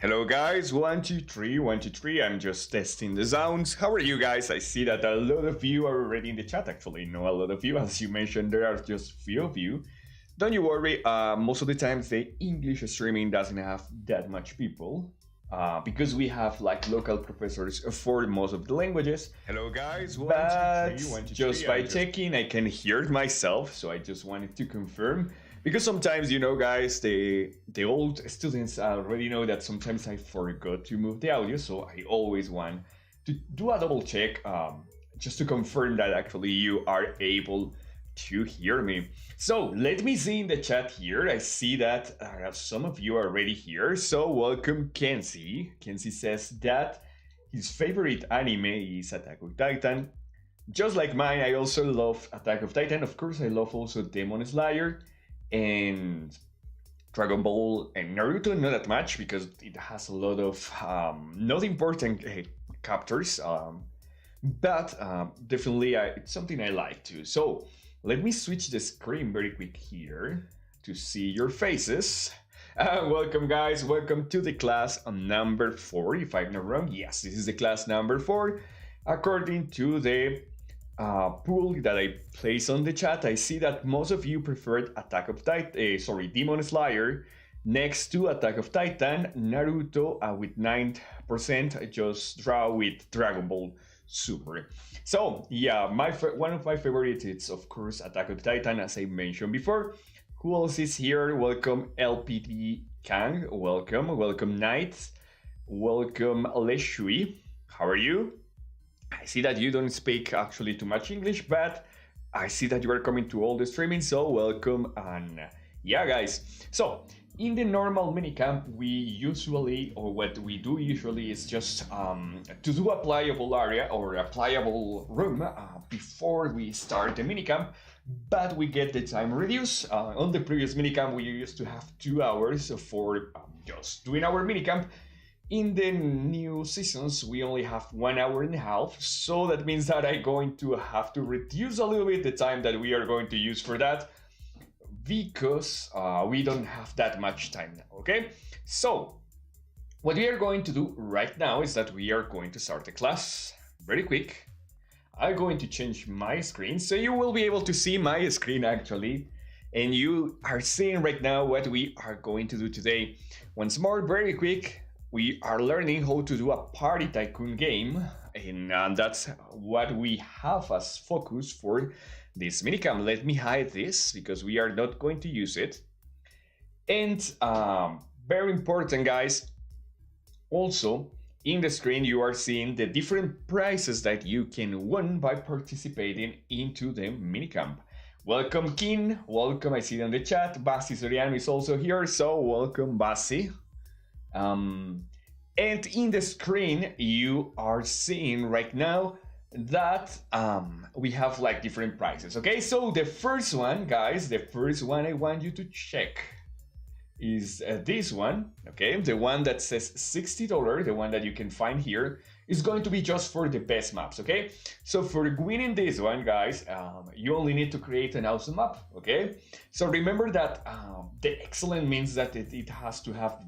Hello guys, 1 2 3 1 2 3. I'm just testing the sounds. How are you guys? I see that a lot of you are already in the chat. Actually, no, a lot of you. As you mentioned, there are just few of you. Don't you worry. Most of the times the English streaming doesn't have that much people. Because we have like local professors for most of the languages. Hello guys, but just by checking, I can hear myself. So I just wanted to confirm. Because sometimes, you know, guys, the old students already know that sometimes I forgot to move the audio, so I always want to do a double check just to confirm that actually you are able to hear me. So let me see in the chat here. I see that some of you are already here. So welcome, Kenzie. Kenzie says that his favorite anime is Attack of Titan. Just like mine, I also love Attack of Titan. Of course, I love also Demon Slayer and Dragon Ball and Naruto, not that much because it has a lot of not important chapters, but definitely it's something I like too. So let me switch the screen very quick here to see your faces. Welcome guys, welcome to the class number 4, if I'm not wrong. Yes, this is the class number 4 according to the pool that I place on the chat. I see that most of you preferred Demon Slayer next to Attack of Titan. Naruto with 9%. I just draw with Dragon Ball Super. So yeah, one of my favorites is of course Attack of Titan, as I mentioned before. Who else is here? Welcome LPT Kang. Welcome Knights. Welcome Leshui. How are you? I see that you don't speak actually too much English, but I see that you are coming to all the streaming, so welcome. And yeah, guys. So in the normal minicamp, we usually, or what we do usually is just to do a playable area or a playable room before we start the minicamp, but we get the time reduced. On the previous minicamp, we used to have 2 hours for just doing our minicamp. In the new seasons, we only have 1 hour and a half, so that means that I'm going to have to reduce a little bit the time that we are going to use for that, because we don't have that much time now, okay? So, what we are going to do right now is that we are going to start the class very quick. I'm going to change my screen, so you will be able to see my screen actually, and you are seeing right now what we are going to do today. Once more, very quick. We are learning how to do a party tycoon game, and that's what we have as focus for this minicamp. Let me hide this because we are not going to use it. And very important, guys, also in the screen you are seeing the different prizes that you can win by participating into the minicamp. Welcome, Kin. Welcome, I see it on the chat. Basi Soriano is also here, so welcome, Basi. And in the screen you are seeing right now that we have like different prices. Okay, so the first one, guys, the first one I want you to check is this one. Okay, the one that says $60, the one that you can find here, is going to be just for the best maps. Okay, so for winning this one, guys, you only need to create an awesome map. Okay, so remember that the excellent means that it has to have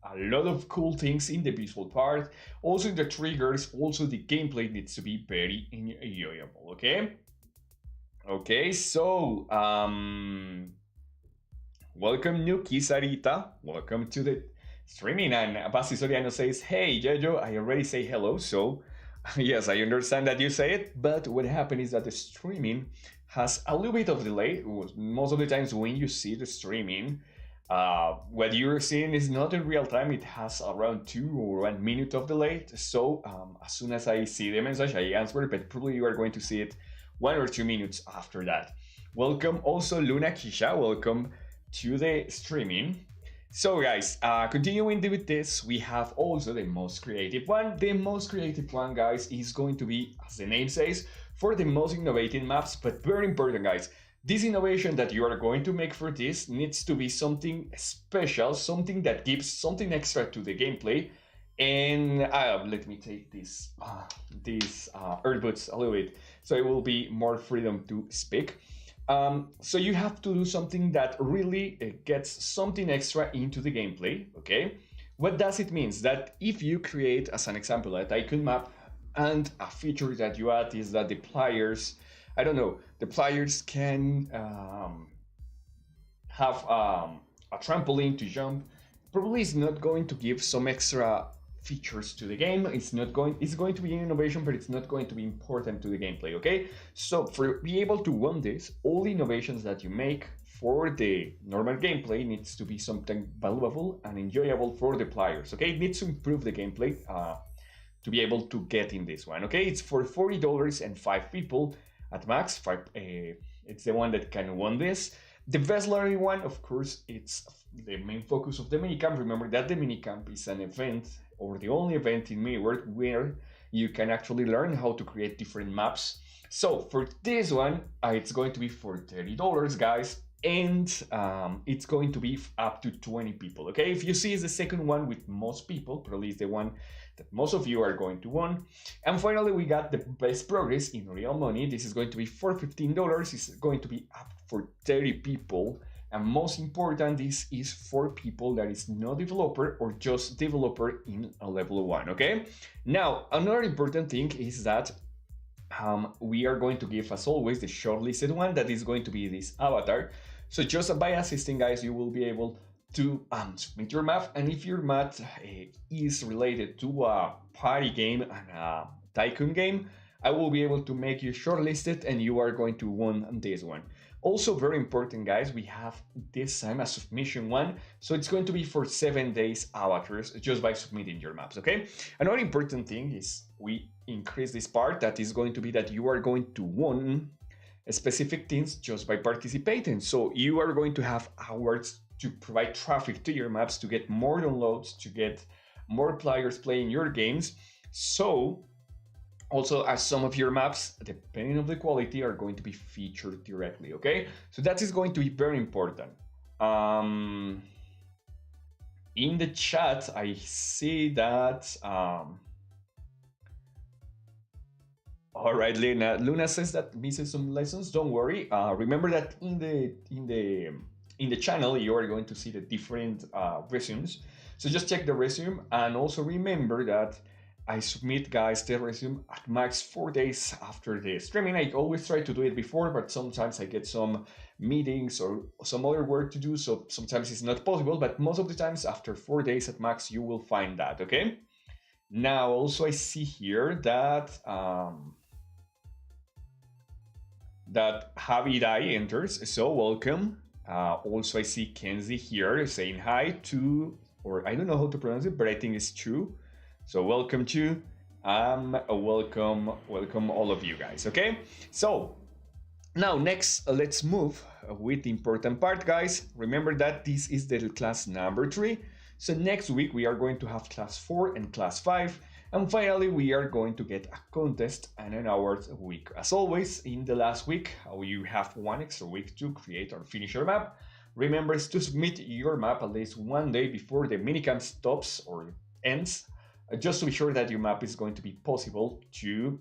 a lot of cool things in the visual part, also in the triggers, also the gameplay needs to be very enjoyable, okay? Okay, so, welcome Nuki Sarita, welcome to the streaming, and Basi Soriano says, hey Jojo, I already say hello, so yes, I understand that you say it, but what happened is that the streaming has a little bit of delay. Most of the times when you see the streaming, what you're seeing is not in real time. It has around 2 or 1 minute of delay. So as soon as I see the message, I answer, but probably you are going to see it 1 or 2 minutes after that. Welcome also Luna Kisha, welcome to the streaming. So guys, continuing with this, we have also the most creative one. The most creative one, guys, is going to be, as the name says, for the most innovative maps, but very important, guys. This innovation that you are going to make for this needs to be something special, something that gives something extra to the gameplay. And let me take these earbuds a little bit, so it will be more freedom to speak. So you have to do something that really gets something extra into the gameplay, okay? What does it mean? That if you create, as an example, a Tycoon map, and a feature that you add is that the players, I don't know, the players can have a trampoline to jump. Probably it's not going to give some extra features to the game. It's going to be an innovation, but it's not going to be important to the gameplay, okay? So for be able to win this, all the innovations that you make for the normal gameplay needs to be something valuable and enjoyable for the players, okay? It needs to improve the gameplay to be able to get in this one, okay? It's for $40 and 5 people at max. It's the one that can win this. The best learning one, of course, it's the main focus of the minicamp. Remember that the minicamp is an event, or the only event in Miniworld where you can actually learn how to create different maps. So for this one, it's going to be for $30, guys, and it's going to be up to 20 people, okay? If you see, it's the second one with most people, probably is the one that most of you are going to want. And finally, we got the best progress in real money. This is going to be for $15. It's going to be up for 30 people. And most important, this is for people that is not developer or just developer in a level 1, okay? Now, another important thing is that we are going to give, as always, the shortlisted one that is going to be this avatar. So just by assisting, guys, you will be able to submit your map, and if your map is related to a party game and a Tycoon game, I will be able to make you shortlisted and you are going to win this one. Also very important, guys, we have this time a submission one, so it's going to be for 7 days avatars just by submitting your maps, okay? Another important thing is we increase this part that is going to be that you are going to win specific things just by participating. So you are going to have hours to provide traffic to your maps, to get more downloads, to get more players playing your games. So also, as some of your maps, depending on the quality, are going to be featured directly, okay? So that is going to be very important. In the chat, I see that... all right, Luna. Luna says that misses some lessons. Don't worry. Remember that in the channel, you are going to see the different resumes. So just check the resume, and also remember that I submit, guys, the resume at max 4 days after the streaming. I always try to do it before, but sometimes I get some meetings or some other work to do, so sometimes it's not possible, but most of the times after 4 days at max, you will find that, okay? Now, also I see here that that Javi Dai enters, so welcome. Also, I see Kenzie here saying hi to, or I don't know how to pronounce it, but I think it's true. So welcome to, welcome all of you guys, okay? So now next, let's move with the important part, guys. Remember that this is the class number 3. So next week we are going to have class 4 and class 5. And finally, we are going to get a contest and an awards week. As always, in the last week, you have 1 extra week to create or finish your map. Remember to submit your map at least 1 day before the minicamp stops or ends, just to be sure that your map is going to be possible to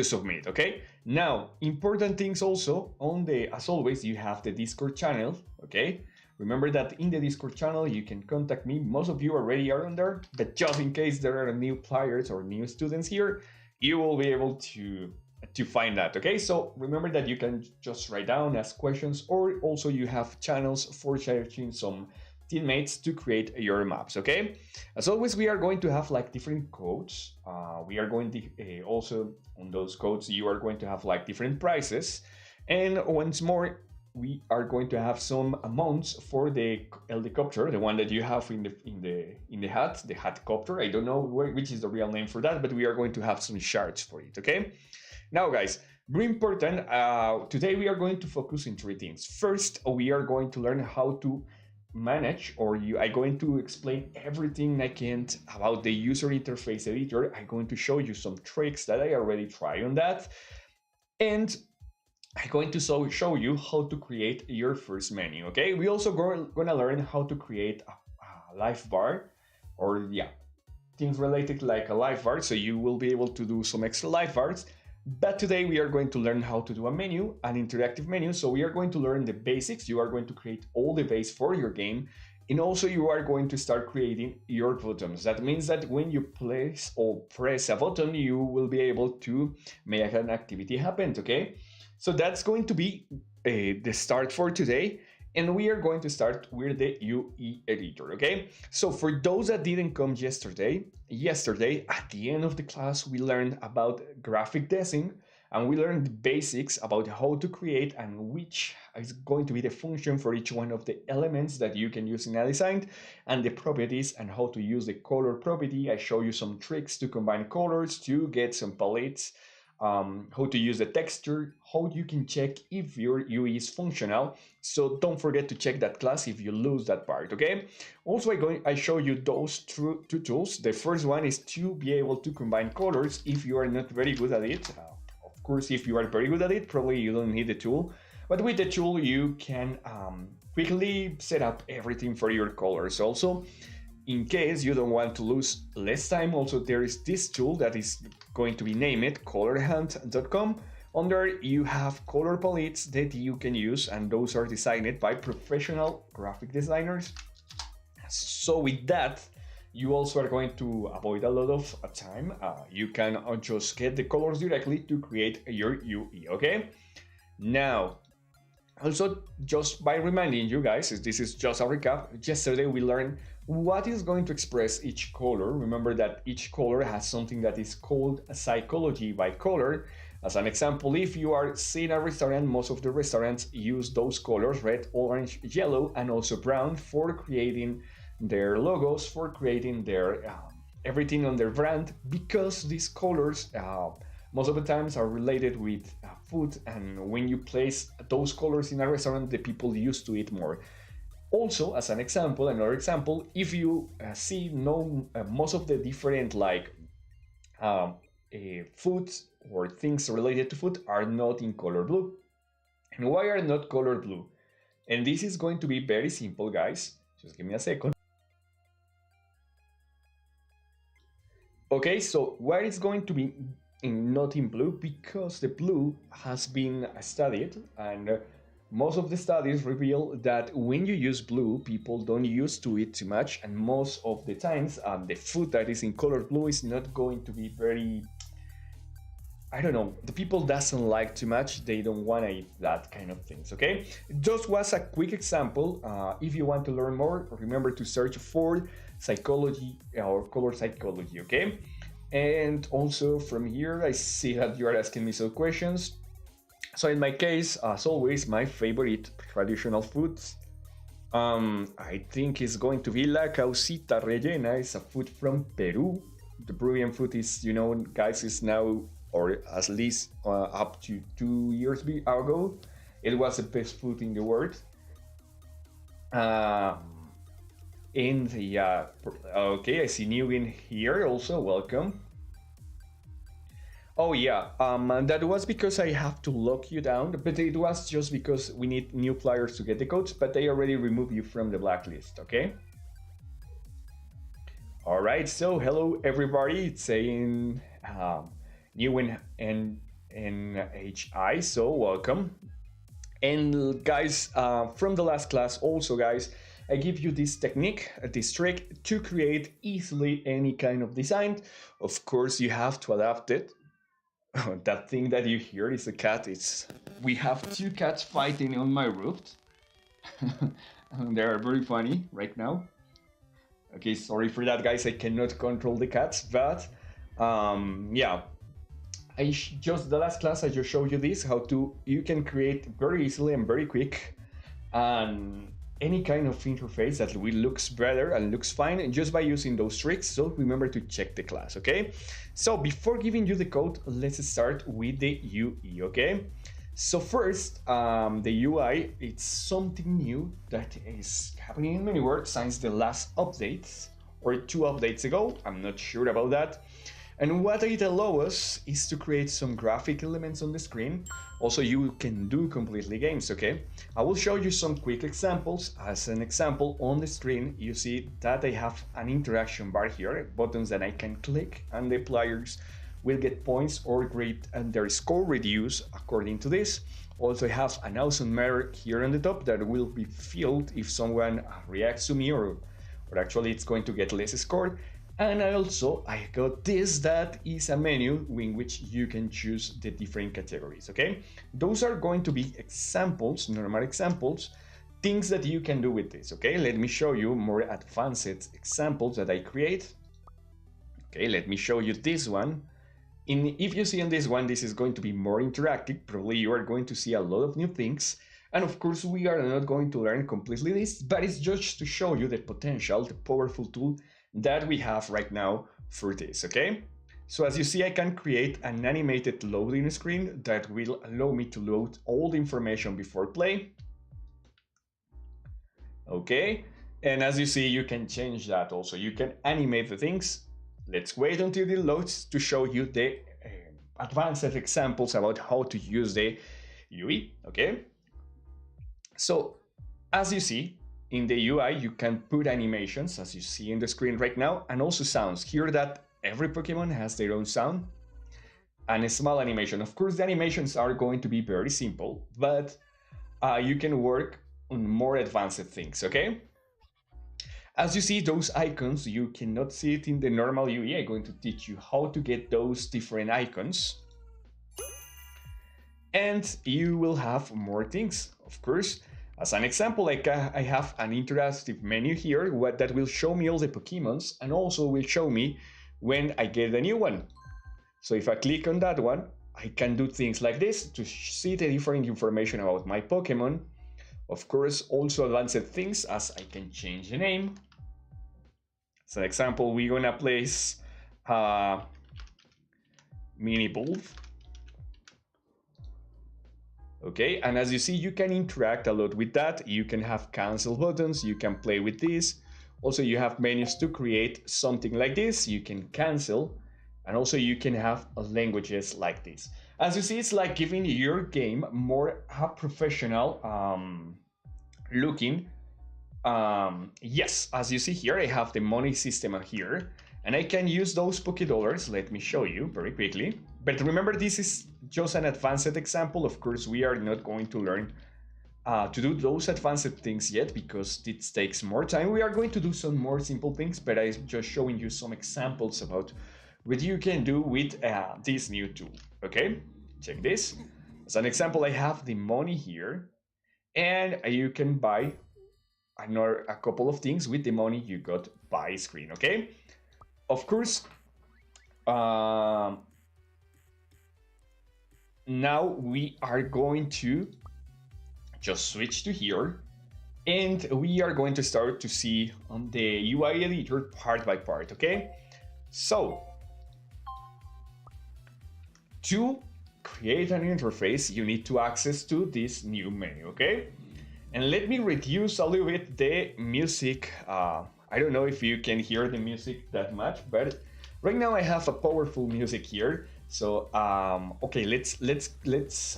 submit, okay? Now, important things also, as always, you have the Discord channel, okay? Remember that in the Discord channel, you can contact me. Most of you already are on there, but just in case there are new players or new students here, you will be able to find that, okay? So remember that you can just write down, ask questions, or also you have channels for searching some teammates to create your maps, okay? As always, we are going to have like different codes. We are going to also on those codes, you are going to have like different prices. And once more, we are going to have some amounts for the helicopter, the one that you have in the hat, the hatcopter. I don't know which is the real name for that, but we are going to have some shards for it, okay? Now, guys, very important, today we are going to focus on 3 things. First, we are going to learn how to manage, or I'm going to explain everything I can about the user interface editor. I'm going to show you some tricks that I already tried on that. And I'm going to show you how to create your first menu, okay? We also gonna learn how to create a live bar, or things related like a live bar, so you will be able to do some extra live bars. But today we are going to learn how to do a menu, an interactive menu. So we are going to learn the basics. You are going to create all the base for your game, And also you are going to start creating your buttons. That means that when you place or press a button, you will be able to make an activity happen, okay? So that's going to be the start for today. And we are going to start with the UE editor, okay? So for those that didn't come yesterday at the end of the class, we learned about graphic design, and we learned the basics about how to create and which is going to be the function for each one of the elements that you can use in a design, and the properties and how to use the color property. I show you some tricks to combine colors to get some palettes, how to use the texture, how you can check if your UE is functional. So don't forget to check that class if you lose that part, okay? Also, I show you those two tools. The first one is to be able to combine colors if you are not very good at it. Of course, if you are very good at it, probably you don't need the tool. But with the tool, you can quickly set up everything for your colors. Also, in case you don't want to lose less time, also there is this tool that is going to be named colorhunt.com. On there you have color palettes that you can use, and those are designed by professional graphic designers. So with that, you also are going to avoid a lot of time. You can just get the colors directly to create your UE, okay? Now, also, just by reminding you guys, this is just a recap. Yesterday we learned what is going to express each color. Remember that each color has something that is called a psychology by color. As an example, if you are seeing a restaurant, most of the restaurants use those colors, red, orange, yellow, and also brown, for creating their logos, for creating their everything on their brand, because these colors most of the times are related with food, and when you place those colors in a restaurant, the people used to eat more. Also, as an example, another example, if you see most of the different foods or things related to food are not in color blue. And why are not color blue? And this is going to be very simple, guys. Just give me a second. Okay, so why it's going to be not in blue? Because the blue has been studied, and most of the studies reveal that when you use blue, people don't use to it too much, and most of the times the food that is in color blue is not going to be very, I don't know, the people doesn't like too much, they don't want to eat that kind of things, okay? Just was a quick example. If you want to learn more, remember to search for psychology or color psychology, okay? And also from here, I see that you are asking me some questions. So in my case, as always, my favorite traditional foods, I think is going to be la caucita rellena. It's a food from Peru. The Peruvian food is, you know, guys, is now, or at least up to 2 years ago, it was the best food in the world. In the okay, I see new in here also. Welcome. Oh yeah, that was because I have to lock you down, but it was just because we need new players to get the codes, but they already removed you from the blacklist, okay? All right, so hello everybody, it's saying new in NHI, so welcome. And guys, from the last class also, guys, I give you this technique, this trick to create easily any kind of design. Of course, you have to adapt it. That thing that you hear is a cat. We have 2 cats fighting on my roof. They are very funny right now. Okay, sorry for that, guys. I cannot control the cats, but yeah. Just the last class I just showed you this, how you can create very easily and very quick any kind of interface that will looks better and looks fine just by using those tricks. So remember to check the class, okay? So before giving you the code, let's start with the UE, okay? So first, the UI, it's something new that is happening in many words since the last updates, or 2 updates ago, I'm not sure about that. And what it allows us is to create some graphic elements on the screen. Also, you can do completely games, okay? I will show you some quick examples. As an example, on the screen, you see that I have an interaction bar here, buttons that I can click, and the players will get points or grade and their score reduced according to this. Also, I have an awesome mirror here on the top that will be filled if someone reacts to me, or actually it's going to get less score. And I got this, that is a menu in which you can choose the different categories, okay? Those are going to be examples, normal examples, things that you can do with this, okay? Let me show you more advanced examples that I create. Okay, let me show you this one. If you see on this one, this is going to be more interactive. Probably you are going to see a lot of new things. And of course, we are not going to learn completely this, but it's just to show you the potential, the powerful tool that we have right now for this, okay? So as you see, I can create an animated loading screen that will allow me to load all the information before play. Okay, and as you see, you can change that also. You can animate the things. Let's wait until it loads to show you the advanced examples about how to use the UI, okay? So, as you see, in the UI, you can put animations, as you see in the screen right now, and also sounds. Here that every Pokemon has their own sound, and a small animation. Of course, the animations are going to be very simple, but you can work on more advanced things, okay? As you see, those icons, you cannot see it in the normal UI. I'm going to teach you how to get those different icons. And you will have more things, of course. As an example, like I have an interactive menu here that will show me all the Pokemons and also will show me when I get a new one. So if I click on that one, I can do things like this to see the different information about my Pokemon. Of course, also advanced things as I can change the name. As an example, we're gonna place mini bull. Okay, and as you see, you can interact a lot with that. You can have cancel buttons, you can play with this. Also, you have menus to create something like this. You can cancel, and also you can have languages like this. As you see, it's like giving your game more professional looking. Yes, as you see here, I have the money system here, and I can use those Poké-Dollars. Let me show you very quickly. But remember, this is just an advanced example. Of course, we are not going to learn to do those advanced things yet because it takes more time. We are going to do some more simple things, but I'm just showing you some examples about what you can do with this new tool. Okay, check this. As an example, I have the money here, and you can buy a couple of things with the money you got by screen. Okay, of course. Now we are going to just switch to here, and we are going to start to see on the UI editor part by part, okay? So, to create an interface, you need to access to this new menu, okay? And let me reduce a little bit the music. I don't know if you can hear the music that much, but right now I have a powerful music here. So, okay, let's,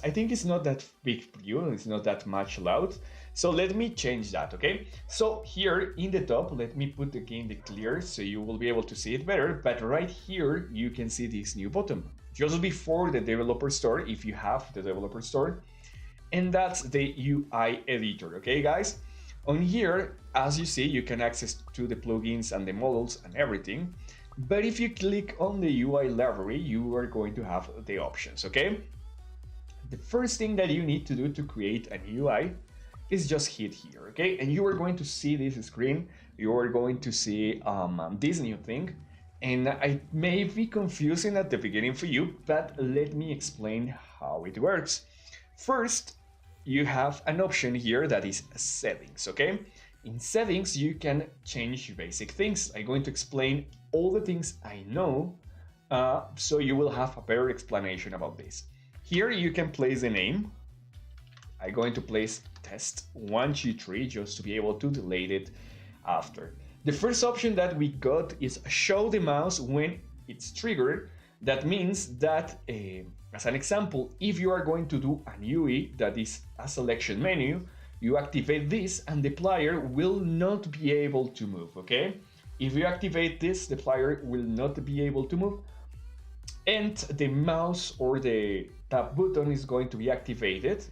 I think it's not that big for you, it's not that much loud. So let me change that, okay? So here in the top, let me put again the clear so you will be able to see it better. But right here, you can see this new button, just before the developer store, if you have the developer store. And that's the UI editor, okay, guys? On here, as you see, you can access to the plugins and the models and everything. But if you click on the UI library, you are going to have the options, okay? The first thing that you need to do to create an UI is just hit here, okay? And you are going to see this screen. You are going to see this new thing. And it may be confusing at the beginning for you, but let me explain how it works. First, you have an option here that is settings, okay? In settings, you can change basic things. I'm going to explain all the things I know, so you will have a better explanation about this. Here you can place the name. I'm going to place test123 just to be able to delete it after. The first option that we got is show the mouse when it's triggered. That means that, as an example, if you are going to do an UI that is a selection menu, you activate this and the player will not be able to move, okay? If you activate this, the player will not be able to move, and the mouse or the tab button is going to be activated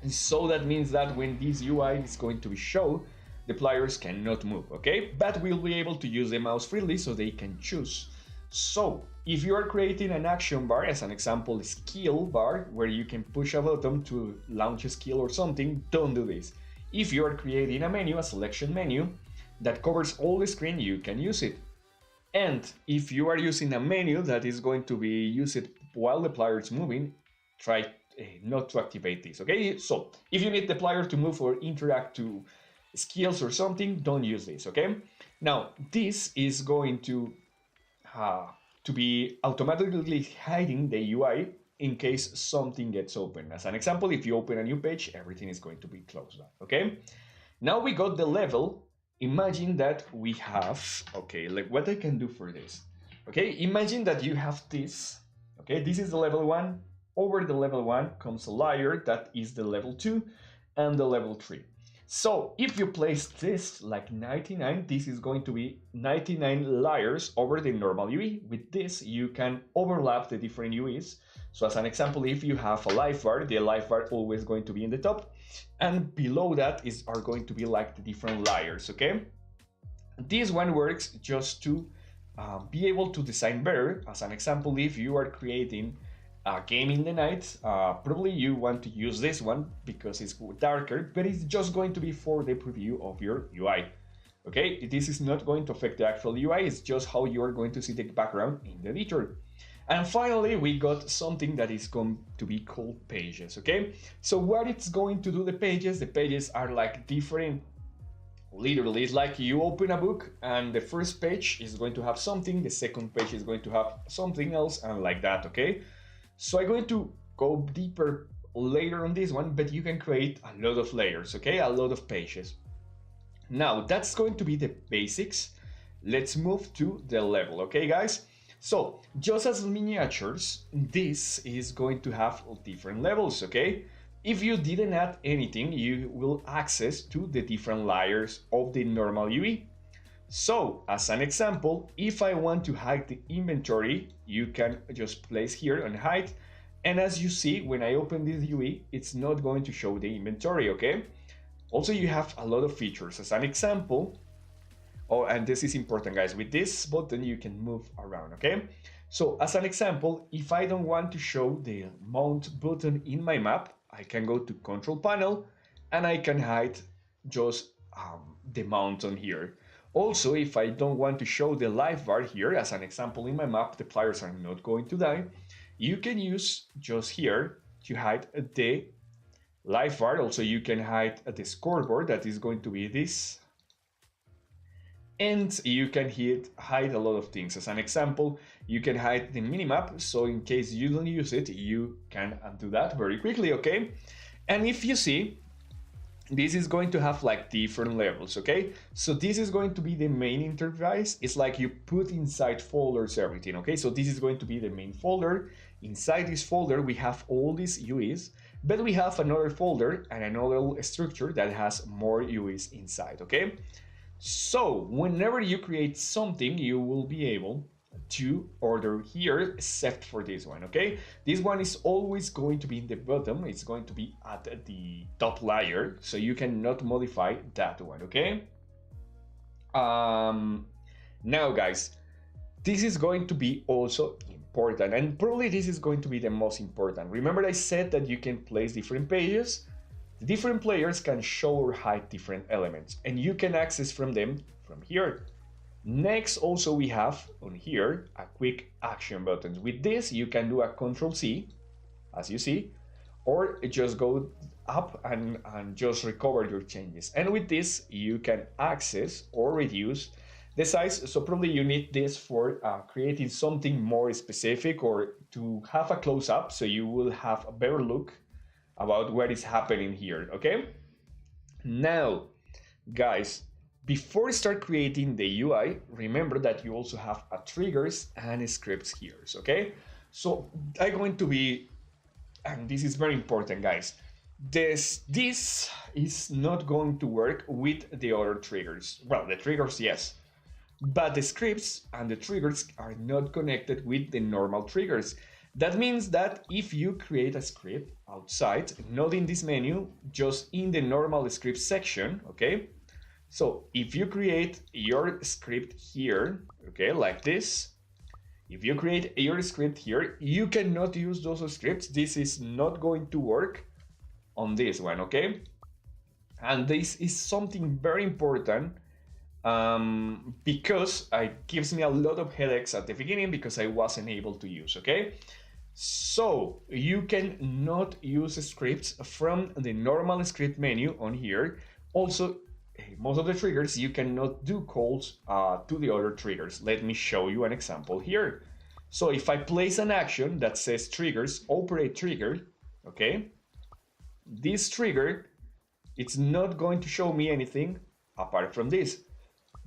And so that means that when this UI is going to be shown, the players cannot move, okay? But we'll be able to use the mouse freely so they can choose. So if you are creating an action bar, as an example, a skill bar, where you can push a button to launch a skill or something, don't do this. If you are creating a menu, a selection menu, that covers all the screen, you can use it. And if you are using a menu that is going to be used while the player is moving, try not to activate this, okay? So if you need the player to move or interact to skills or something, don't use this, okay? Now, this is going to be automatically hiding the UI in case something gets open. As an example, if you open a new page, everything is going to be closed down, okay? Now we got the level. Imagine that we have, okay, like what I can do for this. Okay, imagine that you have this, okay, this is the level 1. Over the level 1 comes a layer that is the level 2 and the level 3. So if you place this like 99, this is going to be 99 layers over the normal UI. With this, you can overlap the different UIs. So as an example, if you have a life bar, the life bar always going to be in the top, and below that are going to be like the different layers, okay? This one works just to be able to design better. As an example, if you are creating a game in the night, probably you want to use this one because it's darker, but it's just going to be for the preview of your UI. Okay, this is not going to affect the actual UI, it's just how you are going to see the background in the editor. And finally, we got something that is going to be called pages, okay? So what it's going to do, the pages are like different, literally, it's like you open a book and the first page is going to have something, the second page is going to have something else, and like that, okay? So I'm going to go deeper later on this one, but you can create a lot of layers, okay? A lot of pages. Now, that's going to be the basics. Let's move to the level, okay, guys? So, just as miniatures, this is going to have different levels, okay? If you didn't add anything, you will access to the different layers of the normal UI. So, as an example, if I want to hide the inventory, you can just place here on hide. And as you see, when I open this UI, it's not going to show the inventory, okay? Also, you have a lot of features. As an example, oh, and this is important, guys, with this button, you can move around, okay? So, as an example, if I don't want to show the mount button in my map, I can go to Control Panel, and I can hide just the mount on here. Also, if I don't want to show the life bar here, as an example in my map, the players are not going to die, you can use just here to hide the life bar. Also, you can hide the scoreboard, that is going to be this. And you can hide a lot of things. As an example, you can hide the minimap, so in case you don't use it, you can undo that very quickly, okay? And if you see, this is going to have like different levels, okay? So this is going to be the main interface. It's like you put inside folders everything, okay? So this is going to be the main folder. Inside this folder, we have all these UIs, but we have another folder and another structure that has more UIs inside, okay? So whenever you create something, you will be able to order here, except for this one, okay? This one is always going to be in the bottom. It's going to be at the top layer, so you cannot modify that one, okay? Now, guys, this is going to be also important, and probably this is going to be the most important. Remember I said that you can place different pages? The different players can show or hide different elements, and you can access from them from here. Next, also we have on here a quick action buttons. With this, you can do a Control-C, as you see, or just go up and just recover your changes. And with this, you can access or reduce the size. So probably you need this for creating something more specific or to have a close-up, so you will have a better look about what is happening here, okay? Now, guys, before you start creating the UI, remember that you also have a triggers and scripts here, okay? So I'm going to be, and this is very important, guys, this is not going to work with the other triggers. Well, the triggers, yes, but the scripts and the triggers are not connected with the normal triggers. That means that if you create a script outside, not in this menu, just in the normal script section, okay? So if you create your script here, okay, like this, if you create your script here, you cannot use those scripts. This is not going to work on this one, okay? And this is something very important because it gives me a lot of headaches at the beginning because I wasn't able to use, okay? So you cannot use scripts from the normal script menu on here. Also, most of the triggers, you cannot do calls to the other triggers. Let me show you an example here. So if I place an action that says triggers, operate trigger, okay? This trigger, it's not going to show me anything apart from this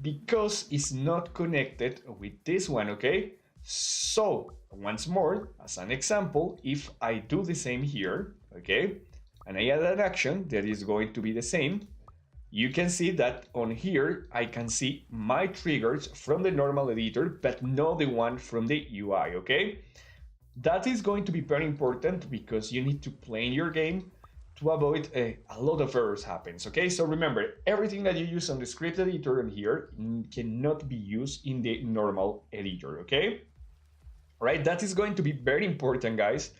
because it's not connected with this one, okay? So once more, as an example, if I do the same here, okay, and I add an action that is going to be the same, you can see that on here, I can see my triggers from the normal editor, but not the one from the UI, okay? That is going to be very important because you need to plan your game to avoid a lot of errors happens, okay? So remember, everything that you use on the script editor in here cannot be used in the normal editor, okay? Right, that is going to be very important, guys.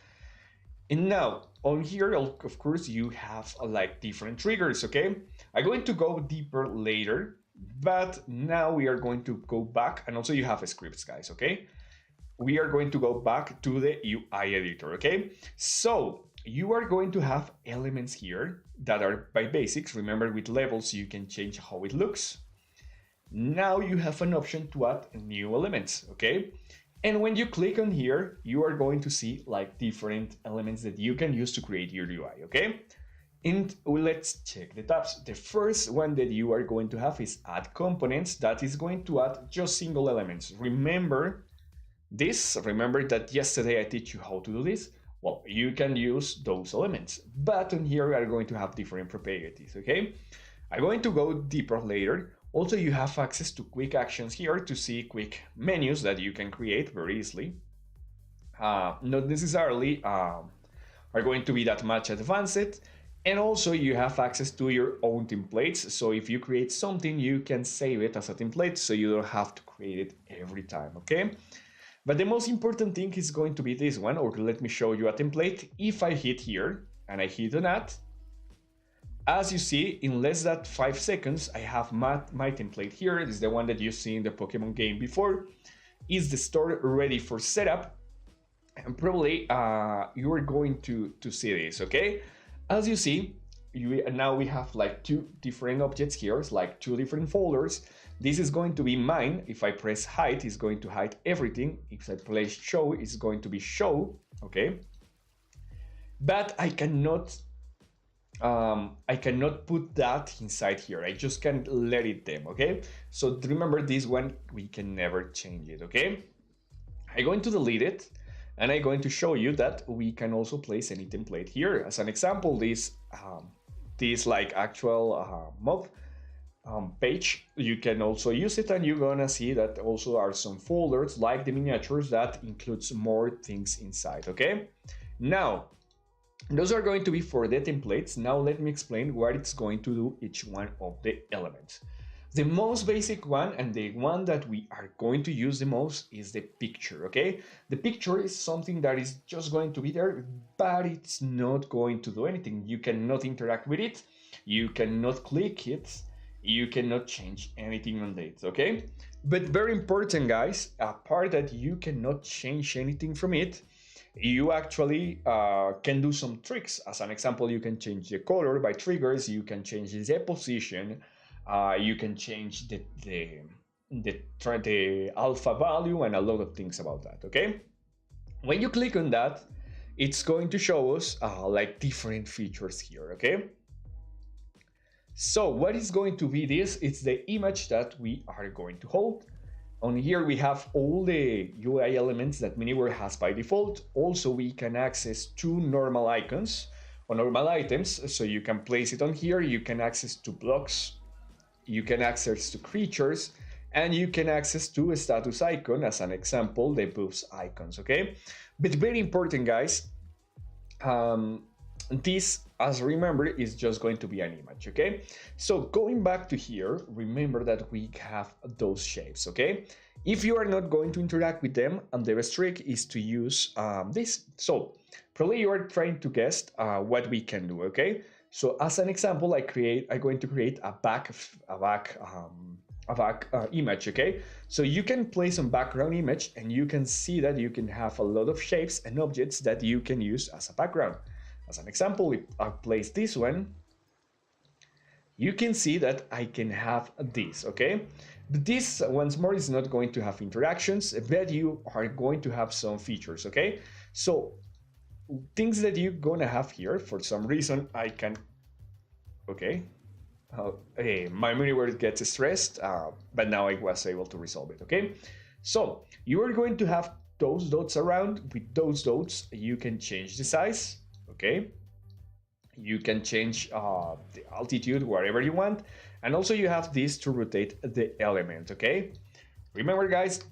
And now, on here, of course, you have like different triggers, okay? I'm going to go deeper later, but now we are going to go back, and also you have scripts, guys, okay? We are going to go back to the UI editor, okay? So you are going to have elements here that are by basics. Remember, with levels, you can change how it looks. Now you have an option to add new elements, okay? And when you click on here, you are going to see like different elements that you can use to create your UI, okay? And let's check the tabs. The first one that you are going to have is add components. That is going to add just single elements. Remember this, remember that yesterday I teach you how to do this. Well, you can use those elements, but on here we are going to have different properties, okay? I'm going to go deeper later. Also, you have access to quick actions here to see quick menus that you can create very easily. Not necessarily are going to be that much advanced. And also you have access to your own templates. So if you create something, you can save it as a template so you don't have to create it every time, okay? But the most important thing is going to be this one, or let me show you a template. If I hit here and I hit on add, as you see, in less than 5 seconds, I have my template here. This is the one that you see in the Pokemon game before. Is the store ready for setup? And probably you are going to see this, okay? As you see, now we have like 2 different objects here. It's like 2 different folders. This is going to be mine. If I press hide, it's going to hide everything. If I place show, it's going to be show, okay? But I cannot put that inside here. I just can't let it them, okay? So remember this one, we can never change it, okay? I'm going to delete it, and I'm going to show you that we can also place any template here. As an example, this like actual mob page, you can also use it, and you're gonna see that also are some folders like the miniatures that includes more things inside, okay? Now, those are going to be for the templates. Now let me explain what it's going to do each one of the elements. The most basic one, and the one that we are going to use the most, is the picture, okay? The picture is something that is just going to be there, but it's not going to do anything. You cannot interact with it, you cannot click it, you cannot change anything on it, okay? But very important, guys, apart that you cannot change anything from it, you actually can do some tricks. As an example, you can change the color by triggers, you can change the position, you can change the alpha value, and a lot of things about that, okay? When you click on that, it's going to show us like different features here, okay? So what is going to be this? It's the image that we are going to hold. On here we have all the UI elements that Miniware has by default. Also, we can access 2 normal icons or normal items. So you can place it on here. You can access to blocks. You can access to creatures. and you can access to a status icon, as an example, the buffs icons, okay? But very important, guys, this, as remember, is just going to be an image, okay? So going back to here, remember that we have those shapes, okay? If you are not going to interact with them, and the best trick is to use this. So probably you are trying to guess what we can do, okay? So as an example, I'm going to create a back image, okay? So you can place some background image, and you can see that you can have a lot of shapes and objects that you can use as a background. As an example, if I place this one, you can see that I can have this, okay? But this, once more, is not going to have interactions, but you are going to have some features, okay? So things that you're gonna have here, for some reason, I can, okay? Hey, my Multiverse gets stressed, but now I was able to resolve it, okay? So you are going to have those dots around. With those dots, you can change the size, okay? You can change the altitude wherever you want, and also you have this to rotate the element, okay? Remember, guys,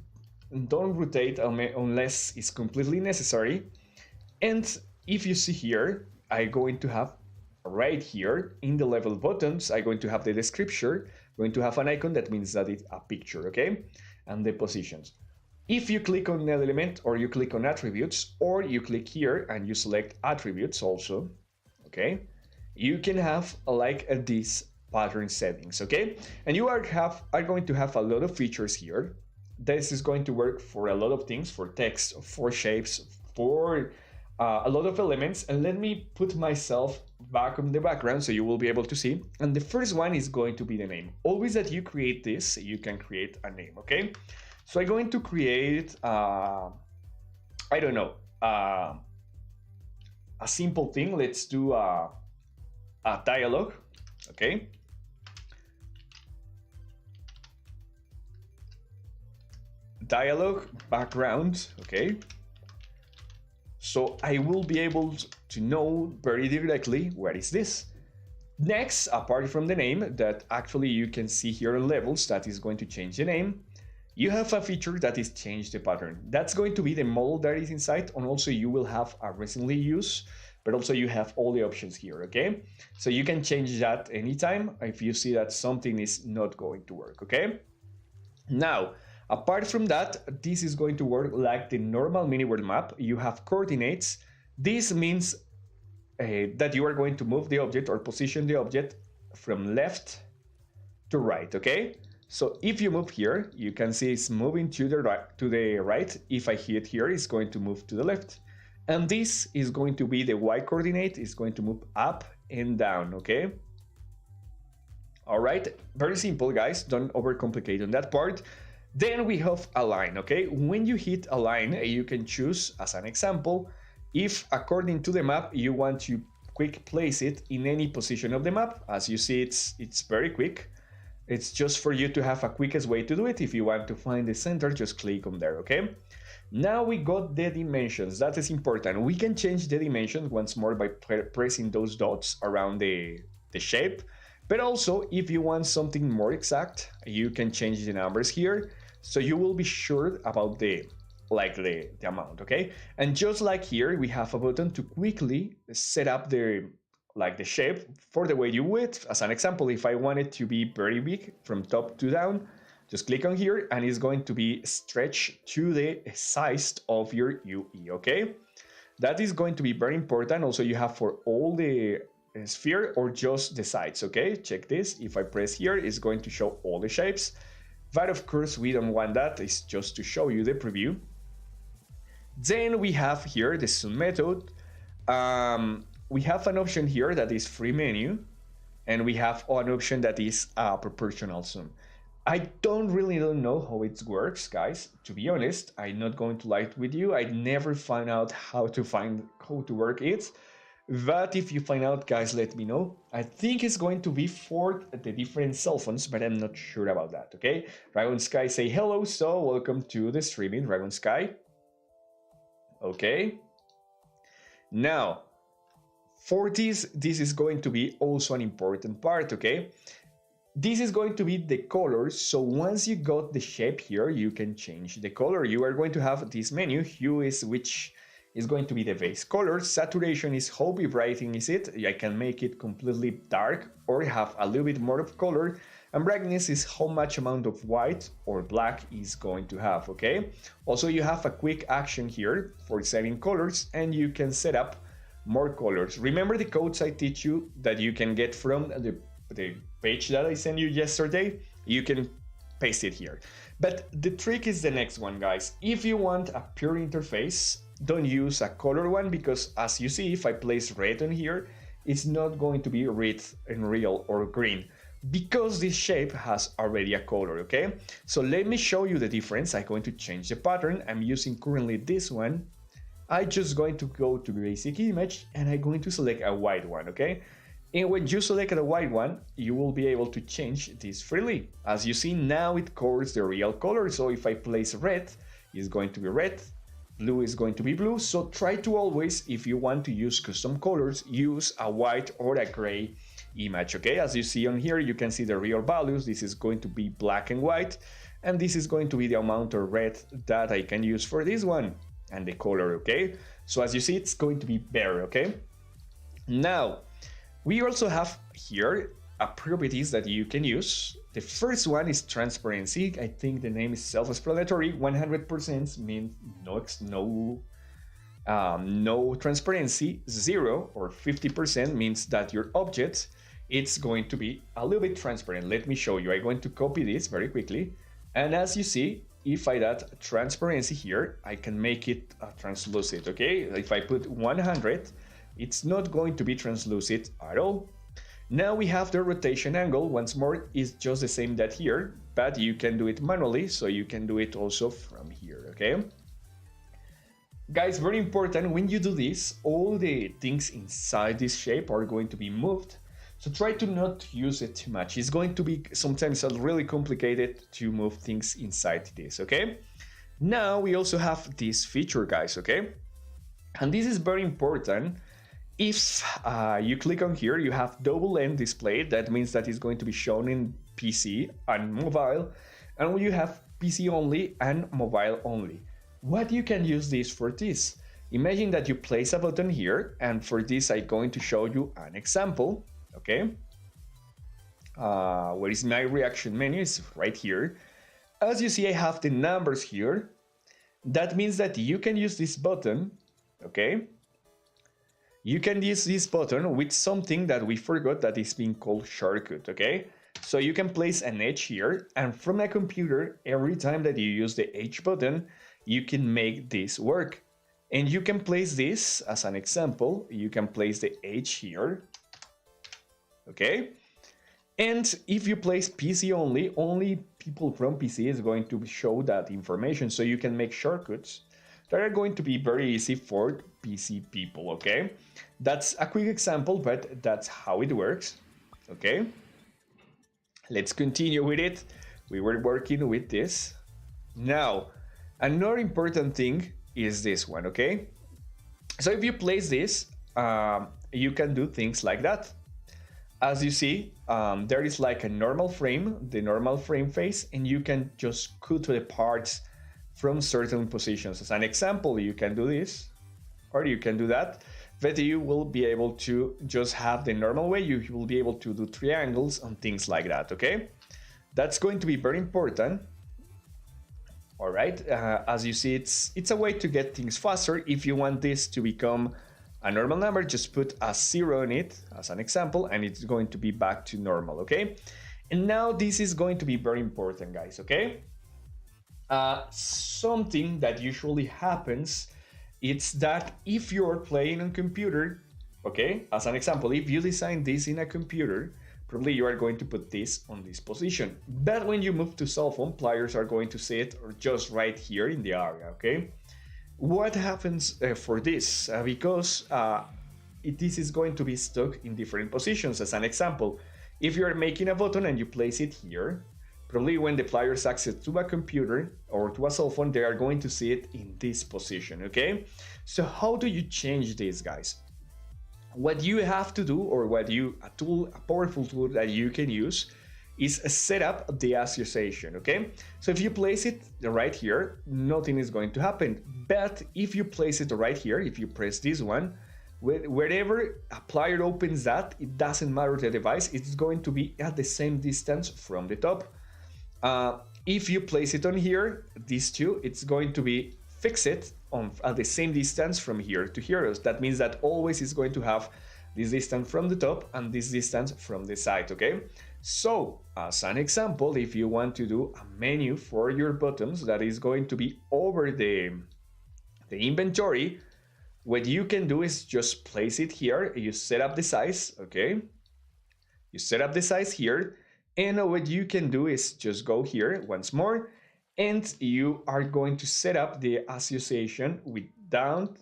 don't rotate unless it's completely necessary. And if you see here, I'm going to have right here in the level buttons, I'm going to have the description, going to have an icon that means that it's a picture, okay? And the positions. If you click on an element, or you click on attributes, or you click here and you select attributes also, okay, you can have like these pattern settings, okay? And you are going to have a lot of features here. This is going to work for a lot of things, for text, for shapes, for a lot of elements. And let me put myself back in the background so you will be able to see. And the first one is going to be the name. Always that you create this, you can create a name, okay? So I'm going to create, I don't know, a simple thing. Let's do a dialogue, okay? Dialogue background, okay? So I will be able to know very directly what is this. Next, apart from the name that actually you can see here levels that is going to change the name, you have a feature that is change the pattern. That's going to be the model that is inside, and also you will have a recently used, but also you have all the options here, okay? So you can change that anytime if you see that something is not going to work, okay? Now, apart from that, this is going to work like the normal mini world map. You have coordinates. This means that you are going to move the object or position the object from left to right, okay? So if you move here, you can see it's moving to the right. If I hit here, it's going to move to the left. And this is going to be the Y coordinate. It's going to move up and down, okay? All right, very simple, guys. Don't overcomplicate on that part. Then we have align, okay? When you hit align, you can choose, as an example, if according to the map, you want to quick place it in any position of the map. As you see, it's very quick. It's just for you to have a quickest way to do it. If you want to find the center, just click on there, okay? Now we got the dimensions. That is important. We can change the dimensions once more by pressing those dots around the shape. But also, if you want something more exact, you can change the numbers here. So you will be sure about the amount, okay? And just like here, we have a button to quickly set up the shape for the way you would. As an example, if I want it to be very big from top to down, just click on here and it's going to be stretched to the size of your UE, okay? That is going to be very important. Also, you have for all the sphere or just the sides, okay? Check this. If I press here, it's going to show all the shapes. But of course, we don't want that. It's just to show you the preview. Then we have here the zoom method. We have an option here that is free menu, and we have an option that is proportional zoom. I don't know how it works, guys. To be honest, I'm not going to lie with you. I never find out how to work it. But if you find out, guys, let me know. I think it's going to be for the different cell phones, but I'm not sure about that, okay? Dragon Sky say hello, so welcome to the streaming, Dragon Sky. Okay. Now, for this is going to be also an important part, okay? This is going to be the color. So once you got the shape here, you can change the color. You are going to have this menu. Hue is which is going to be the base color. Saturation is how vibrating is it. I can make it completely dark or have a little bit more of color. And brightness is how much amount of white or black is going to have, okay? Also, you have a quick action here for setting colors, and you can set up more colors. Remember the codes I teach you that you can get from the page that I sent you yesterday? You can paste it here. But the trick is the next one, guys. If you want a pure interface, don't use a color one, because as you see, if I place red on here, it's not going to be red and real or green, because this shape has already a color, okay? So let me show you the difference. I'm going to change the pattern. I'm using currently this one. I'm just going to go to basic image, and I'm going to select a white one, okay? And when you select a white one, you will be able to change this freely. As you see, now it covers the real color. So if I place red, it's going to be red. Blue is going to be blue. So try to always, if you want to use custom colors, use a white or a gray image, okay? As you see on here, you can see the real values. This is going to be black and white, and this is going to be the amount of red that I can use for this one, and the color, okay? So as you see, it's going to be better, okay? Now, we also have here properties that you can use. The first one is transparency. I think the name is self-explanatory. 100% means no transparency. 0 or 50% means that your object, it's going to be a little bit transparent. Let me show you. I'm going to copy this very quickly. And as you see, if I add transparency here, I can make it translucent, okay? If I put 100, it's not going to be translucent at all. Now we have the rotation angle. Once more, is just the same that here, but you can do it manually, so you can do it also from here, okay? Guys, very important, when you do this, all the things inside this shape are going to be moved. So try to not use it too much. It's going to be sometimes really complicated to move things inside this, okay? Now we also have this feature, guys, okay? And this is very important. If you click on here, you have double end display. That means that it's going to be shown in PC and mobile. And you have PC only and mobile only. What you can use this for this? Imagine that you place a button here, and for this I'm going to show you an example, okay? Where is my reaction menu? It's right here. As you see, I have the numbers here. That means that you can use this button, okay? You can use this button with something that we forgot that is being called shortcut, okay? So you can place an H here, and from a computer, every time that you use the H button, you can make this work. And you can place this as an example. You can place the H here, okay? And if you place PC only, only people from PC is going to show that information. So you can make shortcuts that are going to be very easy for PC people, okay? That's a quick example, but that's how it works, okay? Let's continue with it. We were working with this. Now, another important thing is this one, okay? So if you place this, you can do things like that. As you see, there is like a normal frame, the normal frame face, and you can just cut to the parts from certain positions. As an example, you can do this, or you can do that, but you will be able to just have the normal way. You will be able to do triangles and things like that, okay? That's going to be very important. All right, as you see, it's a way to get things faster. If you want this to become a normal number, just put a 0 on it as an example, and it's going to be back to normal, okay? And now this is going to be very important, guys, okay? Something that usually happens, it's that if you're playing on computer, okay, as an example, if you design this in a computer, probably you are going to put this on this position. But when you move to cell phone, players are going to see it or just right here in the area, okay? What happens for this? Because this is going to be stuck in different positions. As an example, if you're making a button and you place it here, probably when the players access to a computer or to a cell phone, they are going to see it in this position, okay? So how do you change this, guys? What you have to do, or a powerful tool that you can use, is set up the association, okay? So if you place it right here, nothing is going to happen. But if you place it right here, if you press this one, wherever applier opens that, it doesn't matter the device, it's going to be at the same distance from the top. If you place it on here, these two, it's going to be fixed on at the same distance from here to here. That means that always is going to have this distance from the top and this distance from the side, okay? So, as an example, if you want to do a menu for your buttons that is going to be over the inventory, what you can do is just place it here. You set up the size, okay? You set up the size here, and what you can do is just go here once more, and you are going to set up the association with down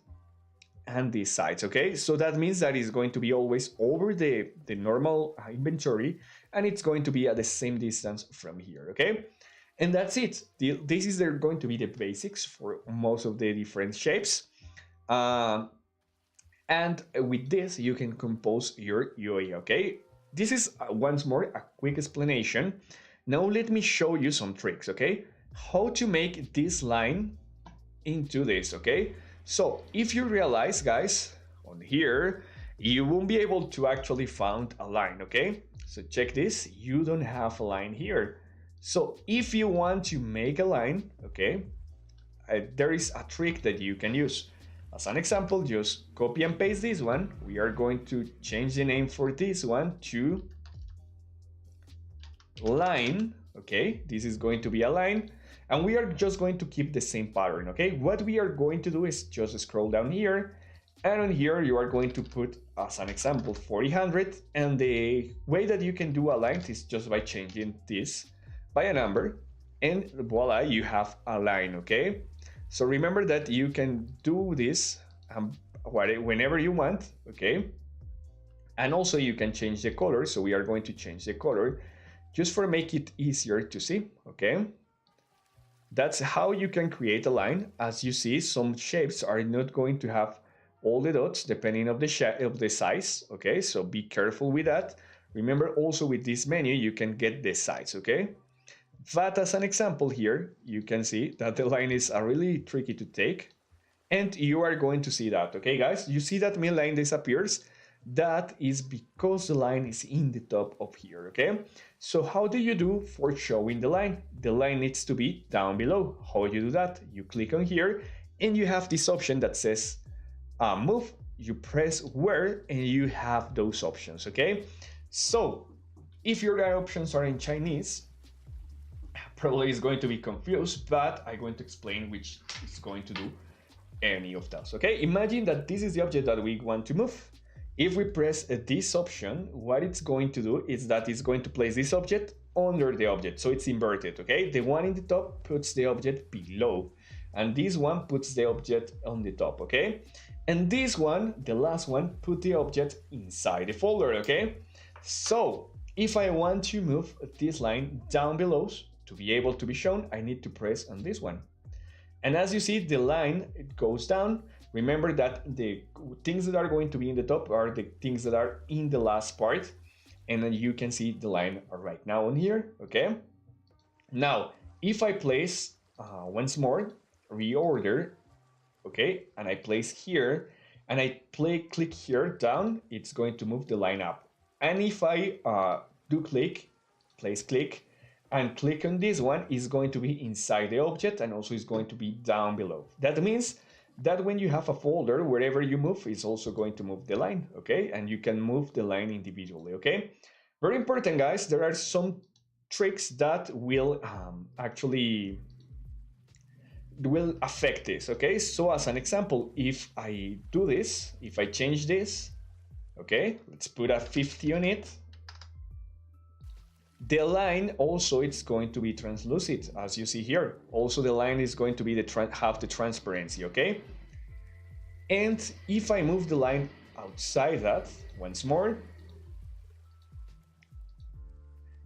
and these sides, okay? So that means that it's going to be always over the normal inventory, and it's going to be at the same distance from here, okay? And that's it. This is going to be the basics for most of the different shapes. And with this, you can compose your UI, okay? This is, once more, a quick explanation. Now let me show you some tricks, okay? How to make this line into this, okay? So if you realize, guys, on here, you won't be able to actually find a line, okay? So check this, you don't have a line here. So if you want to make a line, okay, there is a trick that you can use. As an example, just copy and paste this one. We are going to change the name for this one to line, okay? This is going to be a line. And we are just going to keep the same pattern, okay? What we are going to do is just scroll down here, and on here you are going to put, as an example, 400, and the way that you can do a line is just by changing this by a number, and voila, you have a line, okay? So remember that you can do this whenever you want, okay? And also you can change the color, so we are going to change the color just for make it easier to see, okay? That's how you can create a line. As you see, some shapes are not going to have all the dots depending of the size, okay? So be careful with that. Remember also with this menu, you can get the size, okay? But as an example here, you can see that the line is really tricky to take, and you are going to see that, okay guys? You see that midline disappears? That is because the line is in the top of here, okay? So how do you do for showing the line? The line needs to be down below. How do you do that? You click on here, and you have this option that says move. You press where, and you have those options, okay? So if your options are in Chinese, probably is going to be confused, but I'm going to explain which is going to do any of those, okay? Imagine that this is the object that we want to move. If we press this option, what it's going to do is that it's going to place this object under the object, so it's inverted, okay? The one in the top puts the object below, and this one puts the object on the top, okay? And this one, the last one, put the object inside the folder, okay? So if I want to move this line down below, to be able to be shown, I need to press on this one. And as you see, the line, it goes down. Remember that the things that are going to be in the top are the things that are in the last part. And then you can see the line right now on here, okay? Now, if I place, once more, reorder, okay? And I place here, and I click here down, it's going to move the line up. And if I do click, place click, and click on this one, is going to be inside the object, and also is going to be down below. That means that when you have a folder, wherever you move, is also going to move the line, okay? And you can move the line individually, okay? Very important, guys. There are some tricks that will actually will affect this, okay? So as an example, if I do this, if I change this, okay, let's put a 50 on it. The line also, it's going to be translucent, as you see here. Also, the line is going to be have the transparency, okay? And if I move the line outside that, once more,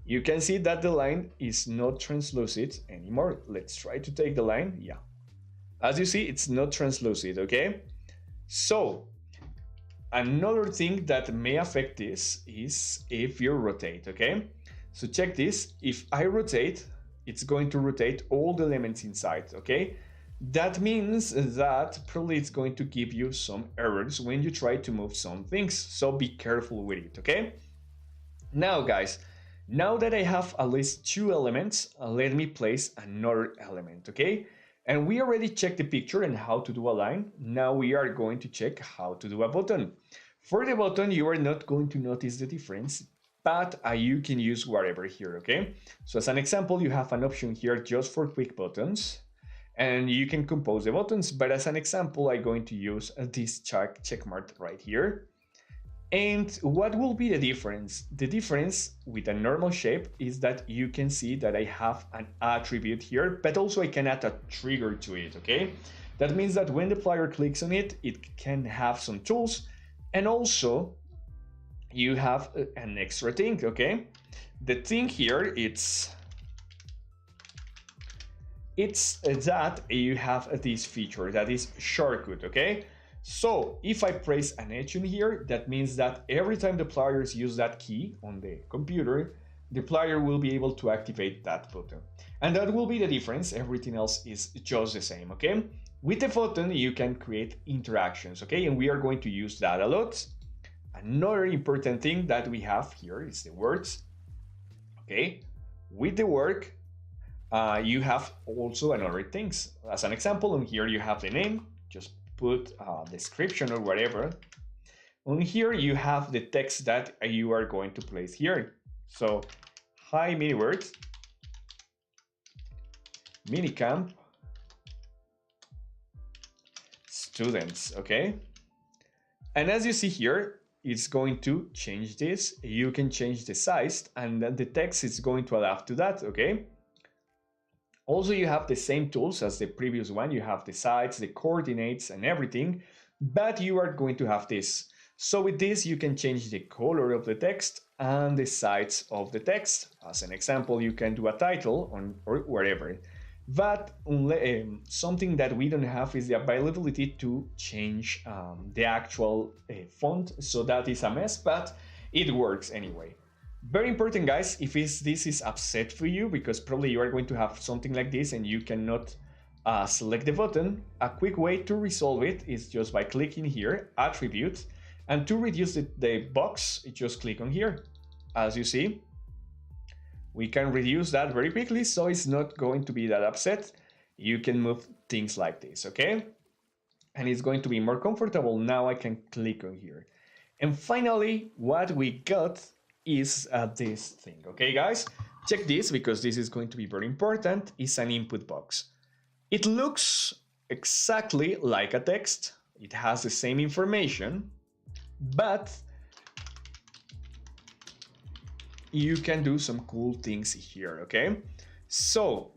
you can see that the line is not translucent anymore. Let's try to take the line, yeah. As you see, it's not translucent, okay? So, another thing that may affect this is if you rotate, okay? So check this, if I rotate, it's going to rotate all the elements inside, okay? That means that probably it's going to give you some errors when you try to move some things, so be careful with it, okay? Now guys, now that I have at least 2 elements, let me place another element, okay? And we already checked the picture and how to do a line. Now we are going to check how to do a button. For the button, you are not going to notice the difference, but you can use whatever here, okay? So as an example, you have an option here just for quick buttons, and you can compose the buttons, but as an example, I'm going to use this check mark right here. And what will be the difference? The difference with a normal shape is that you can see that I have an attribute here, but also I can add a trigger to it, okay? That means that when the player clicks on it, it can have some tools, and also you have an extra thing, okay? The thing here, it's that you have this feature that is shortcut, okay? So if I press an H in here, that means that every time the players use that key on the computer, the player will be able to activate that button. And that will be the difference. Everything else is just the same, okay? With the button, you can create interactions, okay? And we are going to use that a lot. Another important thing that we have here is the words, okay? With the word, you have also another things. As an example, on here you have the name, just put a description or whatever. On here you have the text that you are going to place here. So, hi mini words, minicamp, students, okay? And as you see here, it's going to change this. You can change the size, and then the text is going to adapt to that, okay? Also, you have the same tools as the previous one. You have the sides, the coordinates, and everything, but you are going to have this. So with this, you can change the color of the text and the size of the text. As an example, you can do a title on or wherever. But something that we don't have is the availability to change the actual font. So that is a mess, but it works anyway. Very important, guys, if this is upset for you, because probably you are going to have something like this and you cannot select the button, a quick way to resolve it is just by clicking here, attribute, and to reduce the box, just click on here. As you see, we can reduce that very quickly, so it's not going to be that upset. You can move things like this, okay? And it's going to be more comfortable. Now I can click on here. And finally, what we got is this thing, okay guys? Check this, because this is going to be very important. It's an input box. It looks exactly like a text. It has the same information, but you can do some cool things here, okay? So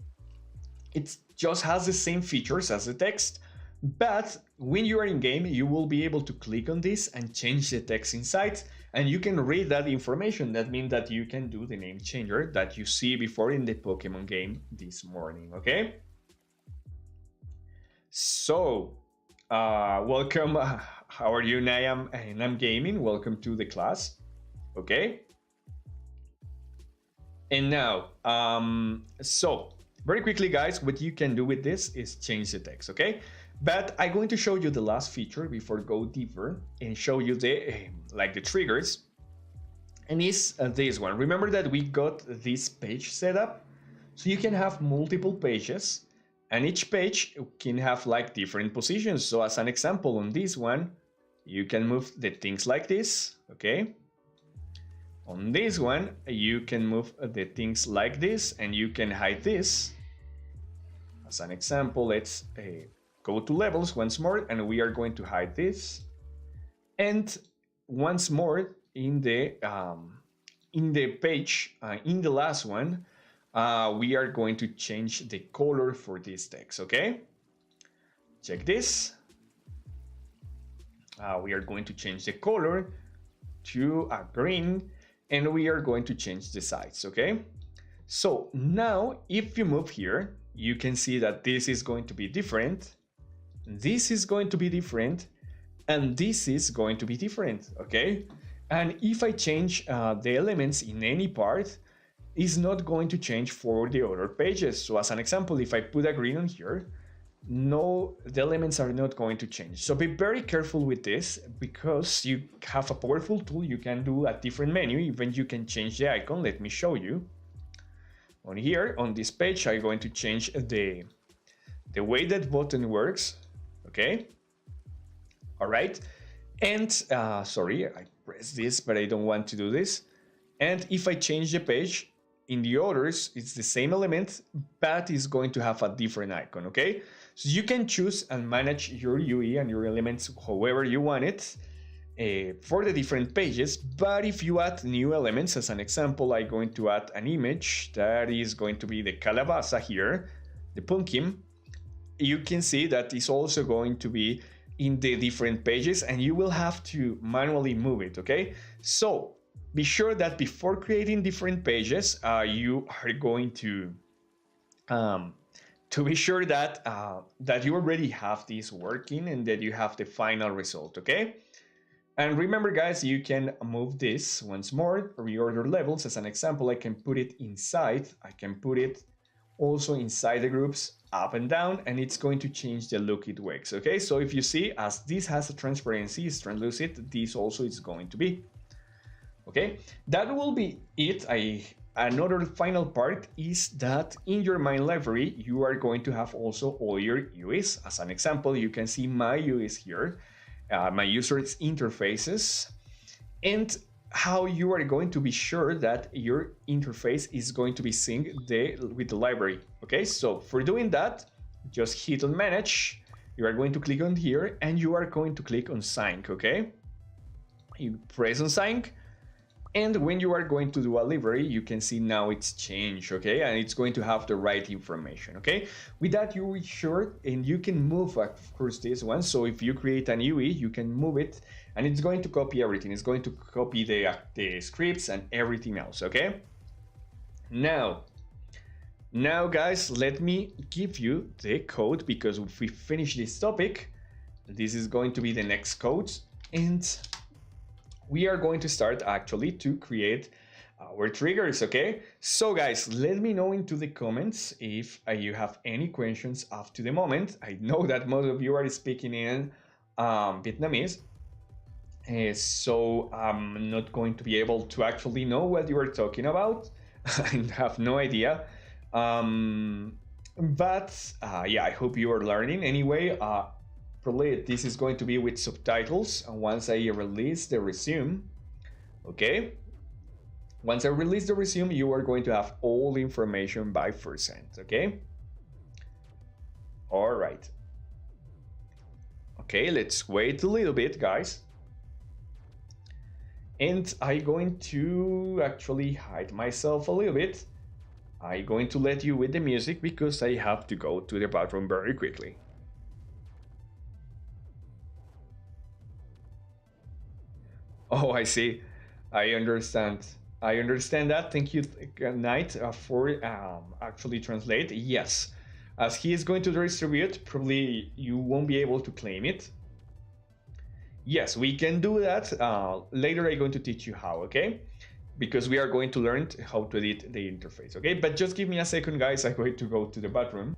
it just has the same features as the text, but when you are in game, you will be able to click on this and change the text inside, and you can read that information. That means that you can do the name changer that you see before in the Pokemon game this morning, okay? So, welcome. How are you, Nayam? And I'm gaming. Welcome to the class, okay? And now, so very quickly, guys, what you can do with this is change the text, okay? But I'm going to show you the last feature before go deeper and show you the like the triggers. And it's this one. Remember that we got this page set up, so you can have multiple pages, and each page can have like different positions. So as an example, on this one, you can move the things like this, okay? On this one, you can move the things like this, and you can hide this. As an example, let's go to levels once more, and we are going to hide this. And once more in the page, in the last one, we are going to change the color for this text, okay? Check this. We are going to change the color to a green, and we are going to change the size, okay? So now, if you move here, you can see that this is going to be different, this is going to be different, and this is going to be different, okay? And if I change the elements in any part, is not going to change for the other pages. So as an example, if I put a green on here, no, the elements are not going to change. So be very careful with this, because you have a powerful tool. You can do a different menu, even you can change the icon. Let me show you. On here, on this page, I'm going to change the way that button works, okay? All right, and sorry, I pressed this, but I don't want to do this. And if I change the page, in the others, it's the same element, but it's going to have a different icon, okay? So you can choose and manage your UE and your elements however you want it for the different pages. But if you add new elements, as an example, I'm going to add an image that is going to be the calabaza here, the pumpkin. You can see that it's also going to be in the different pages, and you will have to manually move it, okay? So be sure that before creating different pages, you are going to be sure that that you already have this working and that you have the final result, okay? And remember, guys, you can move this once more, reorder levels. As an example, I can put it inside. I can put it also inside the groups, up and down, and it's going to change the look it makes, okay? So if you see, as this has a transparency, it's translucent, this also is going to be. Okay, that will be it. Another final part is that in your main library, you are going to have also all your UIs. As an example, you can see my UIs here, my users interfaces, and how you are going to be sure that your interface is going to be synced with the library. Okay, so for doing that, just hit on manage. You are going to click on here and you are going to click on sync, okay? You press on sync, and when you are going to do a library, you can see now it's changed, okay? And it's going to have the right information, okay? With that, you are sure, and you can move, of course, this one. So if you create an UE, you can move it, and it's going to copy everything. It's going to copy the scripts and everything else, okay? Now, guys, let me give you the code, because if we finish this topic, this is going to be the next code, and we are going to start actually to create our triggers, okay? So guys, let me know into the comments if you have any questions up to the moment. I know that most of you are speaking in Vietnamese, so I'm not going to be able to actually know what you are talking about. I have no idea. But yeah, I hope you are learning. Anyway, probably this is going to be with subtitles once I release the resume, okay? Once I release the resume, you are going to have all the information by %, okay? All right. Okay, let's wait a little bit, guys. And I'm going to actually hide myself a little bit. I'm going to let you with the music because I have to go to the bathroom very quickly. Oh, I see. I understand. I understand that. Thank you, Knight, for actually translate. Yes, as he is going to distribute, probably you won't be able to claim it. Yes, we can do that. Later, I'm going to teach you how, okay? Because we are going to learn how to edit the interface, okay? But just give me a second, guys. I'm going to go to the bathroom.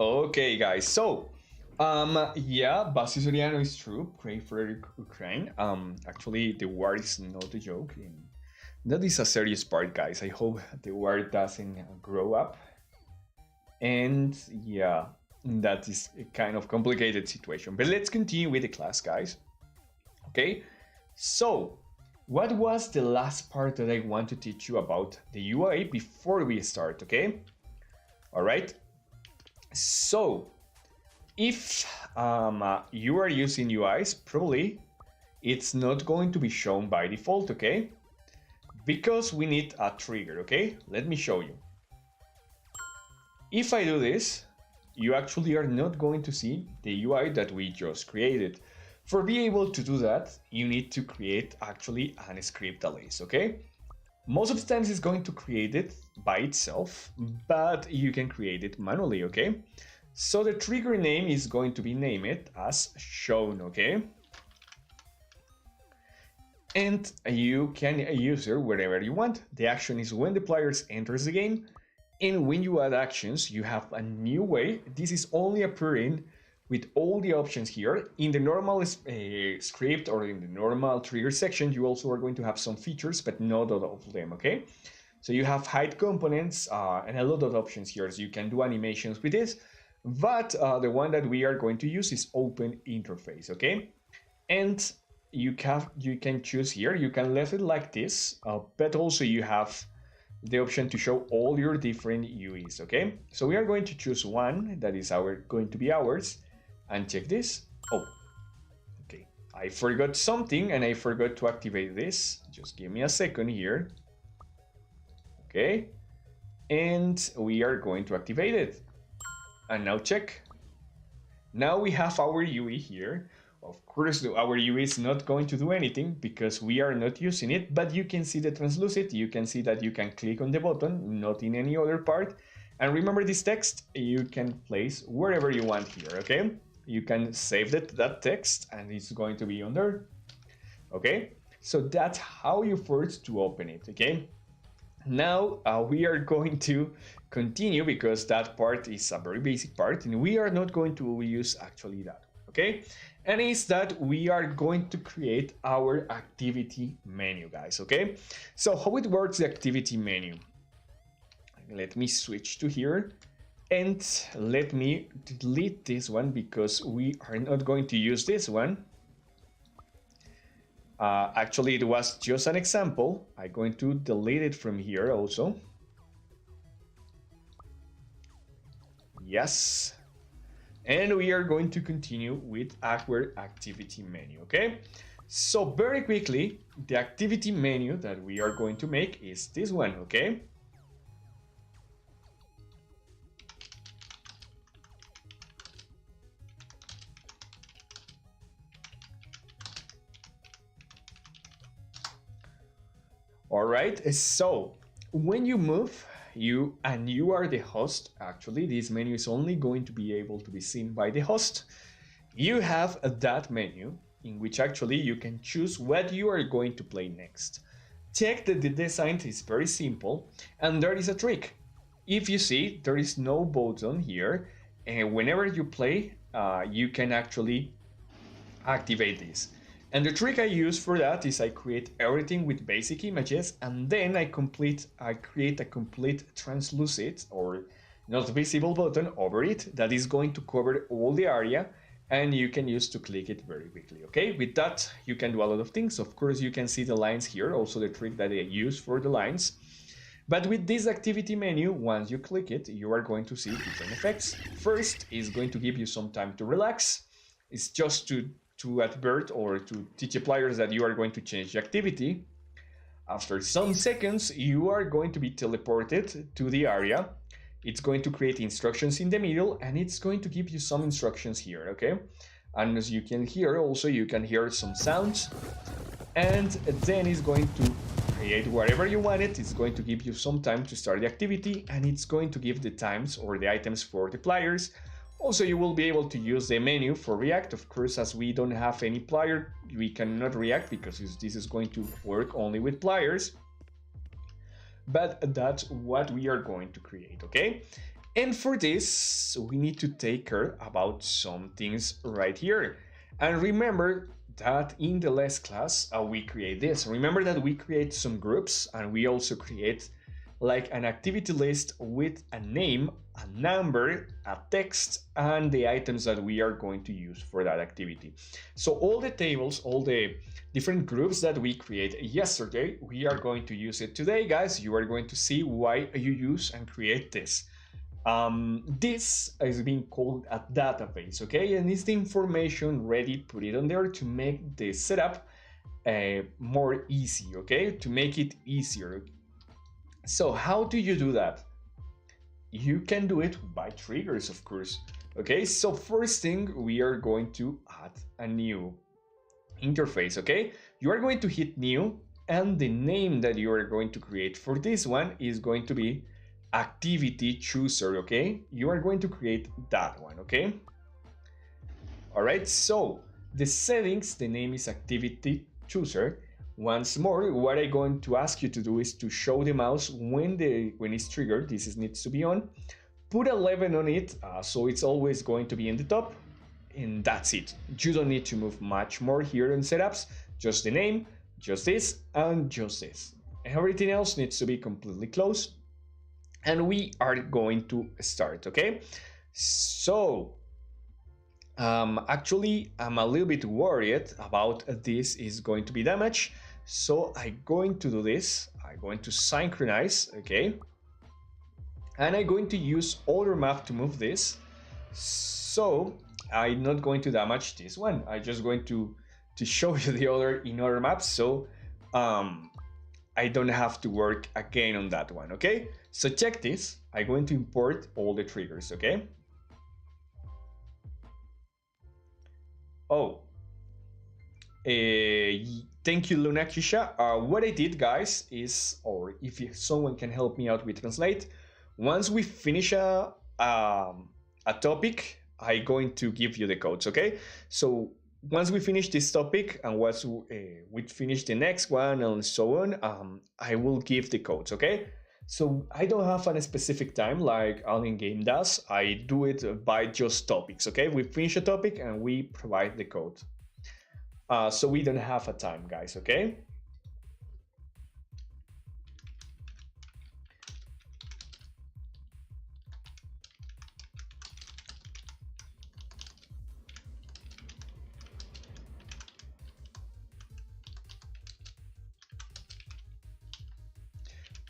Okay, guys. So, yeah, Basi Soriano is true. Pray for Ukraine. Actually, the war is not a joke. And that is a serious part, guys. I hope the war doesn't grow up. And yeah, that is a kind of complicated situation. But let's continue with the class, guys. Okay. So, what was the last part that I want to teach you about the UI before we start? Okay. All right. So, if you are using UIs, probably it's not going to be shown by default, okay? Because we need a trigger, okay? Let me show you. If I do this, you actually are not going to see the UI that we just created. For being able to do that, you need to create actually a script alias, okay? Most of the times it's going to create it by itself, but you can create it manually, okay? So the trigger name is going to be named as shown, okay? And you can use it wherever you want. The action is when the players enters the game, and when you add actions, you have a new way. This is only appearing with all the options here. In the normal script or in the normal trigger section, you also are going to have some features, but not all of them, okay? So you have hide components and a lot of options here, so you can do animations with this. But the one that we are going to use is open interface, okay? And you can choose here, you can leave it like this, but also you have the option to show all your different UIs, okay? So we are going to choose one that is going to be ours, and check this. Oh, okay. I forgot something and I forgot to activate this. Just give me a second here. Okay. And we are going to activate it. And now check. Now we have our UI here. Of course, our UI is not going to do anything because we are not using it, but you can see the translucent. You can see that you can click on the button, not in any other part. And remember this text, you can place wherever you want here, okay? You can save that text and it's going to be on there, okay? So that's how you first to open it, okay? Now we are going to continue because that part is a very basic part and we are not going to use actually that, okay? And it's that we are going to create our activity menu, guys, okay? So how it works, the activity menu. Let me switch to here and let me delete this one because we are not going to use this one. Actually, it was just an example. I'm going to delete it from here also. Yes. And we are going to continue with our activity menu, okay? So very quickly, the activity menu that we are going to make is this one, okay? All right, so when you move, you are the host. Actually, this menu is only going to be able to be seen by the host. You have that menu in which actually you can choose what you are going to play next. Check that the design is very simple, and there is a trick. If you see, there is no button here, and whenever you play, you can actually activate this. And the trick I use for that is I create everything with basic images and then I create a complete translucent or not visible button over it that is going to cover all the area and you can use to click it very quickly, okay? With that, you can do a lot of things. Of course, you can see the lines here, also the trick that I use for the lines. But with this activity menu, once you click it, you are going to see different effects. First is going to give you some time to relax. It's just to advert or to teach the players that you are going to change the activity. After some seconds, you are going to be teleported to the area. It's going to create instructions in the middle and it's going to give you some instructions here, okay? And as you can hear, also you can hear some sounds and then it's going to create whatever you want it. It's going to give you some time to start the activity and it's going to give the times or the items for the players. Also, you will be able to use the menu for React. Of course, as we don't have any player, we cannot react because this is going to work only with players. But that's what we are going to create, okay? And for this, we need to take care about some things right here. And remember that in the last class, we create this. Remember that we create some groups and we also create like an activity list with a name, a number, a text, and the items that we are going to use for that activity. So all the tables, all the different groups that we create yesterday, we are going to use it today, guys. You are going to see why you use and create this. This is being called a database, okay? And it's the information ready, put it on there to make the setup more easy, okay? To make it easier. So how do you do that? You can do it by triggers, of course. Okay, so first thing, we are going to add a new interface, okay? You are going to hit new, and the name that you are going to create for this one is going to be activity chooser, okay? You are going to create that one, okay? All right, so the settings, the name is activity chooser. Once more, what I'm going to ask you to do is to show the mouse when it's triggered. This needs to be on. Put 11 on it, so it's always going to be in the top, and that's it. You don't need to move much more here in setups. Just the name, just this, and just this. Everything else needs to be completely closed, and we are going to start. Okay, so actually, I'm a little bit worried about this is going to be damaged. So I'm going to do this. I'm going to synchronize, okay? And I'm going to use other map to move this. So I'm not going to damage this one. I'm just going to show you the other in other maps. So I don't have to work again on that one, okay? So check this. I'm going to import all the triggers, okay? Oh. Thank you, Luna Kisha. What I did, guys, is, or if someone can help me out with translate, once we finish a topic, I'm going to give you the codes, okay? So once we finish this topic and once we finish the next one and so on, I will give the codes, okay? So I don't have a specific time like Alien Game does. I do it by just topics, okay? We finish a topic and we provide the code. So we don't have a time, guys, okay?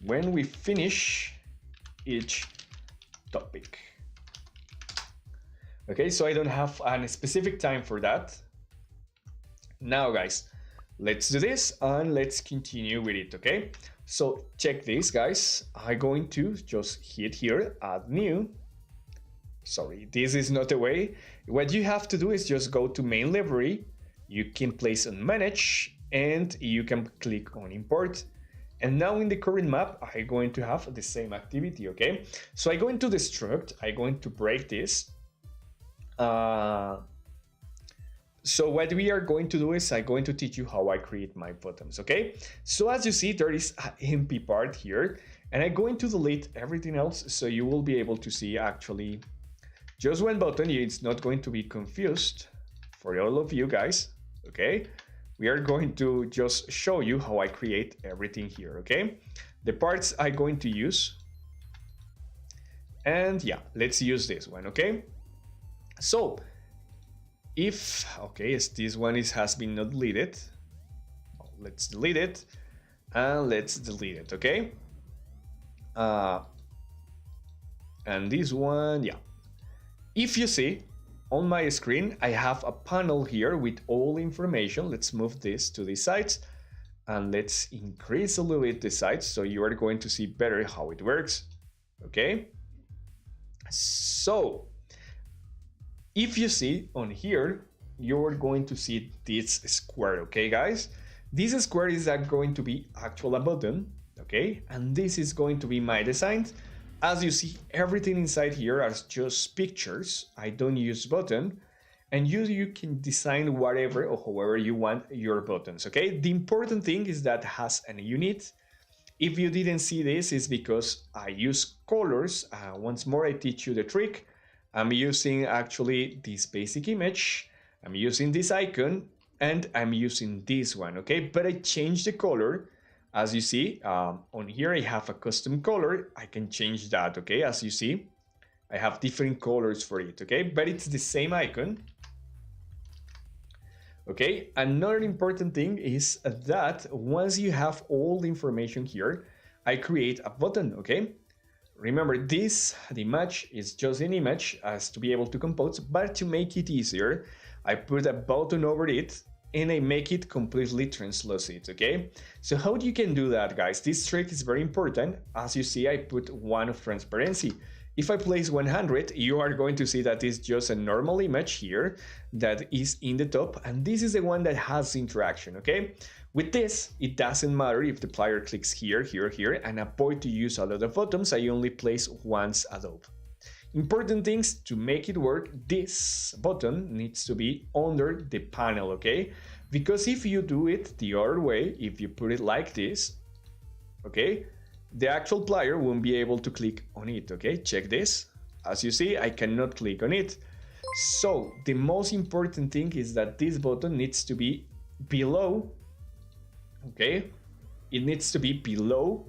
When we finish each topic. Okay, so I don't have a specific time for that. Now, guys, let's do this and let's continue with it, okay? So check this, guys. I'm going to just hit here, add new. Sorry, this is not the way. What you have to do is just go to main library. You can place on manage and you can click on import. And now in the current map, I'm going to have the same activity, okay? So I'm going to destruct, I'm going to break this. So what we are going to do is I'm going to teach you how I create my buttons, okay? So as you see, there is an empty part here, and I'm going to delete everything else so you will be able to see actually just one button. It's not going to be confused for all of you guys, okay? We are going to just show you how I create everything here, okay? The parts I'm going to use. And yeah, let's use this one, okay? So, okay, this one has been not deleted. Let's delete it. And let's delete it, okay? And this one, yeah. If you see, on my screen, I have a panel here with all information. Let's move this to the sides and let's increase a little bit the sides so you are going to see better how it works. Okay. So if you see on here, you're going to see this square. Okay, guys, this square is going to be actual a button. Okay, and this is going to be my design. As you see, everything inside here are just pictures. I don't use button, and you can design whatever or however you want your buttons, okay? The important thing is that it has a unit, If you didn't see this, it's because I use colors. Once more, I teach you the trick. I'm using actually this basic image. I'm using this icon and I'm using this one, okay? But I changed the color. As you see, on here I have a custom color. I can change that, okay? As you see, I have different colors for it, okay? But it's the same icon. Okay, another important thing is that once you have all the information here, I create a button, okay? Remember this, the image is just an image as to be able to compose, but to make it easier, I put a button over it and I make it completely translucent, okay? So how you can do that, guys? This trick is very important. As you see, I put 1 of transparency. If I place 100, you are going to see that it's just a normal image here that is in the top, and this is the one that has interaction, okay? With this, it doesn't matter if the player clicks here, here, here, and avoid to use a lot of buttons. I only place once a dot. Important things to make it work, this button needs to be under the panel, okay? Because if you do it the other way, if you put it like this, okay, the actual player won't be able to click on it, okay? Check this. As you see, I cannot click on it. So the most important thing is that this button needs to be below, okay? It needs to be below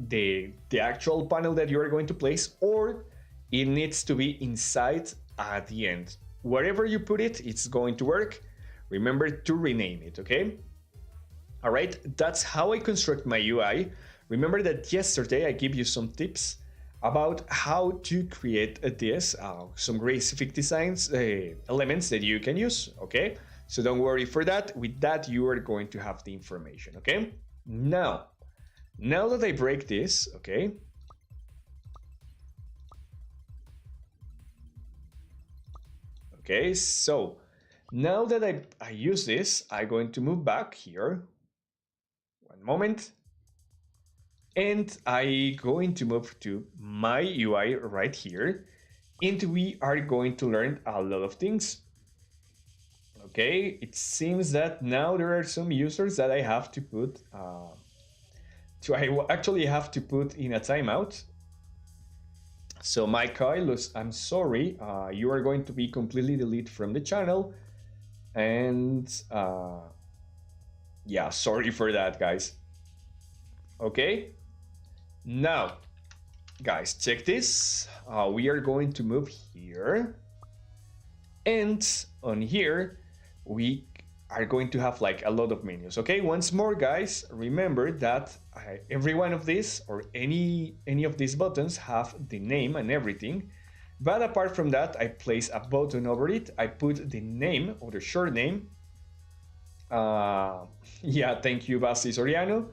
the actual panel that you are going to place, or it needs to be inside at the end. Wherever you put it, it's going to work. Remember to rename it, okay? All right, that's how I construct my UI. Remember that yesterday I gave you some tips about how to create this, some graphic designs, elements that you can use, okay? So don't worry for that. With that, you are going to have the information, okay? Now that I break this, okay? Okay, so now that I use this, I'm going to move back here. One moment. And I'm going to move to my UI right here. And we are going to learn a lot of things. Okay, it seems that now there are some users that I have to put, I actually have to put in a timeout. So my Kyle, I'm sorry, you are going to be completely deleted from the channel. And yeah, sorry for that, guys. Okay, now, guys, check this. We are going to move here. And on here, we are going to have like a lot of menus. Okay, once more, guys, remember that every one of these or any of these buttons have the name and everything. But apart from that, I place a button over it. I put the name or the short name. Yeah, thank you, Basti Soriano,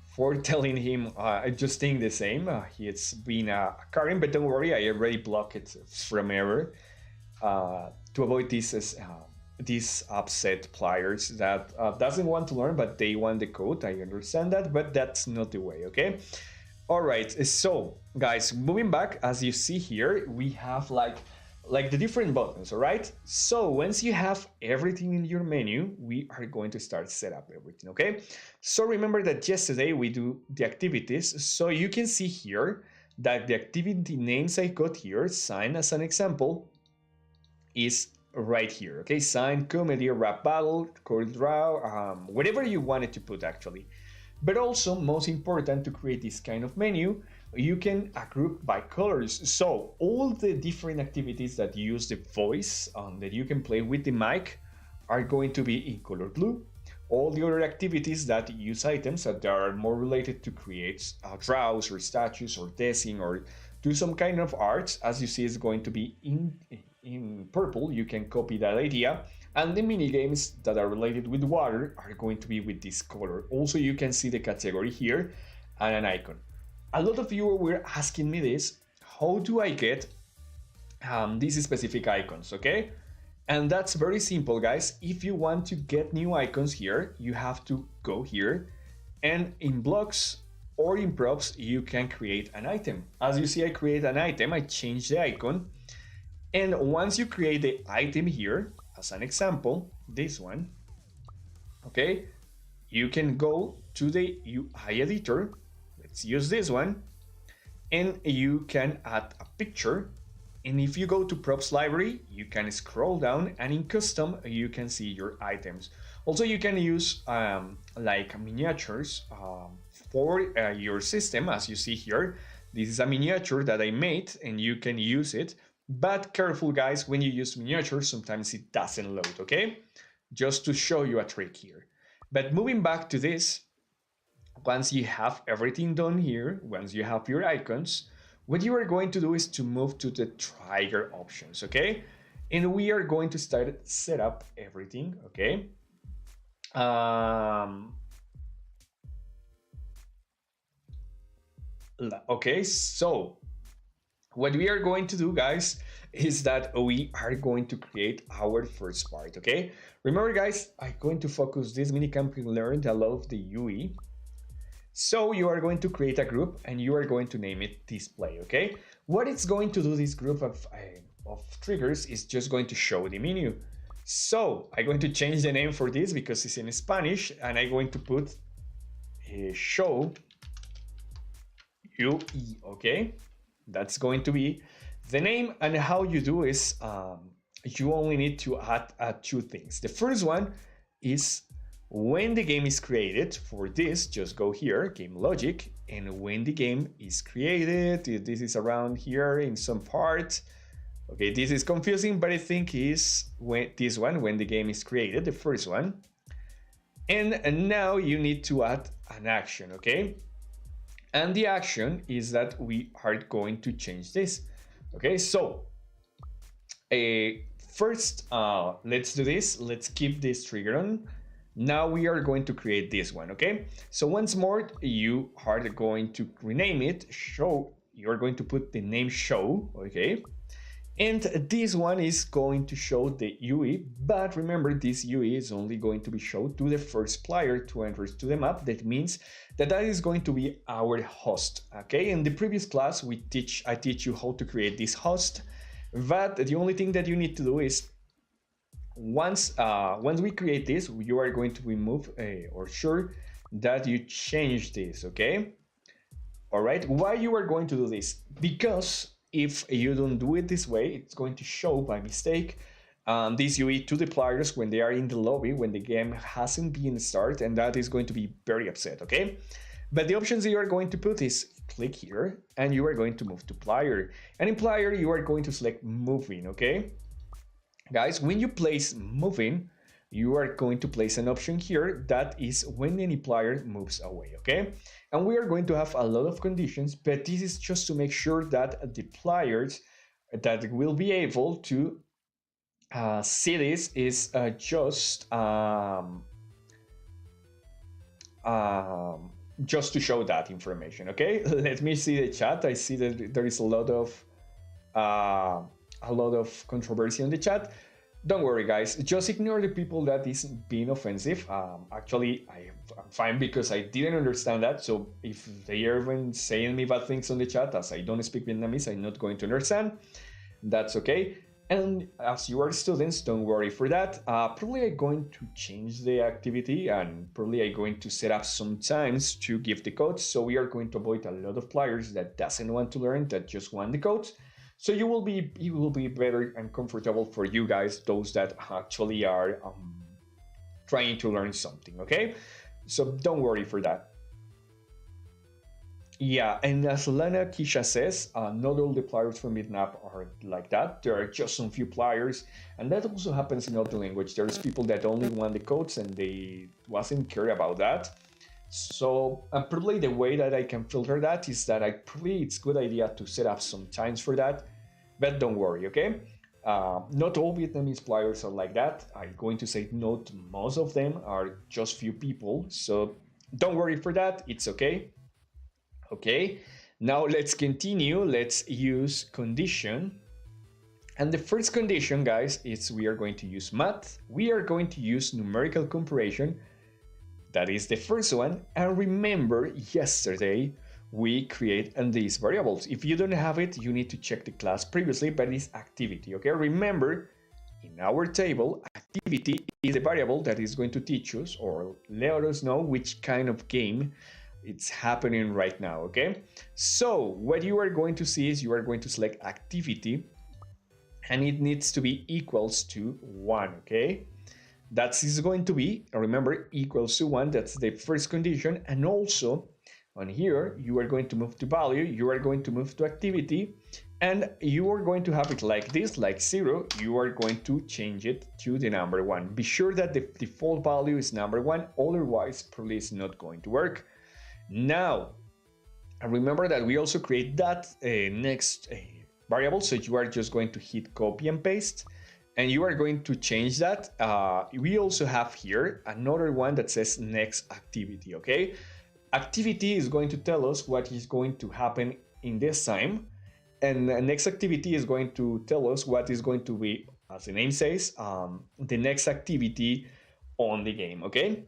for telling him I just think the same. It's been a Karen, but don't worry, I already blocked it from error to avoid these upset players that doesn't want to learn, but they want the code. I understand that, but that's not the way, okay? All right, so guys, moving back, as you see here, we have like the different buttons, all right? So once you have everything in your menu, we are going to start set up everything, okay? So remember that yesterday we do the activities. So you can see here that the activity names I got here, sign as an example, is right here, okay? Sign, comedy, rap battle, chord draw, whatever you wanted to put actually. But also, most important to create this kind of menu, you can group by colors. So all the different activities that use the voice that you can play with the mic are going to be in color blue. All the other activities that use items that are more related to create draws or statues or design or do some kind of art, as you see, is going to be in purple. You can copy that idea. And the mini games that are related with water are going to be with this color. Also, you can see the category here and an icon. A lot of you were asking me this, how do I get these specific icons, okay? And that's very simple, guys. If you want to get new icons here, you have to go here, and in blocks or in props, you can create an item. As you see, I create an item, I change the icon, and once you create the item here, as an example, this one, Okay, you can go to the UI editor. Let's use this one, and you can add a picture. And if you go to props library, you can scroll down, and in custom you can see your items. Also, you can use like miniatures for your system. As you see here, this is a miniature that I made, and you can use it. But careful, guys, when you use miniatures, sometimes it doesn't load. Okay, just to show you a trick here. But moving back to this, once you have everything done here, once you have your icons, what you are going to do is to move to the trigger options, okay? And we are going to start set up everything, okay? Okay, so what we are going to do, guys, is that we are going to create our first part, okay? Remember, guys, I'm going to focus this minicamp and learn a lot of the UE. So you are going to create a group and you are going to name it display, okay? What it's going to do, this group of triggers, is just going to show the menu. So I'm going to change the name for this because it's in Spanish, and I'm going to put show UE, okay? That's going to be the name. And how you do is you only need to add two things. The first one is when the game is created. For this, just go here, game logic, and when the game is created, this is around here in some part. Okay, this is confusing, but I think is when this one, when the game is created, the first one. And now you need to add an action, okay? And the action is that we are going to change this. Okay, so first, let's do this. Let's keep this trigger on. Now we are going to create this one, okay? So once more, you are going to rename it show. You're going to put the name show, okay? And this one is going to show the UE, but remember, this UE is only going to be shown to the first player to enter to the map. That means that is going to be our host, okay? In the previous class, I teach you how to create this host, but the only thing that you need to do is once we create this, you are going to remove or sure that you change this, okay? All right, why you are going to do this? Because if you don't do it this way, it's going to show by mistake this UE to the players when they are in the lobby, when the game hasn't been started, and that is going to be very upset, okay? But the options you are going to put is click here, and you are going to move to player. And in player, you are going to select moving, okay? Guys, when you place moving, you are going to place an option here that is when any player moves away, okay? And we are going to have a lot of conditions, but this is just to make sure that the players that will be able to see this is just to show that information, okay? Let me see the chat. I see that there is a lot of controversy in the chat. Don't worry, guys. Just ignore the people that is being offensive. Actually, I'm fine because I didn't understand that. So if they are even saying me bad things on the chat, as I don't speak Vietnamese, I'm not going to understand. That's okay. And as you are students, don't worry for that. Probably I'm going to change the activity, and probably I'm going to set up some times to give the codes. So we are going to avoid a lot of players that doesn't want to learn, that just want the codes. So it will be better and comfortable for you guys, those that actually are trying to learn something, okay? So don't worry for that. Yeah, and as Lana Kisha says, not all the players from Vietnam are like that. There are just some few players, and that also happens in other language. There's people that only want the codes and they wasn't care about that. So probably the way that I can filter that is that it's a good idea to set up some times for that, but don't worry, okay? Not all Vietnamese players are like that. I'm going to say not most of them, are just few people. So don't worry for that, it's okay. Okay, now let's continue. Let's use condition. And the first condition, guys, is we are going to use math. We are going to use numerical comparison. That is the first one. And remember, yesterday we create these variables. If you don't have it, you need to check the class previously, but it's activity, okay? Remember, in our table, activity is a variable that is going to teach us or let us know which kind of game it's happening right now, okay? So what you are going to see is you are going to select activity, and it needs to be equals to 1, okay? That is going to be, remember, equals to 1, that's the first condition. And also on here, you are going to move to value, you are going to move to activity, and you are going to have it like this, like 0. You are going to change it to the number 1. Be sure that the default value is number 1, otherwise probably it's not going to work. Now, remember that we also create that next variable, so you are just going to hit copy and paste, and you are going to change that. We also have here another one that says next activity, okay? Activity is going to tell us what is going to happen in this time, and next activity is going to tell us what is going to be, as the name says, the next activity on the game, okay?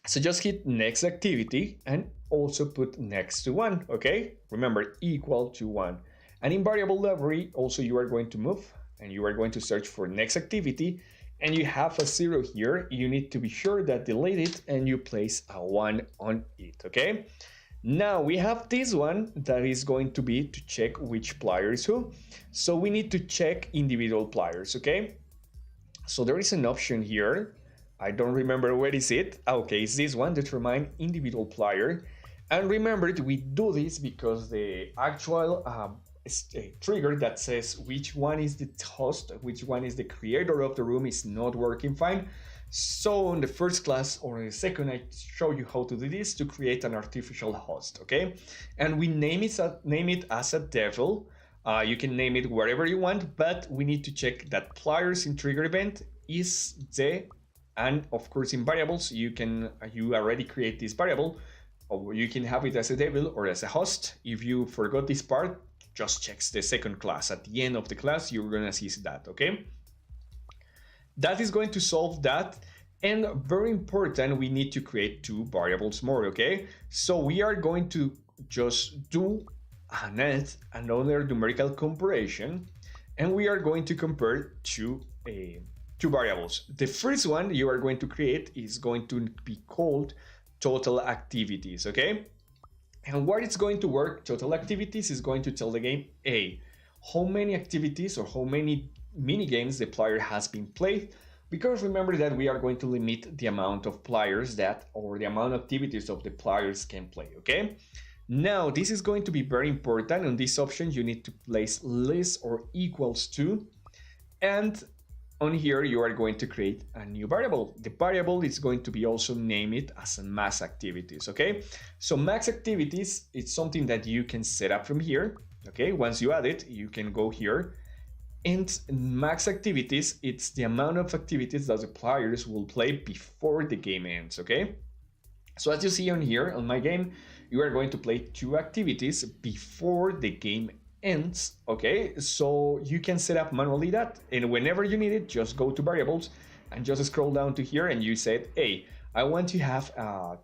So just hit next activity and also put next to 1, okay? Remember, equal to 1. And in variable library, also you are going to move and you are going to search for next activity, and you have a 0 here. You need to be sure that delete it and you place a 1 on it, okay? Now we have this one that is going to be to check which player is who. So we need to check individual players, okay? So there is an option here. I don't remember where is it. Okay, it's this one, determine individual player. And remember, we do this because the actual trigger that says which one is the host, which one is the creator of the room is not working fine. So in the first class or in the second, I show you how to do this to create an artificial host, okay? And we name it as a devil. You can name it wherever you want, but we need to check that players in trigger event is the, and of course in variables, you already create this variable, or you can have it as a devil or as a host. If you forgot this part, just checks the second class. At the end of the class, you're gonna see that, okay? That is going to solve that. And very important, we need to create 2 variables more, okay? So we are going to just do another numerical comparison, and we are going to compare two variables. The first one you are going to create is going to be called total activities, okay? And what it's going to work, total activities, is going to tell the game how many activities or how many mini games the player has been played, because remember that we are going to limit the amount of players that, or the amount of activities of the players can play, okay? Now this is going to be very important. On this option you need to place less or equals to, and on here you are going to create a new variable. The variable is going to be also named as max activities, okay? So max activities, it's something that you can set up from here, okay? Once you add it, you can go here, and max activities, it's the amount of activities that the players will play before the game ends, okay? So as you see on here, on my game, you are going to play 2 activities before the game ends, okay? So you can set up manually that, and whenever you need it, just go to variables and just scroll down to here and you said, hey, I want to have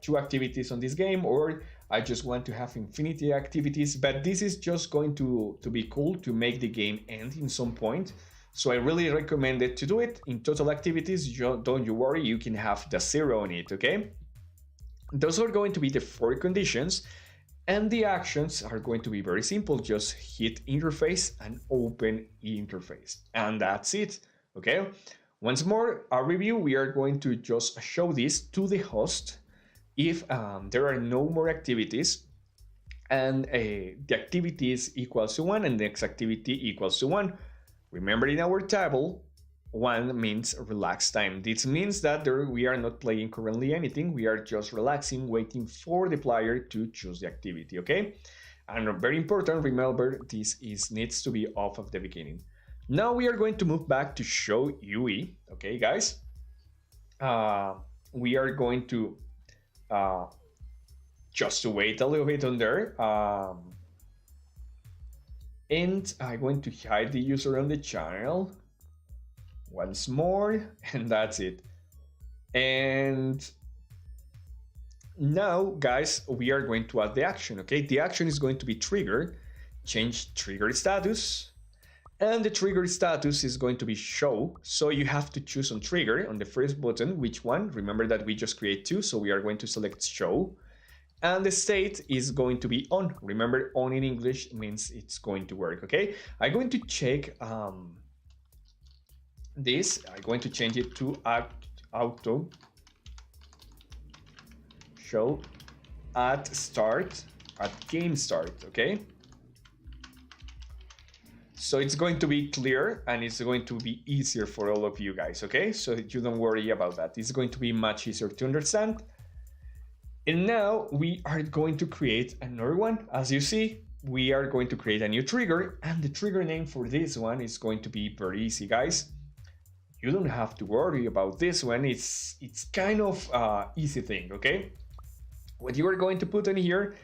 2 activities on this game, or I just want to have infinity activities, but this is just going to be cool to make the game end in some point. So I really recommend it to do it. In total activities, don't you worry, you can have the 0 on it, okay? Those are going to be the 4 conditions, and the actions are going to be very simple. Just hit interface and open interface, and that's it, okay? Once more, a review, we are going to just show this to the host if there are no more activities, and the activities equals to 1 and the next activity equals to 1. Remember, in our table, 1 means relax time. This means that we are not playing currently anything. We are just relaxing, waiting for the player to choose the activity, okay? And very important, remember, this needs to be off of the beginning. Now we are going to move back to show UI, okay, guys? We are going to just to wait a little bit on there. And I'm going to hide the user on the channel once more, and that's it. And now, guys, we are going to add the action, okay? The action is going to be trigger, change trigger status, And the trigger status is going to be show. So you have to choose on trigger on the first button, which one. Remember that we just create two, so we are going to select show. And the state is going to be on. Remember, on in English means it's going to work, okay? I'm going to check this. I'm going to change it to auto show at start, at game start, okay? So it's going to be clear and it's going to be easier for all of you guys, okay? So you don't worry about that. It's going to be much easier to understand. And now we are going to create another one. As you see, we are going to create a new trigger, and the trigger name for this one is going to be very easy, guys. You don't have to worry about this one. It's kind of easy thing, okay? What you are going to put in here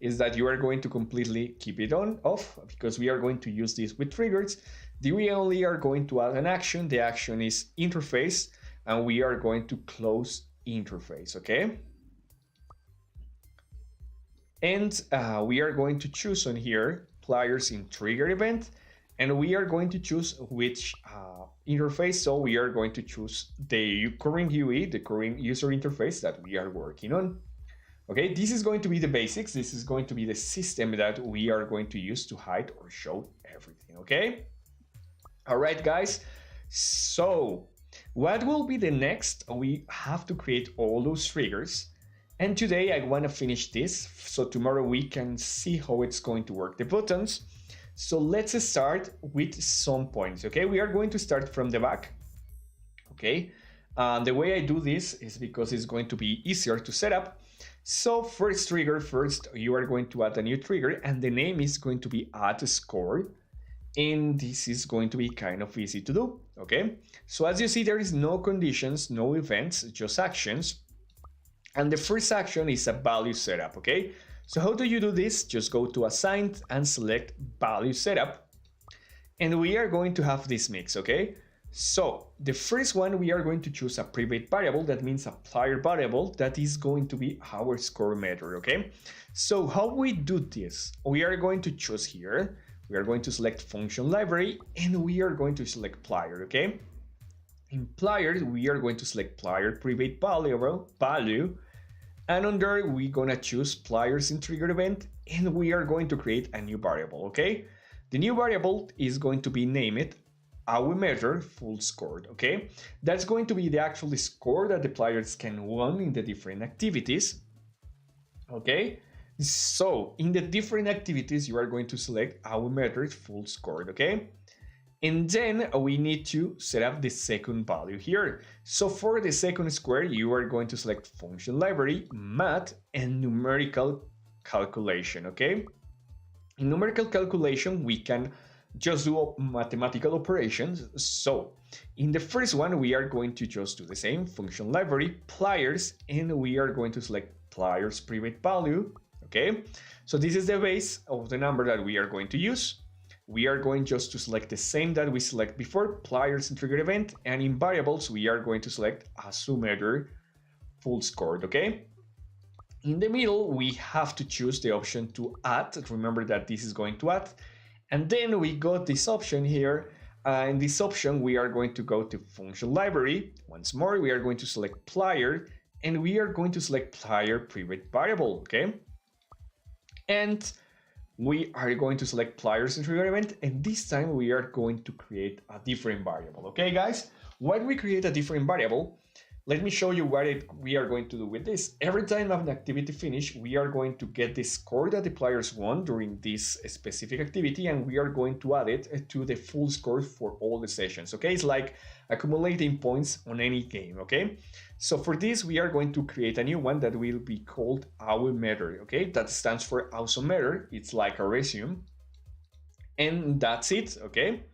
is that you are going to completely keep it off, because we are going to use this with triggers. We only are going to add an action. The action is interface, and we are going to close interface, okay? And we are going to choose on here players in trigger event, and we are going to choose which interface. So we are going to choose the current UI, the current user interface that we are working on. Okay, this is going to be the basics. This is going to be the system that we are going to use to hide or show everything, okay? All right, guys. So what will be the next? We have to create all those triggers. And today I want to finish this, so tomorrow we can see how it's going to work, the buttons. So let's start with some points, okay? We are going to start from the back, okay? The way I do this is because it's going to be easier to set up. So first trigger, first you are going to add a new trigger, and the name is going to be add score. And this is going to be kind of easy to do, okay? So as you see, there is no conditions, no events, just actions. And the first action is a value setup, okay? So how do you do this? Just go to assigned and select value setup. And we are going to have this mix, okay? So the first one, we are going to choose a private variable. That means a player variable that is going to be our score meter, okay? So how we do this? We are going to choose here. We are going to select function library, and we are going to select player, okay? In player, we are going to select player private value. And under, we're gonna choose players in trigger event, and we are going to create a new variable, okay? The new variable is going to be named our measure full scored, okay? That's going to be the actual score that the players can win in the different activities, okay? So in the different activities, you are going to select our measure full scored, okay? And then we need to set up the second value here. So for the second square, you are going to select function library, math, and numerical calculation, okay? In numerical calculation, we can just do mathematical operations. So in the first one, we are going to just do the same, function library, players, and we are going to select players private value, okay? So this is the base of the number that we are going to use. We are going just to select the same that we select before, players in trigger event, and in variables, we are going to select assumer full scored, okay? In the middle, we have to choose the option to add. Remember that this is going to add. And then we got this option here. In this option, we are going to go to function library. Once more, we are going to select player, and we are going to select player private variable, okay? And we are going to select players in trigger event, and this time we are going to create a different variable, okay guys? When we create a different variable, let me show you what we are going to do with this. Every time an activity finish, we are going to get the score that the players won during this specific activity, and we are going to add it to the full score for all the sessions, okay? It's like accumulating points on any game, okay? So for this, we are going to create a new one that will be called our meter, okay? That stands for awesome meter. It's like a resume. And that's it, okay?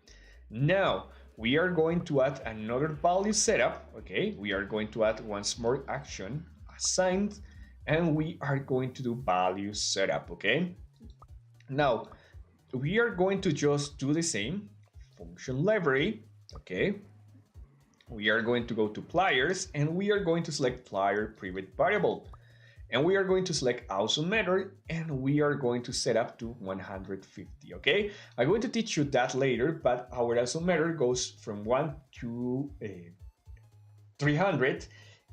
Now, we are going to add another value setup, okay? We are going to add once more action, assigned, and we are going to do value setup, okay? Now, we are going to just do the same, function library, okay? We are going to go to players, and we are going to select player private variable. And we are going to select awesome method, and we are going to set up to 150, okay? I'm going to teach you that later, but our awesome method goes from 1 to 300,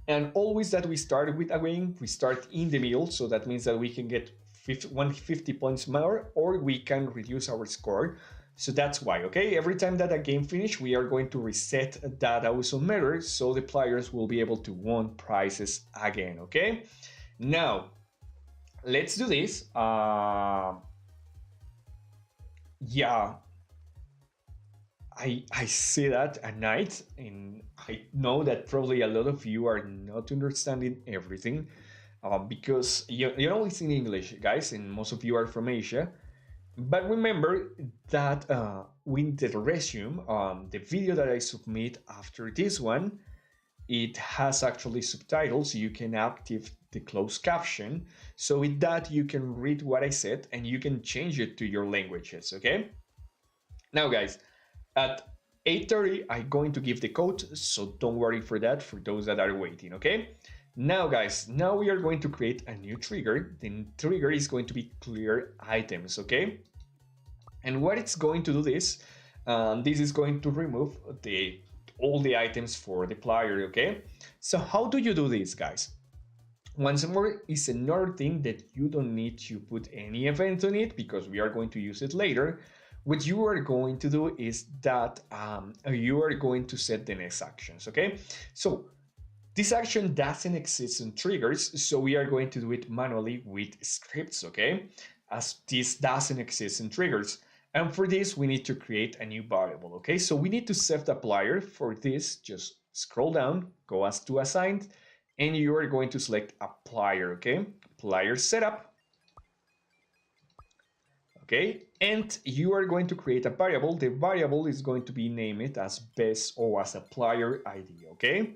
and always that we start with a game, we start in the middle, so that means that we can get 150 points more, or we can reduce our score. So that's why, okay? Every time that a game finish, we are going to reset that awesome method, so the players will be able to win prizes again, okay? Now, let's do this. Yeah, I see that at night, and I know that probably a lot of you are not understanding everything because you know it's in English, guys, and most of you are from Asia. But remember that with the resume, the video that I submit after this one, it has actually subtitles. You can activate the closed caption. So with that, you can read what I said and you can change it to your languages, okay? Now, guys, at 8:30, I'm going to give the code, so don't worry for that, for those that are waiting, okay? Now, guys, now we are going to create a new trigger. The trigger is going to be clear items, okay? And what it's going to do this is going to remove all the items for the player, okay? So how do you do this, guys? Once more is another thing that you don't need to put any event on it because we are going to use it later. What you are going to do is that you are going to set the next actions, okay? So this action doesn't exist in triggers, so we are going to do it manually with scripts, okay? As this doesn't exist in triggers. And for this, we need to create a new variable, okay? So we need to set the player. For this, just scroll down, go as to assigned, and you are going to select a player, okay? Player setup. Okay, and you are going to create a variable. The variable is going to be named as best or as a player ID, okay?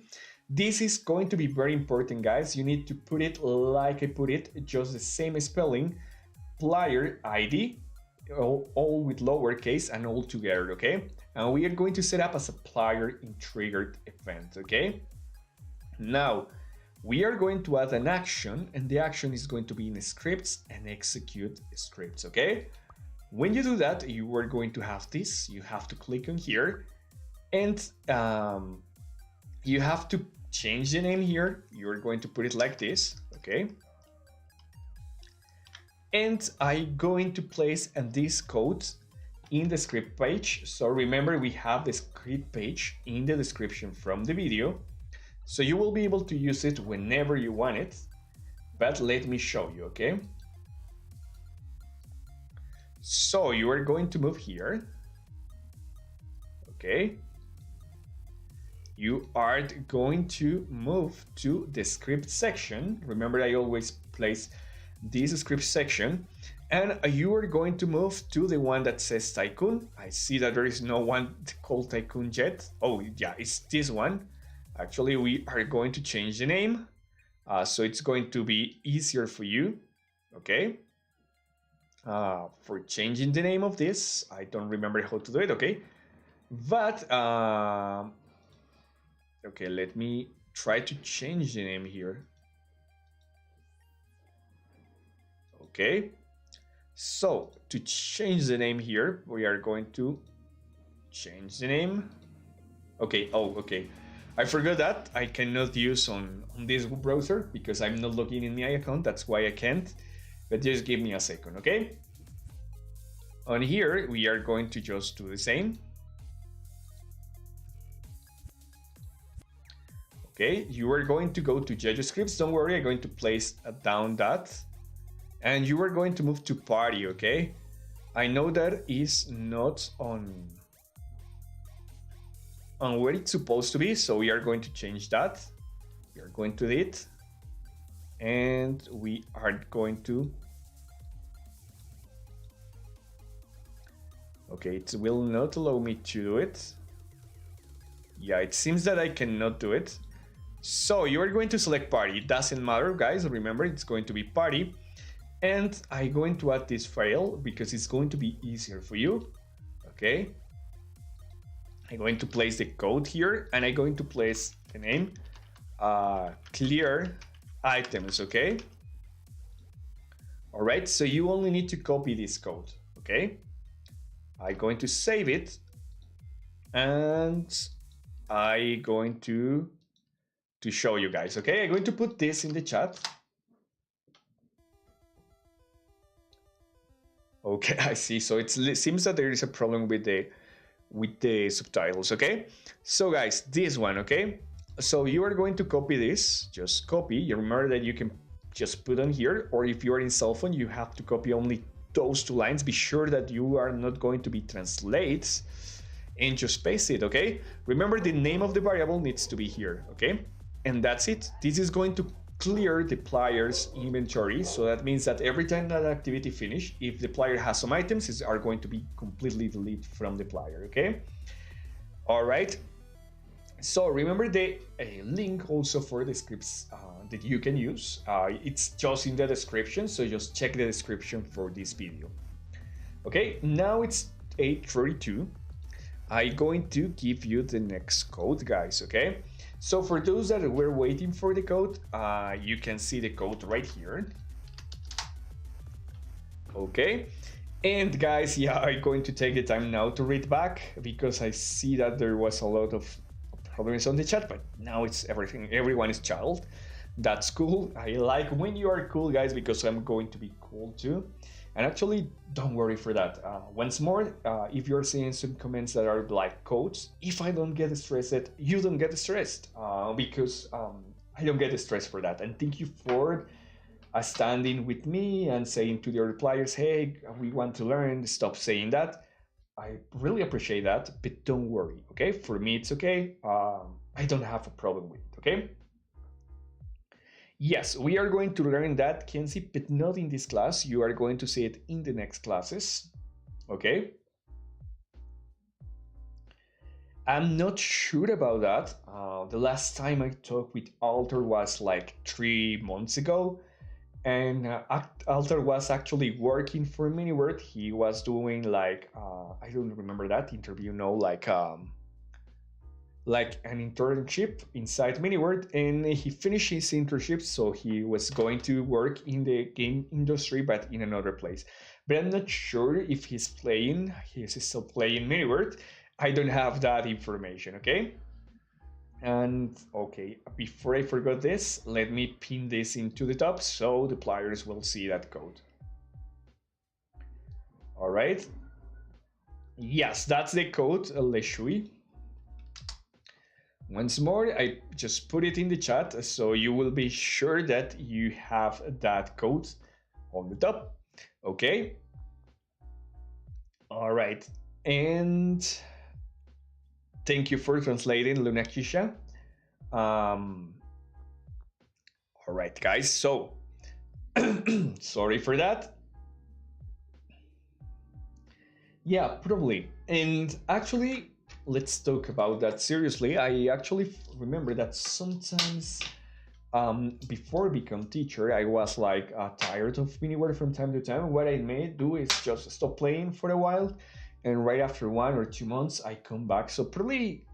This is going to be very important, guys. You need to put it like I put it, just the same spelling, player ID, all with lowercase and all together, okay? And we are going to set up as a player in triggered event, okay? Now, we are going to add an action, and the action is going to be in scripts and execute scripts, okay? When you do that, you are going to have this. You have to click on here, and you have to change the name here. You're going to put it like this, okay? And I'm going to place this code in the script page. So remember, we have the script page in the description from the video. So you will be able to use it whenever you want it. But let me show you, okay? So you are going to move here. Okay. You are going to move to the script section. Remember, I always place this script section, and you are going to move to the one that says Tycoon. I see that there is no one called Tycoon yet. Oh yeah, it's this one. Actually, we are going to change the name, so it's going to be easier for you, okay? For changing the name of this, I don't remember how to do it, okay? But, okay, let me try to change the name here. Okay, so to change the name here, we are going to change the name. Okay, oh, okay. I forgot that I cannot use on this browser because I'm not logging in my account. That's why I can't. But just give me a second, okay? On here, we are going to just do the same. Okay, you are going to go to YeyoScripts. Don't worry, I'm going to place down that. And you are going to move to party, okay? I know that is not on where it's supposed to be, so we are going to change that. We are going to it, and we are going to. Okay, it will not allow me to do it. Yeah, it seems that I cannot do it. So you are going to select party. It doesn't matter, guys. Remember, it's going to be party. And I'm going to add this file because it's going to be easier for you. Okay. I'm going to place the code here, and I'm going to place the name clear items. Okay. All right, so you only need to copy this code, okay? I'm going to save it, and I'm going to show you guys, okay? I'm going to put this in the chat. Okay, I see. So it seems that there is a problem with the subtitles, okay? So guys, this one, okay? So you are going to copy this, just copy. You remember that you can just put on here, or if you are in cell phone, you have to copy only those 2 lines. Be sure that you are not going to be translates, and just paste it, okay? Remember, the name of the variable needs to be here, okay? And that's it. This is going to clear the player's inventory, so that means that every time that activity finish, if the player has some items, it are going to be completely deleted from the player, okay? All right. So remember the link also for the scripts that you can use. It's just in the description, so just check the description for this video. Okay, now it's 8:32. I'm going to give you the next code, guys, okay? So for those that were waiting for the code, you can see the code right here. Okay, and guys, yeah, I'm going to take the time now to read back because I see that there was a lot of problems on the chat, but now it's everyone is child. That's cool. I like when you are cool, guys, because I'm going to be cool too. And actually, don't worry for that. Once more, if you're seeing some comments that are like codes, if I don't get stressed, you don't get stressed, because I don't get stressed for that. And thank you for standing with me and saying to the other players, hey, we want to learn, stop saying that. I really appreciate that, but don't worry, okay? For me, it's okay. I don't have a problem with it, okay? Yes, we are going to learn that, Kenzie, but not in this class. You are going to see it in the next classes, okay? I'm not sure about that. The last time I talked with Alter was like 3 months ago, and Alter was actually working for Miniword. He was doing like, I don't remember that interview, no, like an internship inside Miniword, and he finished his internship, so he was going to work in the game industry, but in another place. But I'm not sure if he's still playing Miniword. I don't have that information, okay? And okay, before I forgot this, let me pin this into the top so the players will see that code. All right. Yes, that's the code, Leshui. Once more, I just put it in the chat, so you will be sure that you have that code on the top, okay? All right, and thank you for translating, Lunakisha. All right, guys, so sorry for that. Yeah, probably, and actually, let's talk about that seriously. I actually remember that sometimes before become teacher, I was like tired of Miniware from time to time. What I may do is just stop playing for a while, and right after 1 or 2 months, I come back. So probably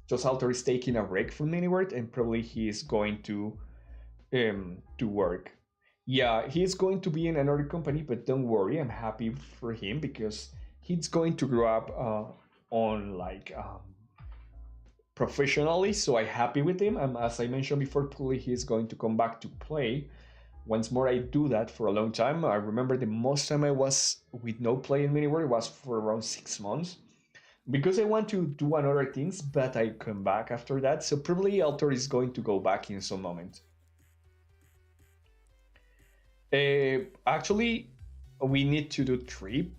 just Alter is taking a break from Miniware, and probably he is going to work. Yeah, he's going to be in another company, but don't worry, I'm happy for him because he's going to grow up on like professionally, so I'm happy with him. And as I mentioned before, probably he's going to come back to play. Once more, I do that for a long time. I remember the most time I was with no play in Miniware was for around 6 months, because I want to do another things, but I come back after that. So probably Alter is going to go back in some moment. Actually, we need to do 3,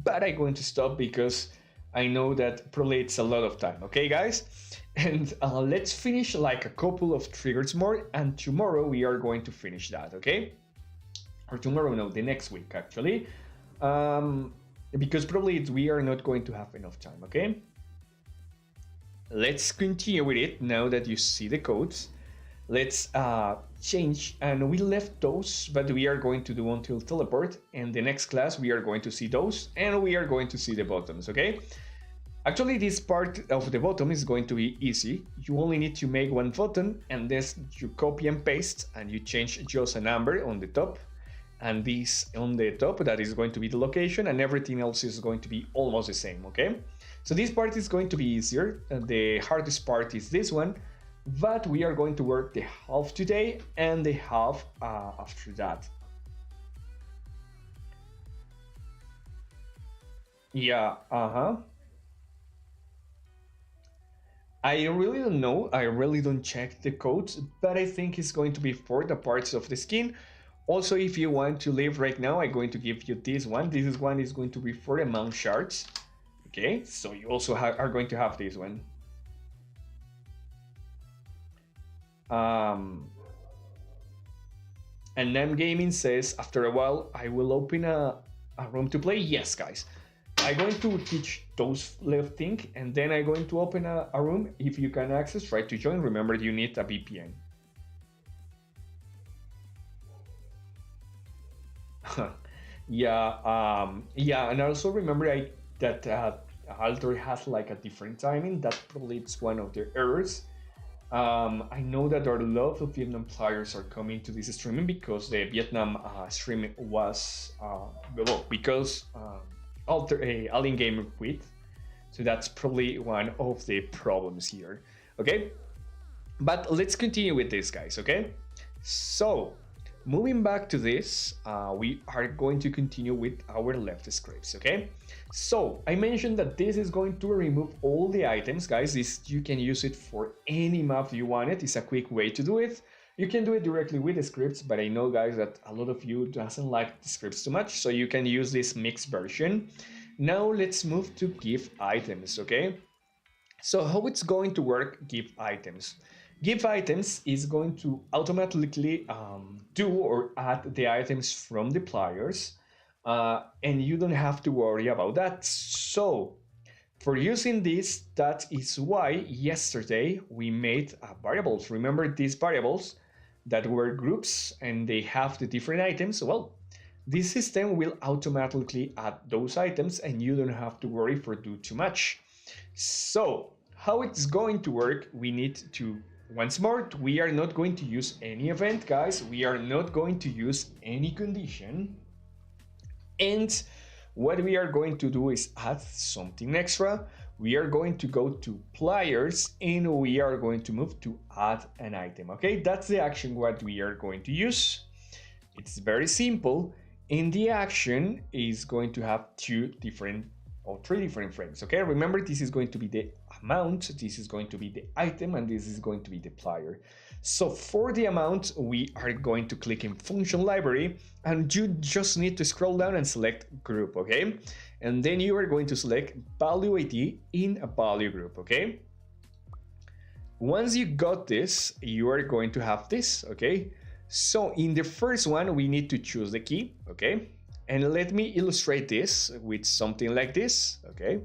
but I'm going to stop because I know that probably it's a lot of time, okay, guys? And let's finish like a couple of triggers more, and tomorrow we are going to finish that, okay? Or tomorrow, no, the next week, actually. Because probably we are not going to have enough time, okay? Let's continue with it now that you see the codes. Let's change, and we left those, but we are going to do until teleport, and the next class we are going to see those, and we are going to see the buttons, okay? Actually, this part of the bottom is going to be easy. You only need to make one button, and then you copy and paste, and you change just a number on the top, and this on the top, that is going to be the location, and everything else is going to be almost the same, okay? So this part is going to be easier. The hardest part is this one, but we are going to work the half today and the half after that. Yeah, I really don't know. I really don't check the codes, but I think it's going to be for the parts of the skin. Also, if you want to leave right now, I'm going to give you this one. This one is going to be for the mount shards. Okay, so you also are going to have this one. And Nam Gaming says, after a while, I will open a room to play. Yes, guys. I'm going to teach those little things, and then I'm going to open a room. If you can access, try to join. Remember, you need a VPN. Yeah, and also remember that Alter has like a different timing. That probably it's one of the errors. I know that there are a lot of Vietnam players are coming to this streaming because the Vietnam streaming was because Alien Gamer quit, so that's probably one of the problems here. Okay, but let's continue with this, guys. Okay, so moving back to this, we are going to continue with our left scripts. Okay, so I mentioned that this is going to remove all the items, guys. You can use it for any map you want. It's a quick way to do it. You can do it directly with the scripts, but I know, guys, that a lot of you doesn't like the scripts too much, so you can use this mixed version. Now let's move to give items, okay? So how it's going to work, give items? Give items is going to automatically do or add the items from the players, and you don't have to worry about that. So for using this, that is why yesterday we made variables. Remember these variables that were groups and they have the different items? Well, this system will automatically add those items and you don't have to worry for do too much. So how it's going to work, we need to, once more, we are not going to use any event, guys. We are not going to use any condition. And what we are going to do is add something extra. We are going to go to players and we are going to move to add an item. Okay, that's the action what we are going to use. It's very simple, and the action is going to have three different frames. Okay, remember this is going to be the amount, this is going to be the item, and this is going to be the player. So for the amount, we are going to click in function library, and you just need to scroll down and select group, okay? And then you are going to select value ID in a value group, okay? Once you got this, you are going to have this, okay? So in the first one, we need to choose the key, okay? And let me illustrate this with something like this, okay?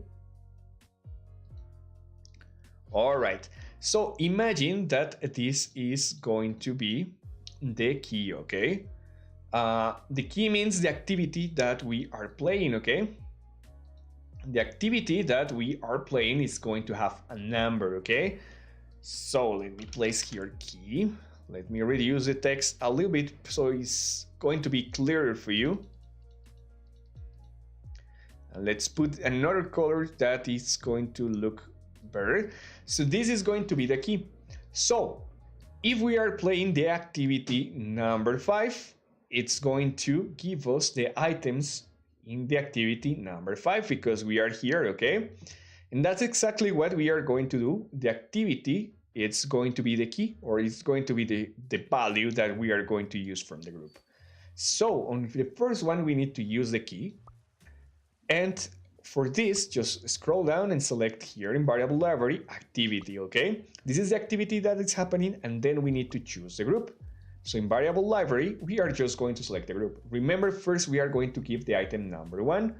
All right, so imagine that this is going to be the key, okay? The key means the activity that we are playing, okay? The activity that we are playing is going to have a number, okay? So let me place here key. Let me reduce the text a little bit so it's going to be clearer for you. And let's put another color that is going to look better. So this is going to be the key. So if we are playing the activity number 5, it's going to give us the items in the activity number 5 because we are here, okay? And that's exactly what we are going to do. The activity, it's going to be the key, or it's going to be the value that we are going to use from the group. So on the first one, we need to use the key. And for this, just scroll down and select here in variable library activity, okay? This is the activity that is happening, and then we need to choose the group. So in variable library, we are just going to select the group. Remember, first we are going to give the item number 1.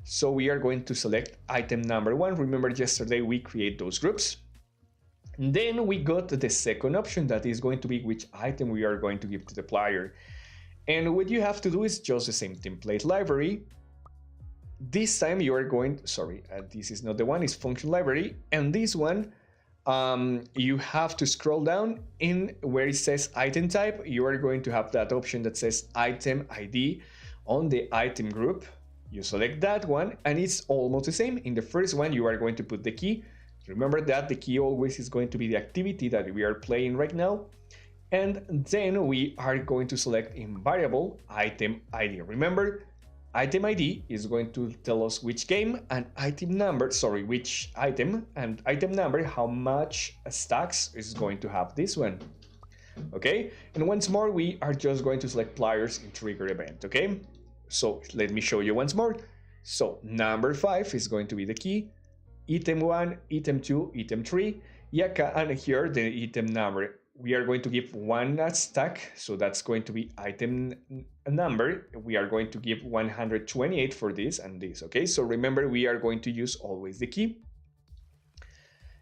So we are going to select item number 1. Remember, yesterday we create those groups. And then we got the second option that is going to be which item we are going to give to the player. And what you have to do is just the same template library. This time you are going, this is not the one, it's function library. And this one, you have to scroll down in where it says item type. You are going to have that option that says item ID on the item group. You select that one and it's almost the same. In the first one, you are going to put the key. Remember that the key always is going to be the activity that we are playing right now. And then we are going to select in variable item ID. Remember, item ID is going to tell us which game and item number, which item and item number, how much stacks is going to have this one. Okay, and once more, we are just going to select players in trigger event. Okay, so let me show you once more. So number 5 is going to be the key, item 1, item 2, item 3, and here the item number. We are going to give one stack, so that's going to be item number. We are going to give 128 for this and this, okay? So remember, we are going to use always the key.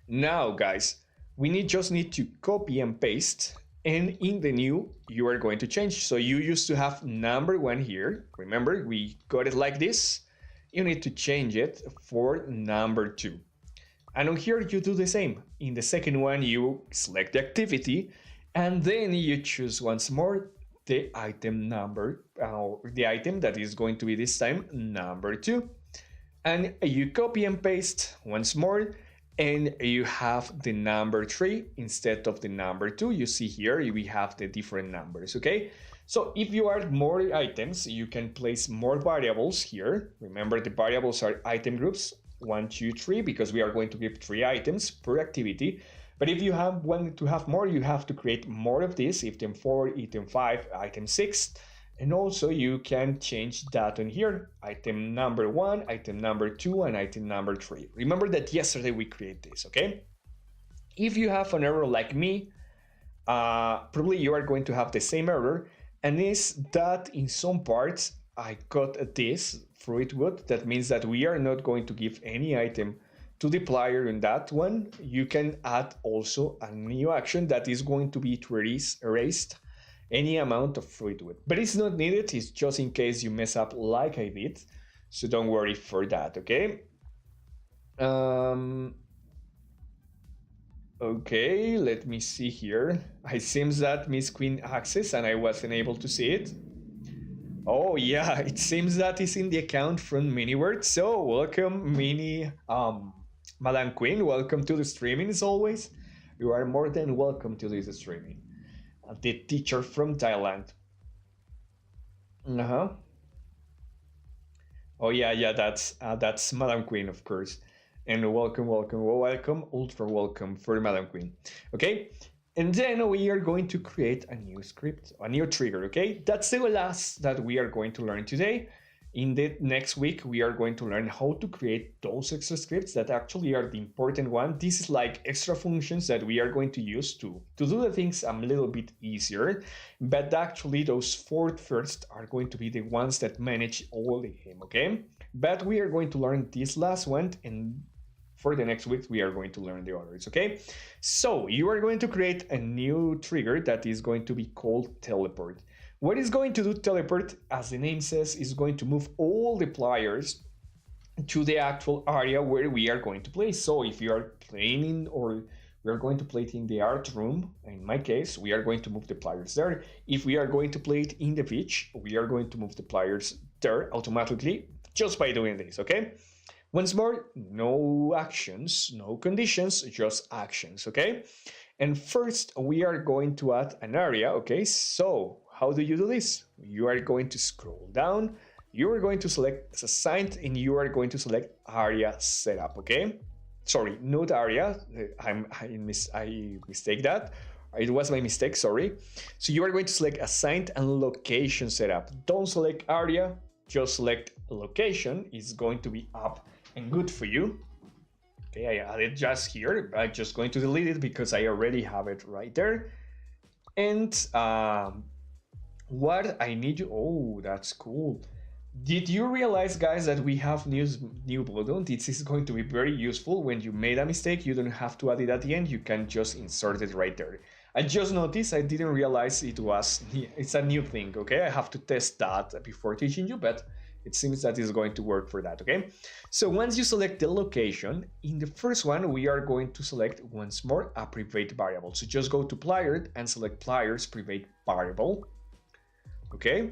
Now, guys, we just need to copy and paste, and in the new, you are going to change. So you used to have number 1 here. Remember, we got it like this. You need to change it for number 2. And on here, you do the same. In the second one, you select the activity, and then you choose once more the item number, the item that is going to be this time number 2. And you copy and paste once more, and you have the number 3 instead of the number 2. You see here, we have the different numbers, okay? So if you add more items, you can place more variables here. Remember, the variables are item groups. 1, 2, 3, because we are going to give 3 items per activity. But if you want to have more, you have to create more of this, item 4, item 5, item 6. And also you can change that on here, item number 1, item number 2, and item number 3. Remember that yesterday we created this, okay? If you have an error like me, probably you are going to have the same error, and is that in some parts I got this fruitwood. That means that we are not going to give any item to the player in that one. You can add also a new action that is going to be to erase any amount of fruitwood. But it's not needed, it's just in case you mess up like I did. So don't worry for that, okay? Okay, let me see here. It seems that Miss Queen access and I wasn't able to see it. Oh yeah, it seems that is in the account from Miniword. So welcome, Madam Queen. Welcome to the streaming as always. You are more than welcome to this streaming. The teacher from Thailand. Oh yeah, that's Madam Queen, of course. And welcome, ultra welcome for Madam Queen. Okay. And then we are going to create a new script, a new trigger, okay? That's the last that we are going to learn today. In the next week, we are going to learn how to create those extra scripts that actually are the important one. This is like extra functions that we are going to use to do the things a little bit easier. But actually, those 4 first are going to be the ones that manage all the game, okay? But we are going to learn this last one, and for the next week, we are going to learn the others, okay? So you are going to create a new trigger that is going to be called teleport. What is going to do teleport, as the name says, is going to move all the players to the actual area where we are going to play. So if you are playing or we are going to play it in the art room, in my case, we are going to move the players there. If we are going to play it in the beach, we are going to move the players there automatically just by doing this, okay? Once more, no actions, no conditions, just actions, okay? And first, we are going to add an area, okay? So, how do you do this? You are going to scroll down, you are going to select as assigned, and you are going to select area setup, okay? Sorry, not area, I mistake that. It was my mistake, sorry. So you are going to select assigned and location setup. Don't select area, just select location. It's going to be up and good for you. Okay, I added just here. I'm just going to delete it because I already have it right there. And what I need you, oh, that's cool. Did you realize, guys, that we have new button? This is going to be very useful. When you made a mistake, you don't have to add it at the end. You can just insert it right there. I just noticed, I didn't realize it's a new thing, okay? I have to test that before teaching you, but it seems that it's going to work for that, okay? So once you select the location, in the first one, we are going to select once more a private variable. So just go to player and select player's private variable, okay?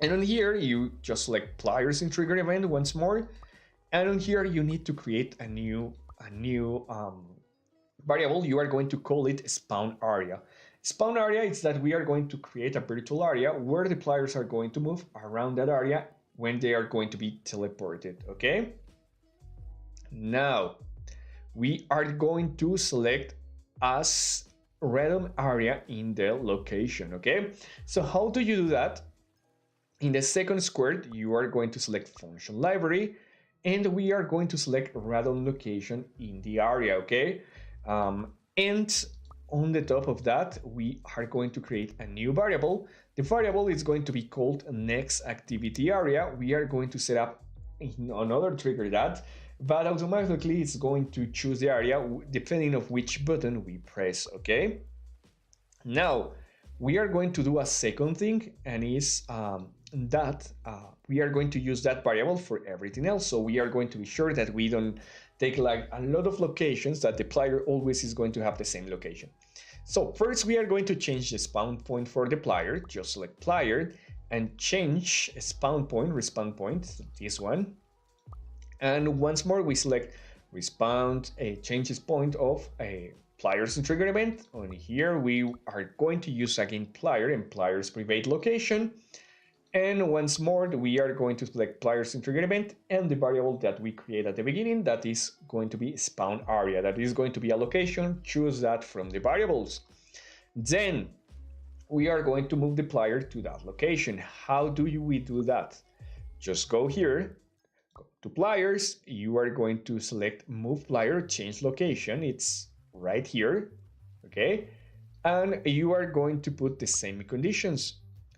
And on here, you just select players in trigger event once more. And on here, you need to create a new variable. You are going to call it spawn area. Spawn area is that we are going to create a virtual area where the players are going to move around that area when they are going to be teleported, okay? Now, we are going to select as random area in the location, okay? So how do you do that? In the second square, you are going to select function library, and we are going to select random location in the area, okay? And on the top of that, we are going to create a new variable. The variable is going to be called next activity area. We are going to set up another trigger that, but automatically it's going to choose the area depending on which button we press, okay? Now, we are going to do a second thing, and is that we are going to use that variable for everything else. So we are going to be sure that we don't take like a lot of locations, that the player always is going to have the same location. So first we are going to change the spawn point for the player. Just select player and change spawn point, respawn point, this one. And once more we select respawn, changes point of a players and trigger event. On here we are going to use again player and player's private location. And once more, we are going to select players in trigger event and the variable that we create at the beginning, that is going to be spawn area. That is going to be a location. Choose that from the variables. Then we are going to move the player to that location. How do we do that? Just go here, go to players. You are going to select move player, change location. It's right here, okay? And you are going to put the same conditions.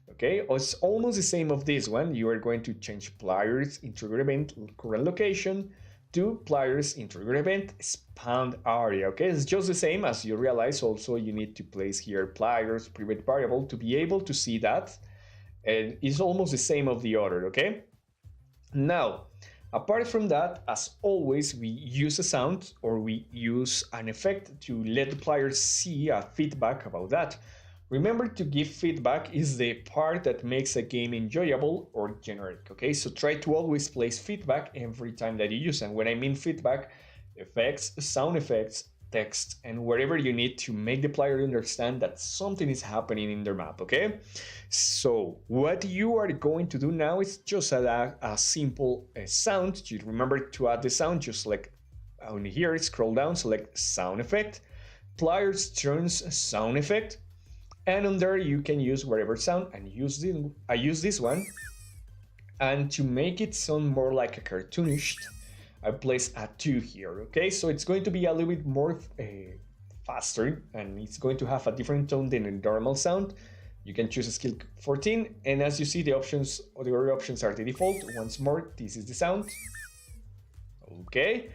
Okay, it's almost the same of this one. You are going to change players in trigger event current location to players in trigger event spawn area. Okay, it's just the same. As you realize, also you need to place here players private variable to be able to see that, and it's almost the same of the other. Okay, now apart from that, as always, we use a sound or we use an effect to let the players see a feedback about that. Remember, to give feedback is the part that makes a game enjoyable or generic, okay? So try to always place feedback every time that you use. And when I mean feedback, effects, sound effects, text, and wherever you need to make the player understand that something is happening in their map, okay? So what you are going to do now is just add a simple sound. You remember to add the sound, just select on here, scroll down, select sound effect, players turns sound effect. And on there you can use whatever sound, and I use this one. And to make it sound more like a cartoonish, I place a 2 here, okay? So it's going to be a little bit more faster, and it's going to have a different tone than a normal sound. You can choose a skill 14, and as you see, the options, or the other options are the default. Once more, this is the sound, okay?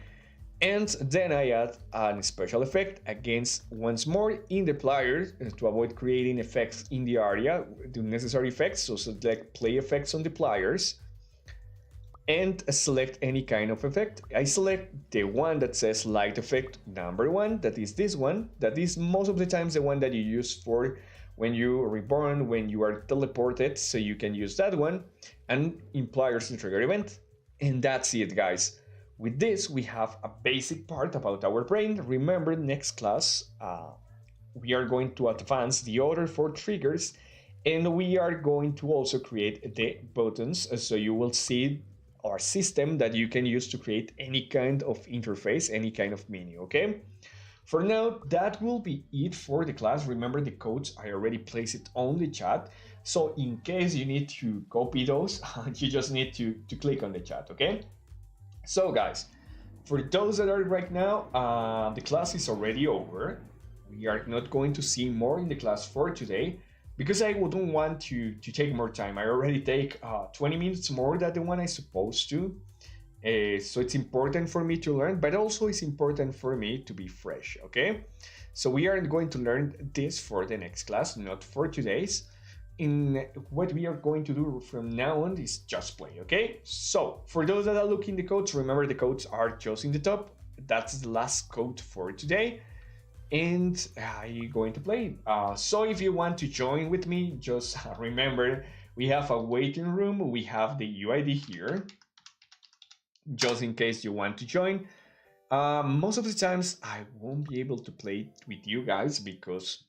And then I add a special effect against once more in the player to avoid creating effects in the area, the necessary effects. So select play effects on the players and select any kind of effect. I select the one that says light effect number 1, that is this one. That is most of the times the one that you use for when you reborn, when you are teleported. So you can use that one, and in players to trigger event. And that's it, guys. With this, we have a basic part about our brain. Remember, next class, we are going to advance the other 4 triggers, and we are going to also create the buttons. So you will see our system that you can use to create any kind of interface, any kind of menu, okay? For now, that will be it for the class. Remember, the codes, I already placed it on the chat. So in case you need to copy those, you just need to click on the chat, okay? So guys, for those that are right now, the class is already over. We are not going to see more in the class for today because I wouldn't want to take more time. I already take 20 minutes more than the one I'm supposed to. So it's important for me to learn, but also it's important for me to be fresh, okay? So we are going to learn this for the next class, not for today's. In what we are going to do from now on is just play, okay? So for those that are looking the codes, remember the codes are just in the top. That's the last code for today, and I'm going to play. So if you want to join with me, just remember we have a waiting room. We have the UID here, just in case you want to join. Most of the times I won't be able to play with you guys because,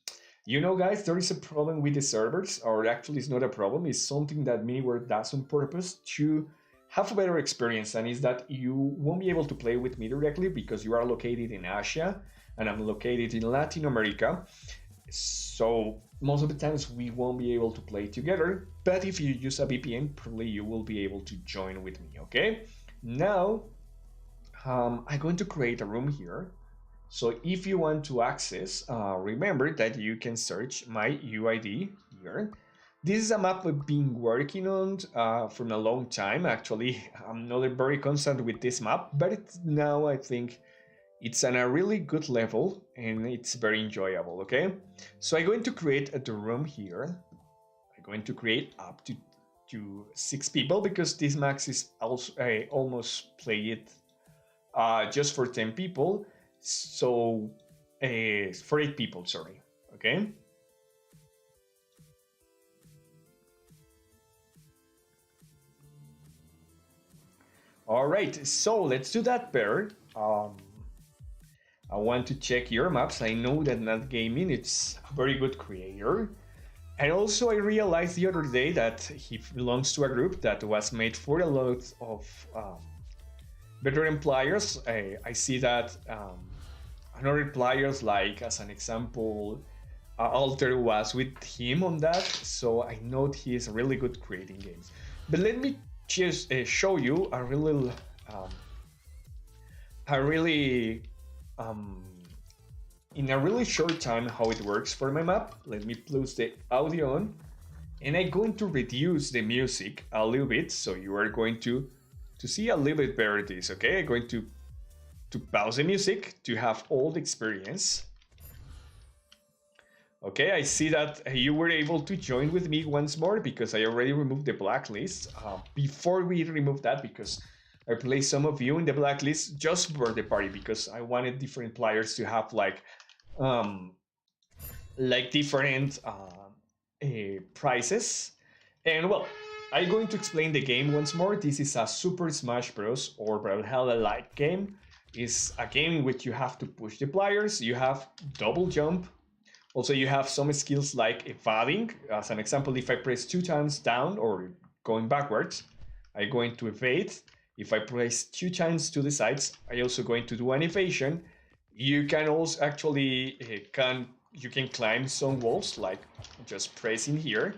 you know, guys, there is a problem with the servers, or actually it's not a problem, it's something that Miniware does on purpose to have a better experience, and is that you won't be able to play with me directly because you are located in Asia and I'm located in Latin America. So most of the times we won't be able to play together, but if you use a VPN, probably you will be able to join with me, okay? Now, I'm going to create a room here. So if you want to access, remember that you can search my UID here. This is a map I've been working on for a long time. Actually, I'm not very constant with this map, but now I think it's on a really good level and it's very enjoyable, okay? So I'm going to create the room here. I'm going to create up to 6 people because this max is also almost played just for 10 people. So for 8 people, sorry, okay? All right, so let's do that better. I want to check your maps. I know that Not Gaming, it's a very good creator. And also I realized the other day that he belongs to a group that was made for a lot of veteran players. I see that another players, like as an example, Alter was with him on that, so I know he is really good creating games. But let me just show you a really in a really short time how it works for my map. Let me close the audio on, and I'm going to reduce the music a little bit, so you are going to see a little bit better this, okay? I'm going to pause the music to have all the experience. Okay, I see that you were able to join with me once more because I already removed the blacklist. Before we remove that, because I placed some of you in the blacklist just for the party because I wanted different players to have like different prices. And well, I'm going to explain the game once more. This is a Super Smash Bros. Or Brawlhalla-like game. It's a game in which you have to push the players. You have double jump. Also, you have some skills like evading. As an example, if I press 2 times down or going backwards, I'm going to evade. If I press 2 times to the sides, I'm also going to do an evasion. You can also actually you can climb some walls, like just pressing here.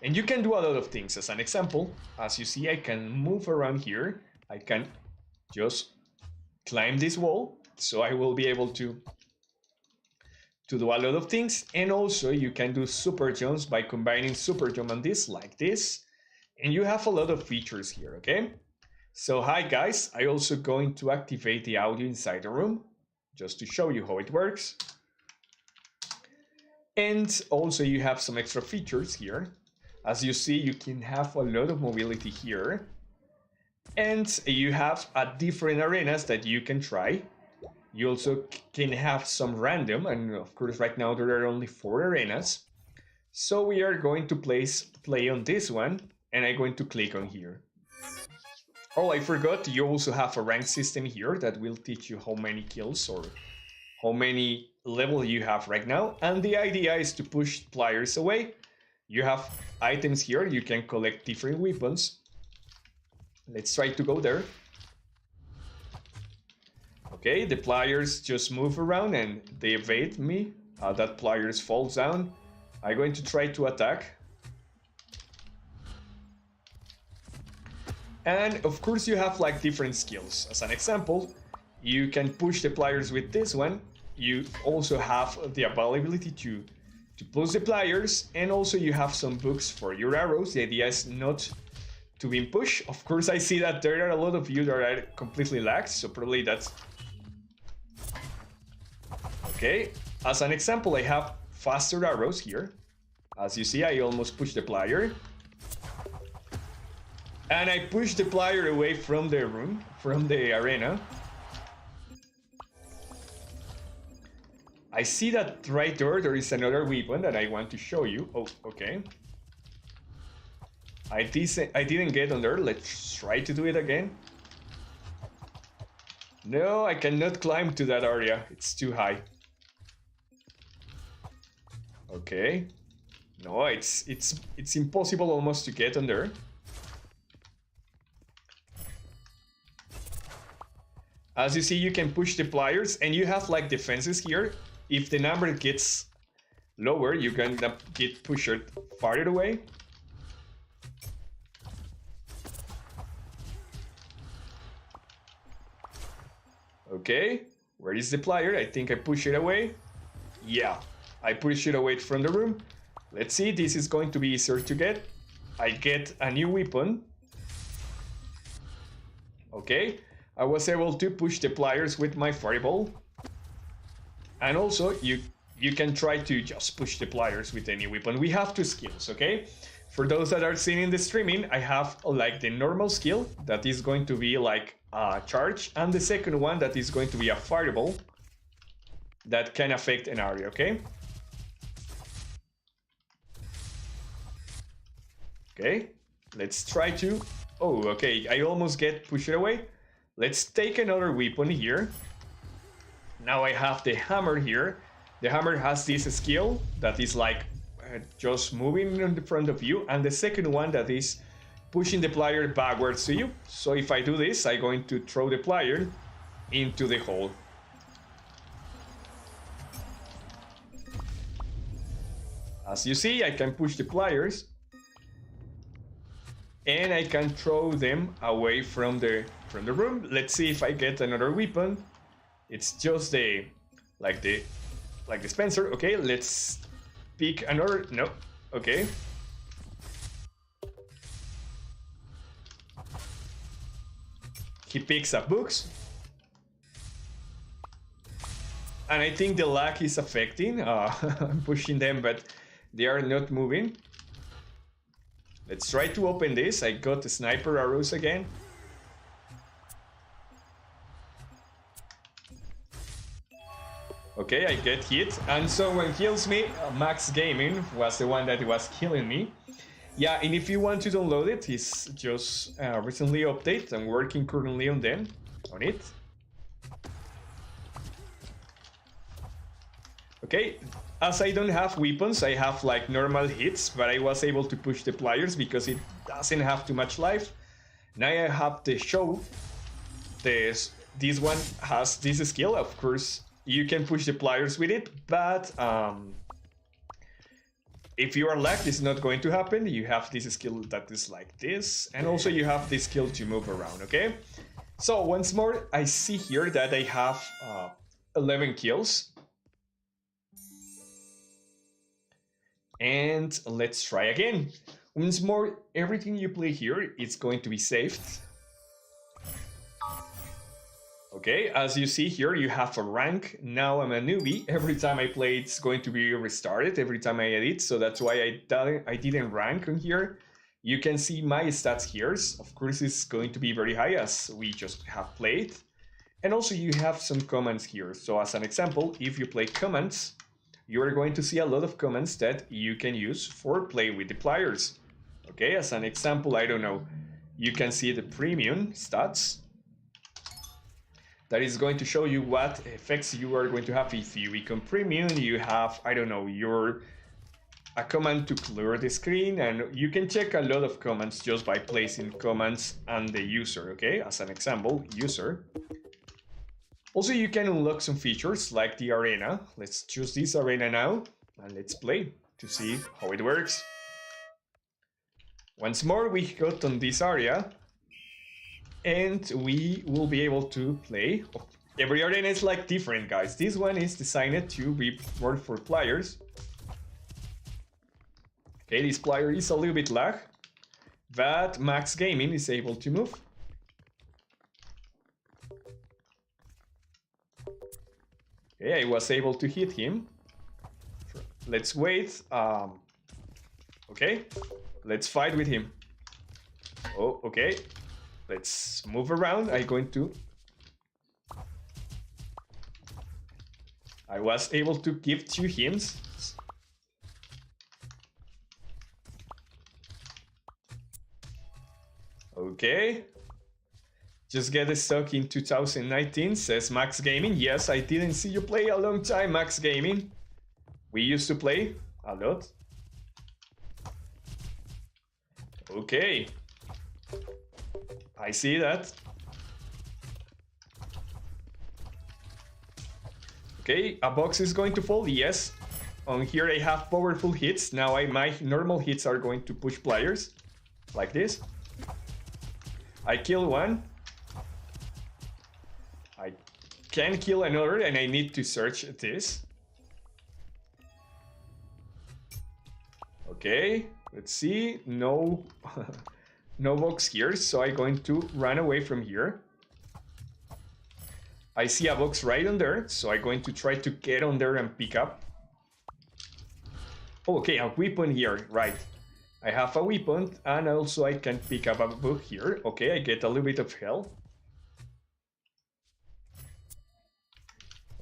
And you can do a lot of things. As an example, as you see, I can move around here. I can just climb this wall. So I will be able to do a lot of things. And also you can do super jumps by combining super jump and this, like this. And you have a lot of features here, okay? So hi guys, I also going to activate the audio inside the room, just to show you how it works. And also you have some extra features here. As you see, you can have a lot of mobility here. And you have different arenas that you can try. You also can have some random, and of course right now there are only 4 arenas. So we are going to play on this one, and I'm going to click on here. Oh, I forgot, you also have a rank system here that will teach you how many kills or how many level you have right now. And the idea is to push players away. You have items here, you can collect different weapons. Let's try to go there. Okay, the players just move around and they evade me. That players falls down. I'm going to try to attack. And of course you have like different skills. As an example, you can push the players with this one. You also have the availability to push the players, and also you have some books for your arrows. The idea is not to be pushed. Of course, I see that there are a lot of you that are completely lagged, so probably that's... Okay, As an example, I have faster arrows here. As you see, I almost pushed the player. And I pushed the player away from the room, from the arena. I see that right there is another weapon that I want to show you. Oh, okay. I didn't get on there. Let's try to do it again. No, I cannot climb to that area. It's too high. Okay. No, it's impossible almost to get on there. As you see, you can push the pliers, and you have like defenses here. If the number gets lower, you can get pushed farther away. Okay, where is the plier? I think I push it away. Yeah, I push it away from the room. Let's see, this is going to be easier to get. I get a new weapon. Okay, I was able to push the pliers with my fireball. And also, you can try to just push the pliers with any weapon. We have 2 skills, okay? For those that are seeing the streaming, I have like the normal skill that is going to be like a charge, and the second one that is going to be a fireball that can affect an area, okay? Okay, let's try to... Oh, okay, I almost get pushed away. Let's take another weapon here. Now I have the hammer here. The hammer has this skill that is like just moving in the front of you, and the second one that is pushing the plier backwards to you. So if I do this, I'm going to throw the plier into the hole. As you see, I can push the pliers, and I can throw them away from the room. Let's see if I get another weapon. It's just the dispenser. Okay, let's pick another. No, okay. He picks up books, and I think the lag is affecting. I'm pushing them, but they are not moving. Let's try to open this. I got the sniper arrows again. Okay, I get hit, and someone kills me. Max Gaming was the one that was killing me. Yeah, and if you want to download it, it's just recently updated. I'm working currently on it. Okay, as I don't have weapons, I have like normal hits, but I was able to push the pliers because it doesn't have too much life. Now I have to show this one has this skill. Of course, you can push the pliers with it, but if you are lagged, it's not going to happen. You have this skill that is like this, and also you have this skill to move around, okay? So once more, I see here that I have 11 kills. And let's try again. Once more, everything you play here is going to be saved. Okay, as you see here, you have a rank. Now I'm a newbie. Every time I play, it's going to be restarted every time I edit. So that's why I didn't rank on here. You can see my stats here. Of course, it's going to be very high as we just have played. And also you have some comments here. So as an example, if you play comments, you are going to see a lot of comments that you can use for play with the pliers. Okay, as an example, I don't know, you can see the premium stats. That is going to show you what effects you are going to have if you become premium. You have, I don't know, a command to clear the screen, and you can check a lot of comments just by placing comments and the user, okay? As an example, user. Also, you can unlock some features like the arena. Let's choose this arena now, and let's play to see how it works. Once more, we got on this area, and we will be able to play. Every arena is like different, guys. This one is designed to be more for players. Okay, this player is a little bit lag, but Max Gaming is able to move. Okay, I was able to hit him. Let's wait. Okay. Let's fight with him. Oh, okay. Let's move around. I'm going to... I was able to give 2 hints. Okay. Just get stuck in 2019, says Max Gaming. Yes, I didn't see you play a long time, Max Gaming. We used to play a lot. Okay. I see that. Okay, a box is going to fall, yes. On here I have powerful hits. Now my normal hits are going to push players. Like this. I kill one. I can kill another and I need to search this. Okay, let's see. No, no box here, so I'm going to run away from here. I see a box right on there, so I'm going to try to get on there and pick up. Oh, okay, a weapon here, right. I have a weapon, and also I can pick up a book here. Okay, I get a little bit of health.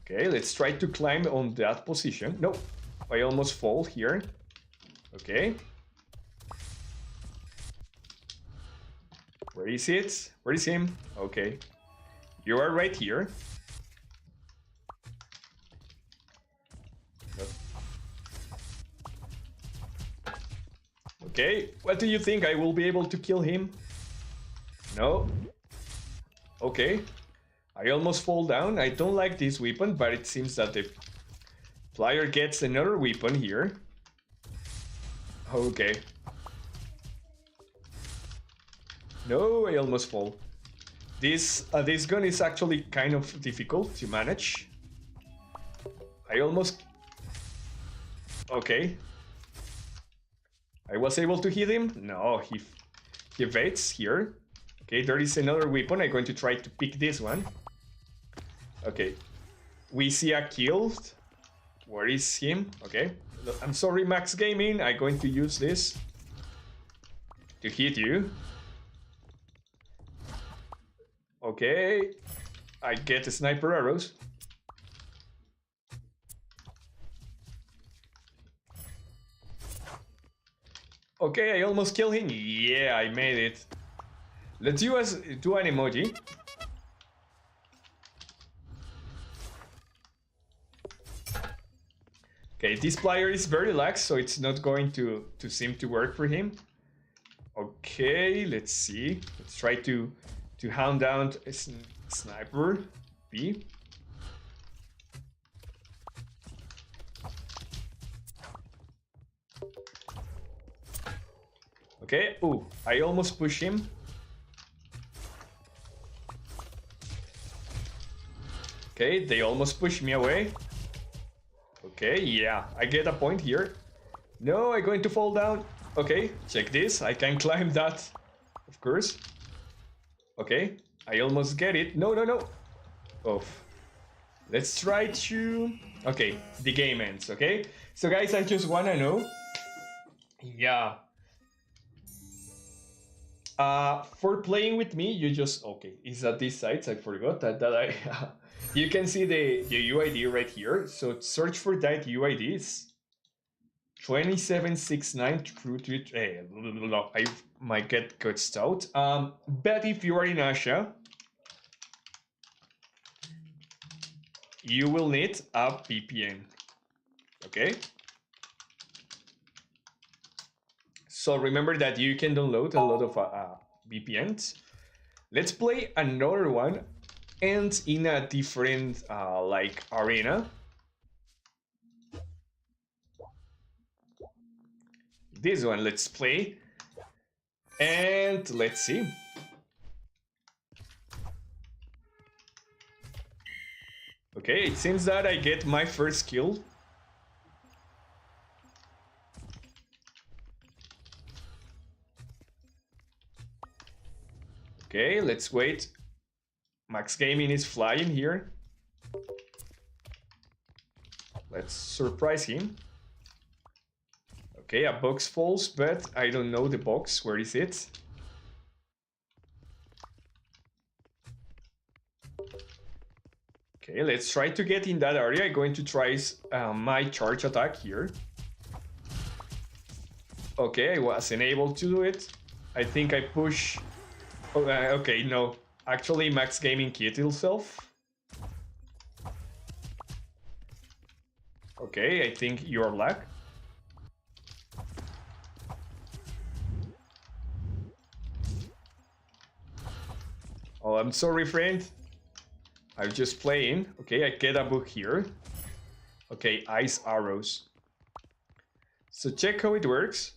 Okay, let's try to climb on that position. No, I almost fall here. Okay. Where is it? Where is him? Okay. You are right here. Okay, what do you think? I will be able to kill him? No? Okay. I almost fall down. I don't like this weapon, but it seems that the player gets another weapon here. Okay. No, I almost fall. This gun is actually kind of difficult to manage. I almost... Okay. I was able to hit him? No, he evades here. Okay, there is another weapon. I'm going to try to pick this one. Okay. We see a kill. Where is him? Okay. I'm sorry, Max Gaming. I'm going to use this to hit you. Okay. I get the sniper arrows. Okay, I almost killed him. Yeah, I made it. Let's do an emoji. Okay, this player is very lax, so it's not going to seem to work for him. Okay, let's see. Let's try to hound down a sniper. B. Okay, ooh, I almost push him. Okay, they almost pushed me away. Okay, yeah, I get a point here. No, I'm going to fall down. Okay, check this. I can climb that, of course. Okay, I almost get it. No, no, no. Oh. Let's try to... Okay, the game ends, okay? So guys, I just wanna know... Yeah. For playing with me, you just... Okay, is that these sites? I forgot that I... You can see the UID right here. So search for that UID. It's 2769 through to... I might get cutsed out. But if you are in Asia, you will need a VPN. Okay? So remember that you can download a lot of VPNs. Let's play another one and in a different like arena. This one, let's play. And let's see. Okay, it seems that I get my first kill. Okay, let's wait. Max Gaming is flying here. Let's surprise him. Okay, a box falls, but I don't know the box. Where is it? Okay, let's try to get in that area. I'm going to try my charge attack here. Okay, I wasn't able to do it. I think I push... Oh, okay, no. Actually, Max Gaming killed himself. Okay, I think you're luck. Oh, I'm sorry, friend. I'm just playing. Okay, I get a book here. Okay, ice arrows. So check how it works.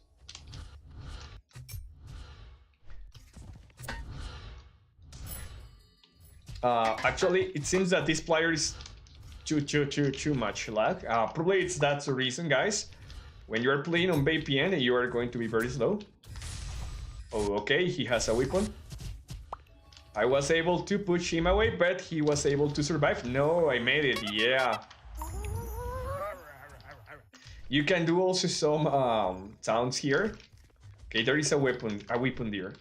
Actually, it seems that this player is too much lag. Probably that's the reason, guys. When you are playing on VPN, you are going to be very slow. Oh, okay, he has a weapon. I was able to push him away, but he was able to survive. No, I made it, yeah. You can do also some sounds here. Okay, there is a weapon there.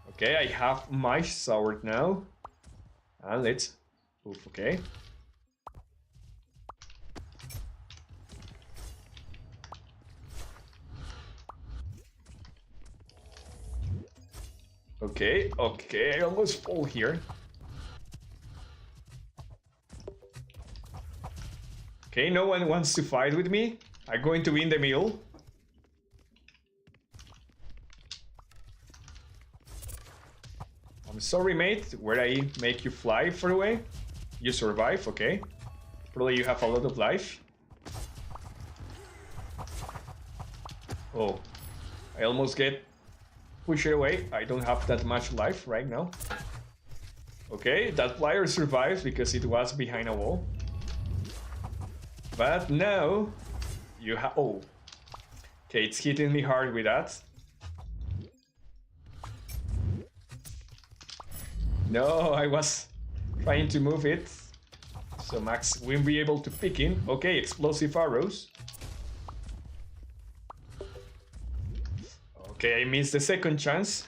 Okay, I have my sword now. And let's... Oof, okay. Okay, I almost fall here. Okay, no one wants to fight with me. I'm going to be in the middle. I'm sorry, mate. Where I make you fly far away? You survive, okay. Probably you have a lot of life. Oh, I almost get pushed away. I don't have that much life right now. Okay, that player survives because it was behind a wall. But now you have... Oh. Okay, it's hitting me hard with that. No, I was trying to move it. So Max won't be able to pick in. Okay, explosive arrows. Okay, I missed the second chance.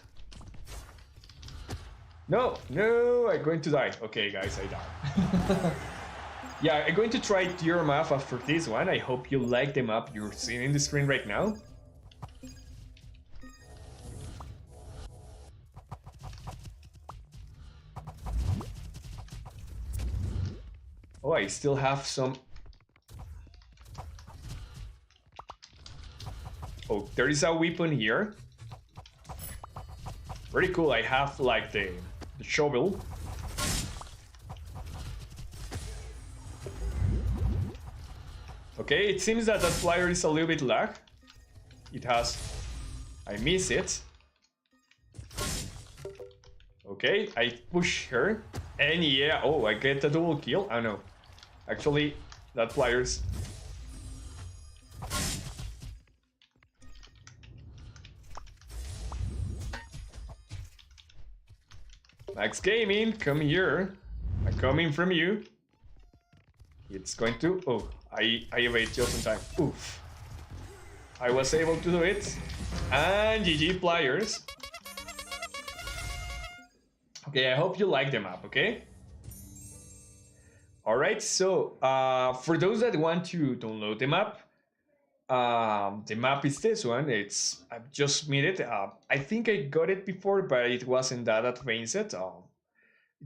No, I'm going to die. Okay, guys, I died. Yeah, I'm going to try your map after this one. I hope you like the map you're seeing in the screen right now. Oh, I still have some... Oh, there is a weapon here. Very cool. I have like the shovel. Okay, it seems that that flyer is a little bit lag. It has... I miss it. Okay, I push her. And yeah, oh, I get a double kill. Oh no. Actually, that flyer's... Max Gaming, come here. I'm coming from you. It's going to... Oh, I evade just in time. Oof. I was able to do it. And GG players. Okay, I hope you like the map, okay? Alright, so for those that want to download the map is this one. I've just made it. I think I got it before, but it wasn't that advanced. It's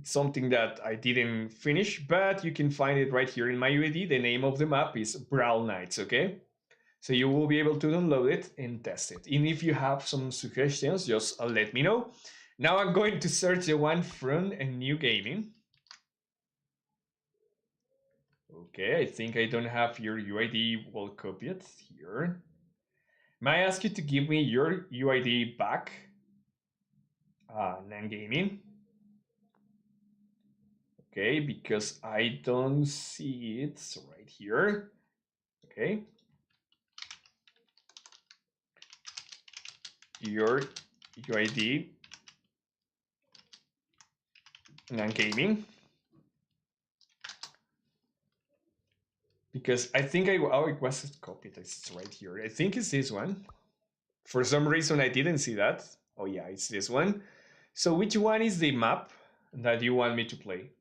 something that I didn't finish, but you can find it right here in my UID. The name of the map is Brawl Nights, okay? So you will be able to download it and test it. And if you have some suggestions, just let me know. Now I'm going to search the one from a new gaming. Okay, I think I don't have your UID well copied here. May I ask you to give me your UID back? Non-gaming. Okay, because I don't see it right here. Okay. Your UID non-gaming. Because I think oh, it was copied. It's right here. I think it's this one. For some reason, I didn't see that. Oh yeah, it's this one. So which one is the map that you want me to play?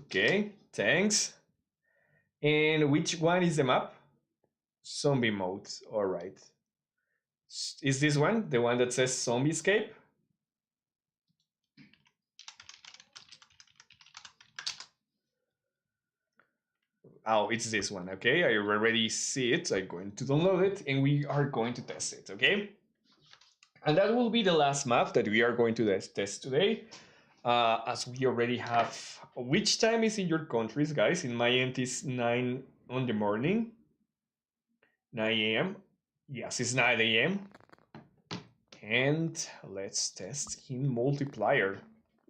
Okay, thanks. And which one is the map? Zombie mode. All right. Is this one the one that says Zombie Escape? Oh, it's this one. Okay, I already see it. I'm going to download it and we are going to test it. Okay. And that will be the last map that we are going to test today. As we already have. Which time is in your countries, guys? In my end, it's 9 on the morning. 9 a.m. Yes, it's 9 a.m. And let's test in multiplier.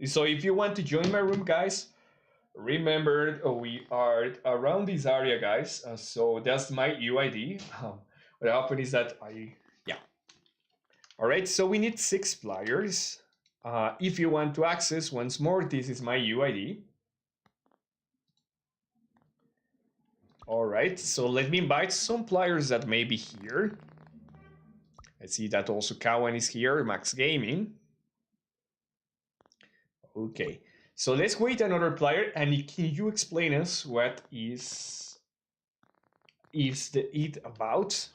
So if you want to join my room, guys, remember we are around this area, guys. So that's my UID. What happened is that yeah. All right, so we need 6 players. If you want to access once more, this is my UID. All right, so let me invite some players that may be here. I see that also Cowan is here, Max Gaming. Okay, so let's wait another player, and can you explain us what is it about?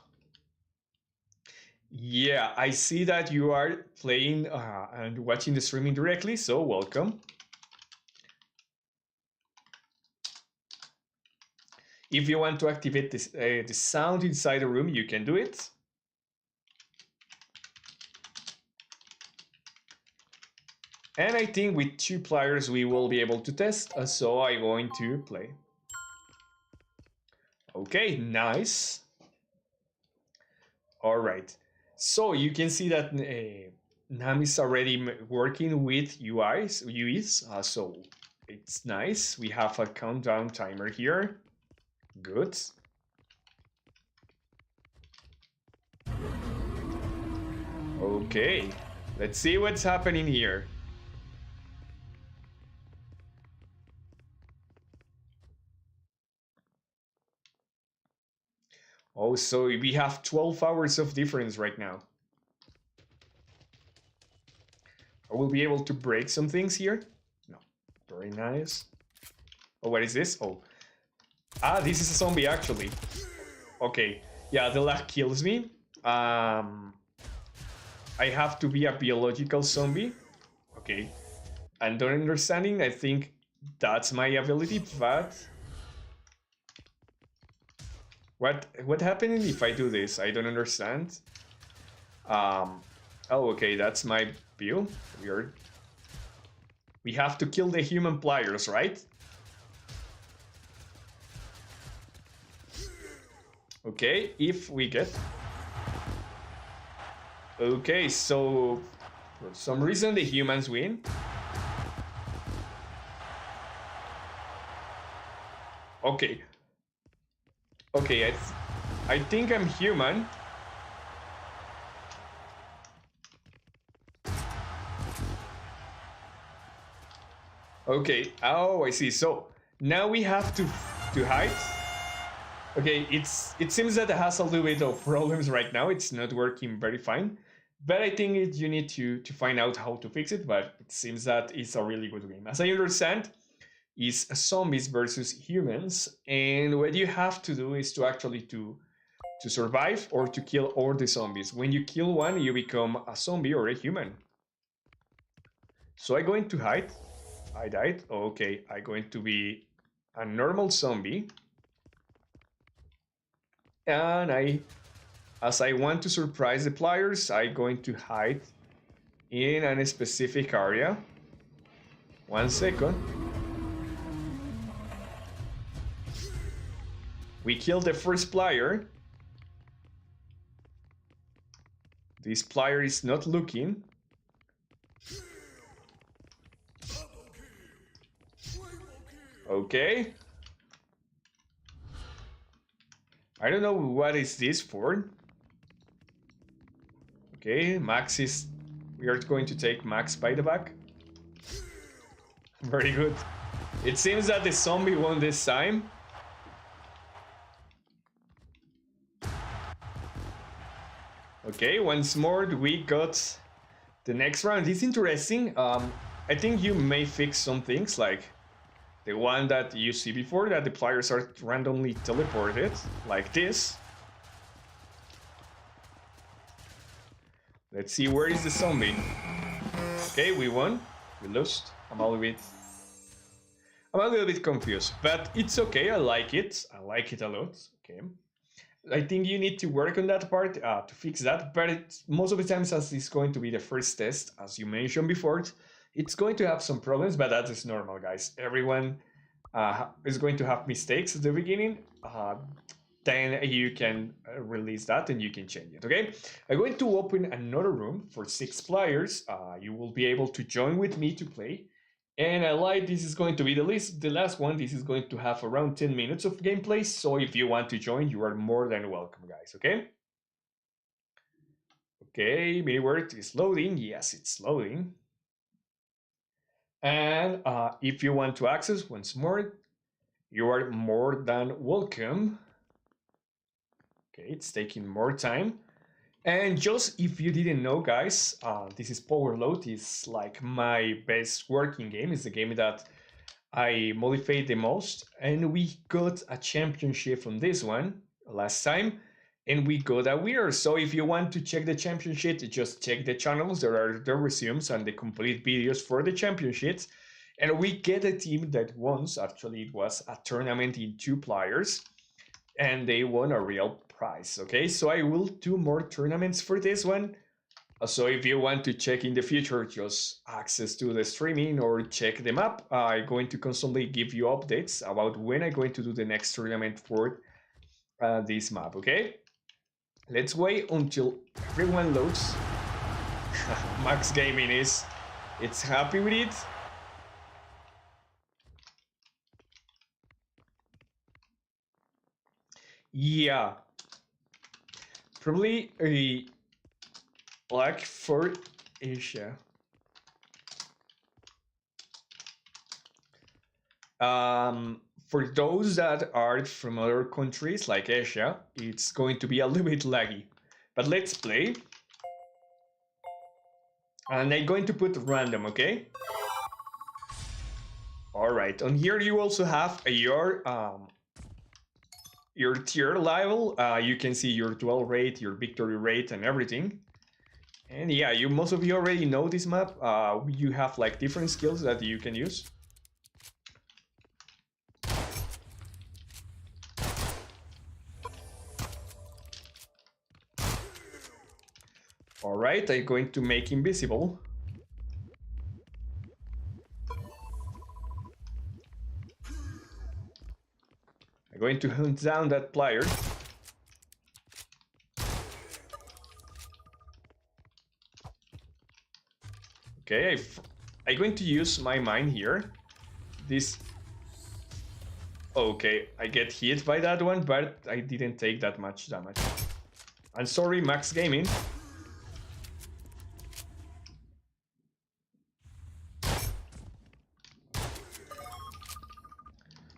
Yeah, I see that you are playing and watching the streaming directly, so welcome. If you want to activate this, the sound inside the room, you can do it. And I think with 2 players we will be able to test, so I'm going to play. Okay, nice. All right, so you can see that Nam is already working with UIs, so it's nice. We have a countdown timer here. Good. Okay, let's see what's happening here. Oh, so we have 12 hours of difference right now. I will be able to break some things here. No, very nice. Oh, what is this? Oh, this is a zombie actually. Okay, yeah, the lag kills me. I have to be a biological zombie. Okay, and don't understanding. I think that's my ability, but what happened if I do this? I don't understand. Oh, okay, that's my view. Weird. We have to kill the human players, right? Okay, if we get... Okay, so for some reason the humans win. Okay. Okay, I think I'm human. Okay, oh, I see. So now we have to hide. Okay, it seems that it has a little bit of problems right now. It's not working very fine. But I think you need to find out how to fix it. But it seems that it's a really good game. As I understand, it's zombies versus humans. And what you have to do is to actually to survive or to kill all the zombies. When you kill one, you become a zombie or a human. So I'm going to hide. I died. Okay, I'm going to be a normal zombie. And as I want to surprise the players, I'm going to hide in a specific area. 1 second. We killed the first player. This player is not looking. Okay. I don't know what is this for. Okay, Max is... We are going to take Max by the back. Very good. It seems that the zombie won this time. Okay, once more we got the next round. It's interesting. I think you may fix some things like the one that you see before, that the players are randomly teleported, like this. Let's see, where is the zombie? Okay, we won. We lost. I'm a little bit confused, but it's okay. I like it. I like it a lot. Okay. I think you need to work on that part to fix that, but most of the times, as it's going to be the first test, as you mentioned before, it's going to have some problems, but that is normal, guys. Everyone is going to have mistakes at the beginning. Then you can release that and you can change it, okay? I'm going to open another room for 6 players. You will be able to join with me to play. And I lied, this is going to be the last one. This is going to have around 10 minutes of gameplay. So if you want to join, you are more than welcome, guys, okay? Okay, Miniword is loading. Yes, it's loading. And if you want to access once more, you are more than welcome. Okay, it's taking more time. And just if you didn't know, guys, this is Powerload. It's like my best working game. It's the game that I modified the most. And we got a championship from this one last time. And we got a winner. So if you want to check the championship, just check the channels. There are the resumes and the complete videos for the championships. And we get a team that won. Actually, it was a tournament in 2 players. And they won a real prize. Okay, so I will do more tournaments for this one. So if you want to check in the future, just access to the streaming or check the map. I'm going to constantly give you updates about when I'm going to do the next tournament for this map. Okay, let's wait until everyone loads. Max Gaming it's happy with it. Yeah, probably a black for Asia. For those that are from other countries like Asia, it's going to be a little bit laggy. But let's play. And I'm going to put random, okay? All right. On here you also have your tier level. You can see your duel rate, your victory rate, and everything. And yeah, most of you already know this map. You have like different skills that you can use. All right, I'm going to make invisible. I'm going to hunt down that player. Okay, I'm going to use my mine here. This... Okay, I get hit by that one, but I didn't take that much damage. I'm sorry, Max Gaming.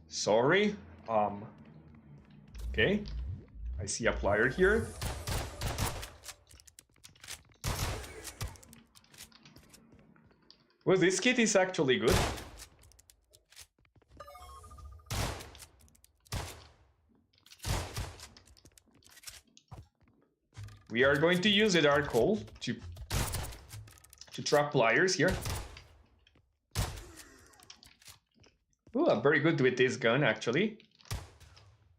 Sorry. Okay. I see a player here. Well, this kit is actually good. We are going to use the dark hole to trap players here. Ooh, I'm very good with this gun, actually.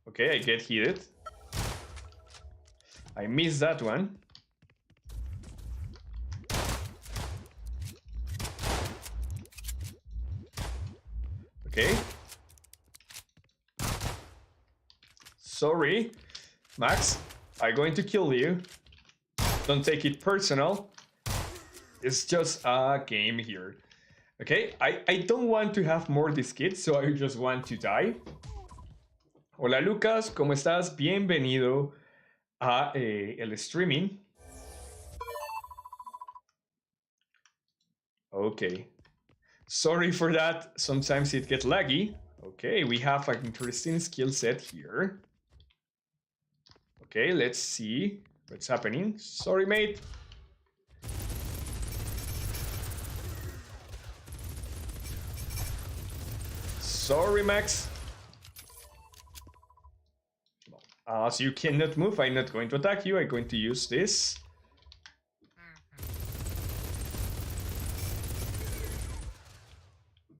Okay, I get hit. I missed that one. Okay. Sorry, Max. I'm going to kill you. Don't take it personal. It's just a game here. Okay, I don't want to have more this kit, so I just want to die. Hola Lucas, ¿cómo estás? Bienvenido a el streaming. Okay. Sorry for that. Sometimes it gets laggy. Okay, we have an interesting skill set here. Okay, let's see what's happening. Sorry, mate. Sorry, Max. As you cannot move, I'm not going to attack you. I'm going to use this.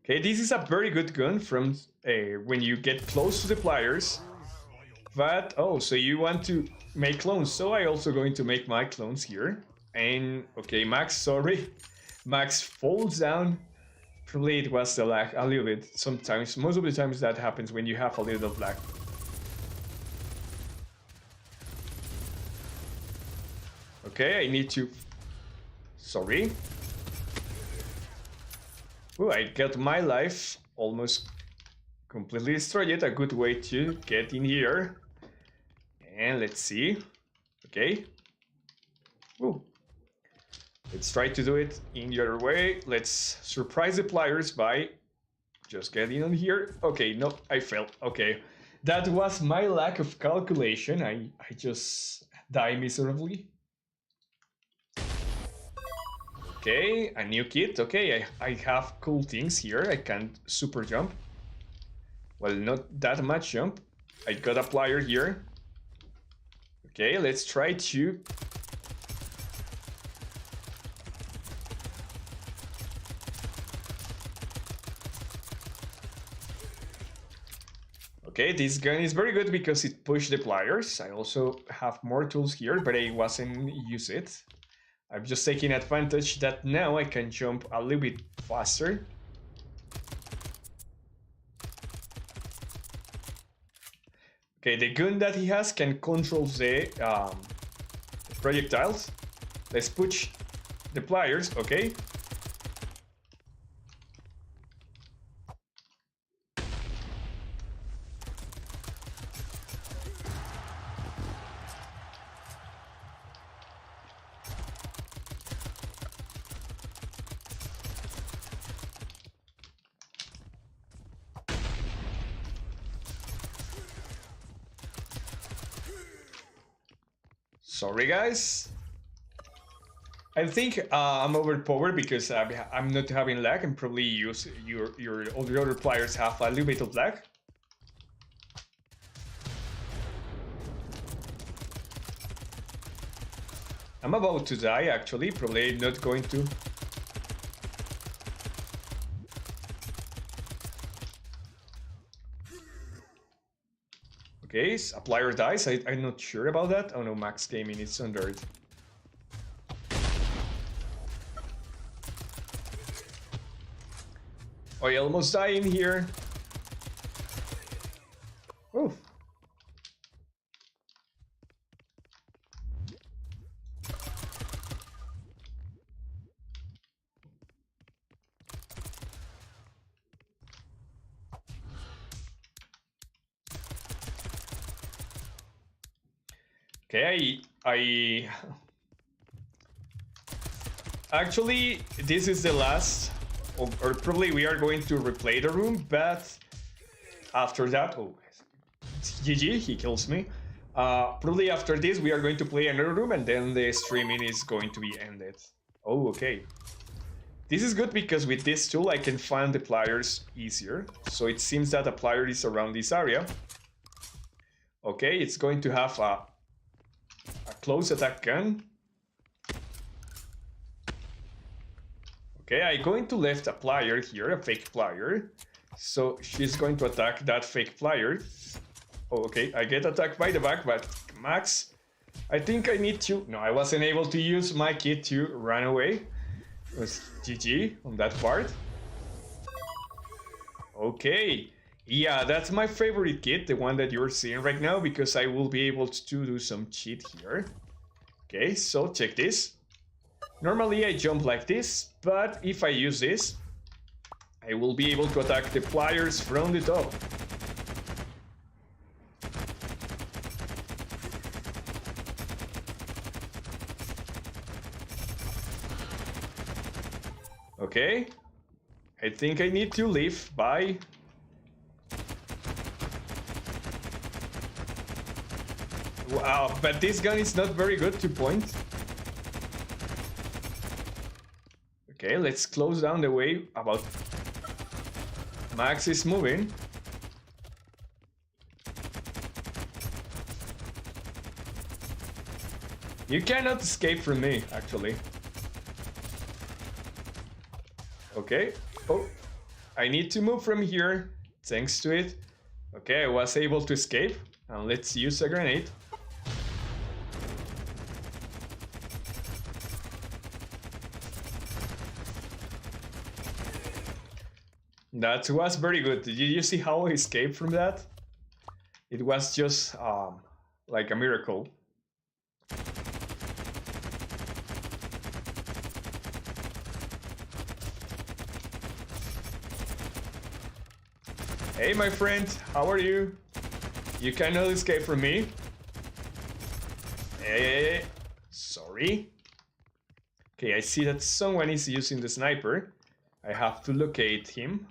Okay, this is a very good gun from when you get close to the players. But, oh, so you want to make clones. So I also going to make my clones here. And, okay, Max, sorry. Max falls down. Probably it was the lag a little bit. Sometimes, most of the times that happens when you have a little lag. Okay, I need to... Sorry. Oh, I got my life almost completely destroyed. A good way to get in here. And let's see. Okay. Ooh. Let's try to do it in the other way. Let's surprise the players by just getting on here. Okay, no, I failed. Okay. That was my lack of calculation. I just die miserably. Okay, a new kit. Okay, I have cool things here. I can super jump. Well, not that much jump. I got a plier here. Okay, let's try to... Okay, this gun is very good because it pushed the pliers. I also have more tools here, but I wasn't use it. I'm just taking advantage that now I can jump a little bit faster. Okay, the gun that he has can control the projectiles. Let's push the pliers, okay? Sorry, guys. I think I'm overpowered because I'm not having lag, and probably all the other players have a little bit of lag. I'm about to die, actually. Probably not going to. Okay, a player dies. I'm not sure about that. Oh no, Max Gaming is under it. Oh, I almost die in here. Oh. Okay, I actually, this is the last, or probably we are going to replay the room, but after that, oh, it's GG, he kills me. Probably after this, we are going to play another room, and then the streaming is going to be ended. Oh, okay. This is good because with this tool, I can find the players easier. So it seems that a player is around this area. Okay, it's going to have a close attack gun. Okay, I'm going to left a player here, a fake player. So she's going to attack that fake player. Oh, okay, I get attacked by the back, but Max, I think I need to... No, I wasn't able to use my kit to run away. It was GG on that part. Okay. Yeah, that's my favorite kit, the one that you're seeing right now, because I will be able to do some cheat here. Okay, so check this. Normally I jump like this, but if I use this, I will be able to attack the players from the top. Okay. I think I need to leave. Bye. Wow, but this gun is not very good to point. Okay, let's close down the way about... Max is moving. You cannot escape from me, actually. Okay. Oh, I need to move from here, thanks to it. Okay, I was able to escape. And let's use a grenade. That was very good. Did you see how I escaped from that? It was just like a miracle. Hey, my friend, how are you? You cannot escape from me. Hey, sorry. Okay, I see that someone is using the sniper. I have to locate him.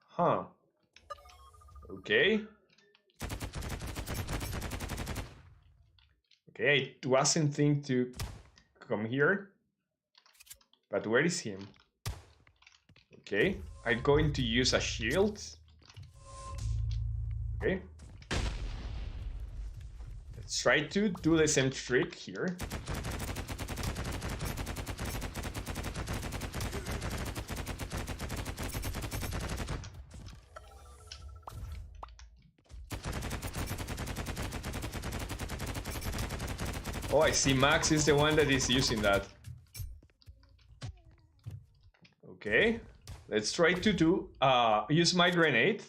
Huh. Okay. Okay, I wasn't thinking to come here. But where is him? Okay, I'm going to use a shield. Okay. Let's try to do the same trick here. Oh, I see Max is the one that is using that. Okay, let's try to use my grenade.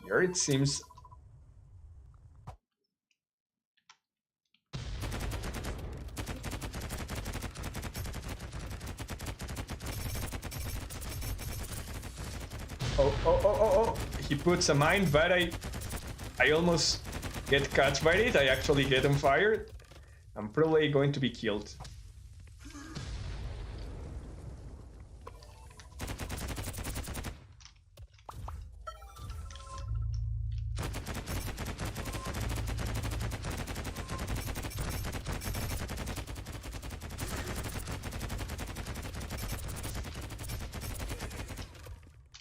Here it seems. Oh. He puts a mine, but I almost get caught by it. I actually get on fire. I'm probably going to be killed.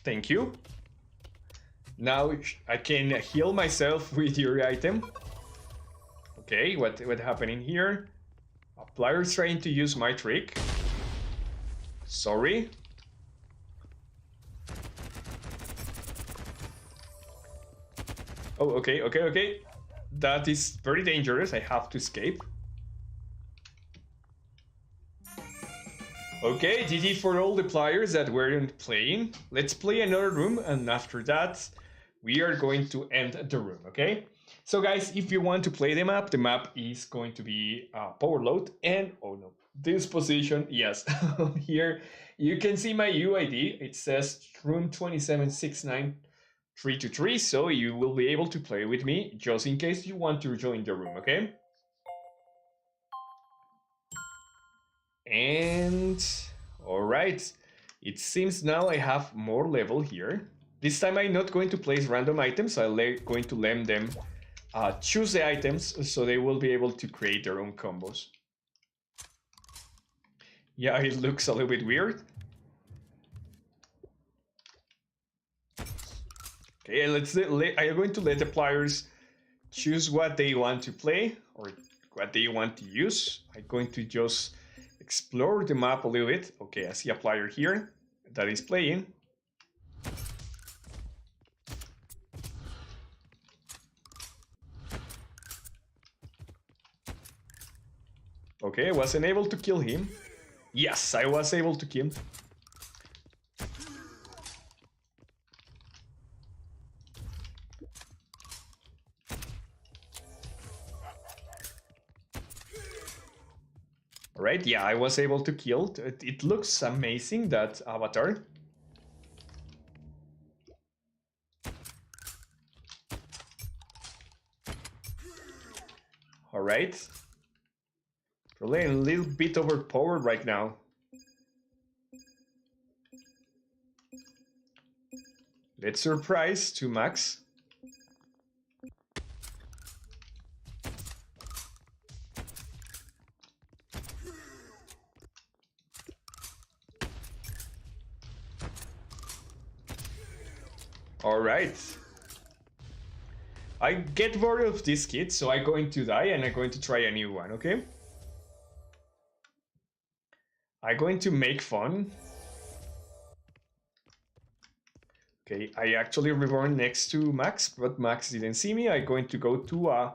Thank you. Now I can heal myself with your item. Okay, what happening here? A player's trying to use my trick. Sorry. Oh, okay. That is very dangerous. I have to escape. Okay, GG for all the players that weren't playing. Let's play another room, and after that, we are going to end the room, okay? So guys, if you want to play the map is going to be power load, and oh no, this position, yes, here you can see my UID. It says room 2769323, so you will be able to play with me just in case you want to join the room, okay? And all right, it seems now I have more level here. This time I'm not going to place random items. I'm going to let them choose the items so they will be able to create their own combos. Yeah, it looks a little bit weird. Okay, I'm going to let the players choose what they want to play or what they want to use. I'm going to just explore the map a little bit. Okay, I see a player here that is playing. Okay, I wasn't able to kill him. Yes, I was able to kill him. Alright, yeah, I was able to kill. It looks amazing, that avatar. Alright. Probably a little bit overpowered right now. Let's surprise to max. All right. I get bored of this kit, so I'm going to die and I'm going to try a new one, okay? I'm going to make fun. Okay, I actually reborn next to Max, but Max didn't see me. I'm going to go to a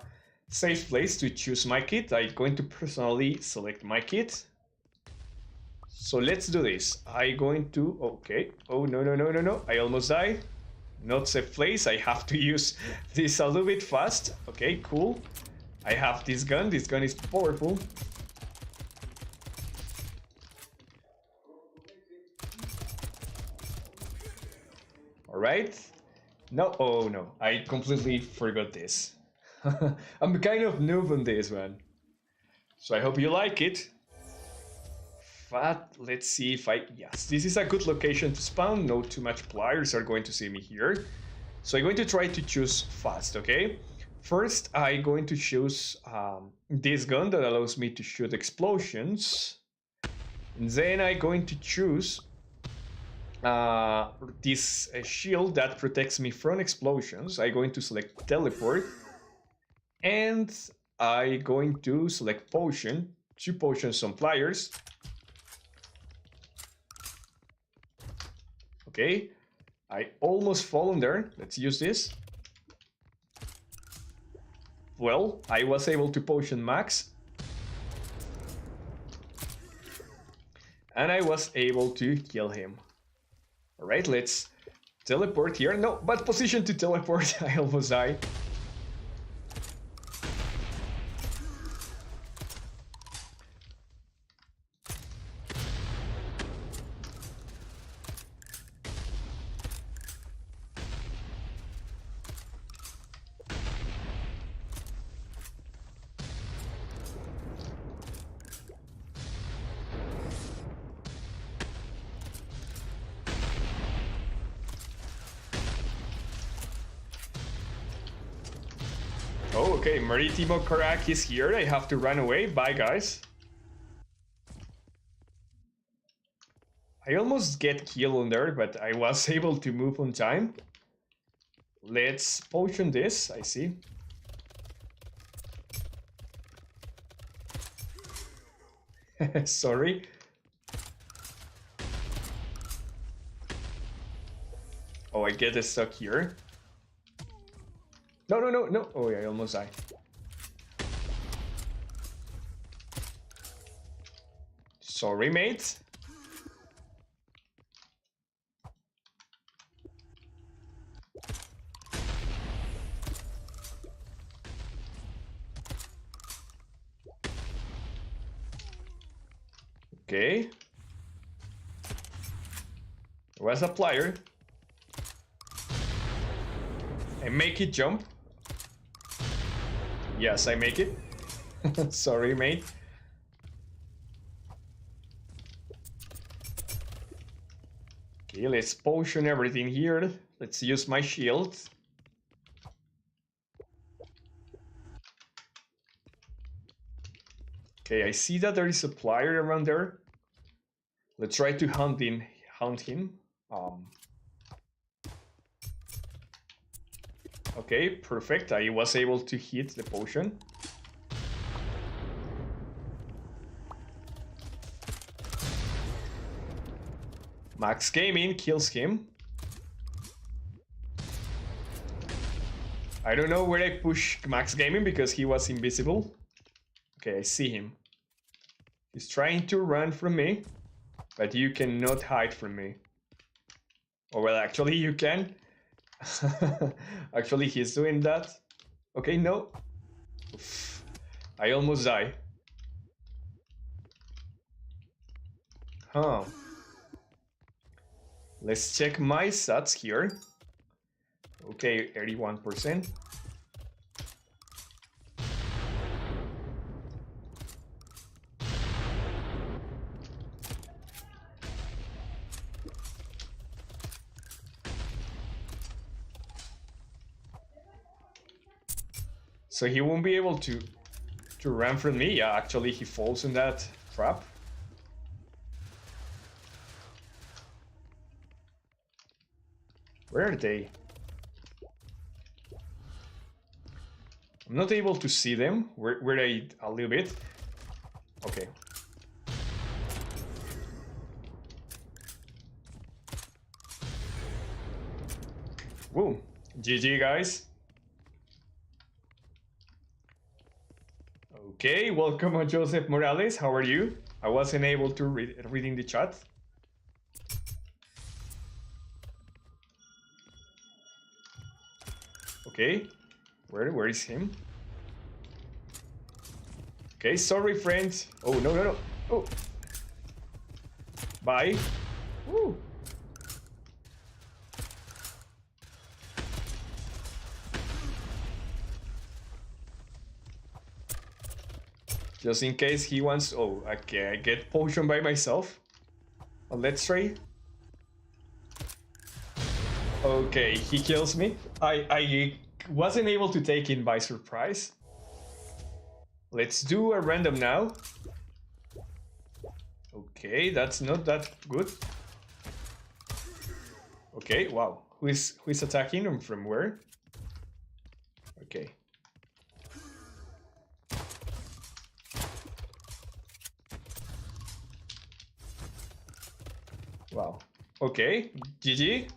safe place to choose my kit. I'm going to personally select my kit. So let's do this. I'm going to... Okay. Oh, no, no, no, no, no. I almost died. Not safe place. I have to use this a little bit fast. Okay, cool. I have this gun. This gun is powerful. Alright. No, oh no. I completely forgot this. I'm kind of noob on this one. So I hope you like it. But let's see if I... Yes, this is a good location to spawn. No too much players are going to see me here. So I'm going to try to choose fast, okay? First, I'm going to choose this gun that allows me to shoot explosions. And then I'm going to choose this shield that protects me from explosions. I'm going to select teleport. And I'm going to select potion. 2 potions on pliers. Okay, I almost fall in there. Let's use this. Well, I was able to potion Max. And I was able to kill him. Alright, let's teleport here. No, bad position to teleport. I almost died. Oh, okay, Maritimo Karak is here. I have to run away. Bye, guys. I almost get killed on there, but I was able to move on time. Let's potion this, I see. Sorry. Oh, I get stuck here. No, no, no, no. Oh, yeah, I almost died. Sorry, mate. Okay. Where's a plier? I make it jump. Yes, I make it. Sorry, mate. Okay, let's potion everything here. Let's use my shield. Okay, I see that there is a plier around there. Let's try to hunt him. Okay, perfect. I was able to hit the potion. Max Gaming kills him. I don't know where I push Max Gaming because he was invisible. Okay, I see him. He's trying to run from me, but you cannot hide from me. Oh, well, actually you can. Actually, he's doing that. Okay, no. Oof. I almost die. Huh. Let's check my stats here. Okay, 81%. So he won't be able to run from me. Yeah, actually he falls in that trap. Where are they? I'm not able to see them. Were they a little bit? Okay. Woo. GG, guys. Okay, welcome on Joseph Morales. How are you? I wasn't able to reading the chat. Okay, where is him? Okay, sorry, friends. Oh, no. Oh. Bye. Woo. Just in case he wants... Oh, okay, I get potion by myself. Well, let's try. Okay, he kills me. I wasn't able to take him by surprise. Let's do a random now. Okay, that's not that good. Okay, wow. Who is attacking him from where? Okay. Wow. Okay, GG.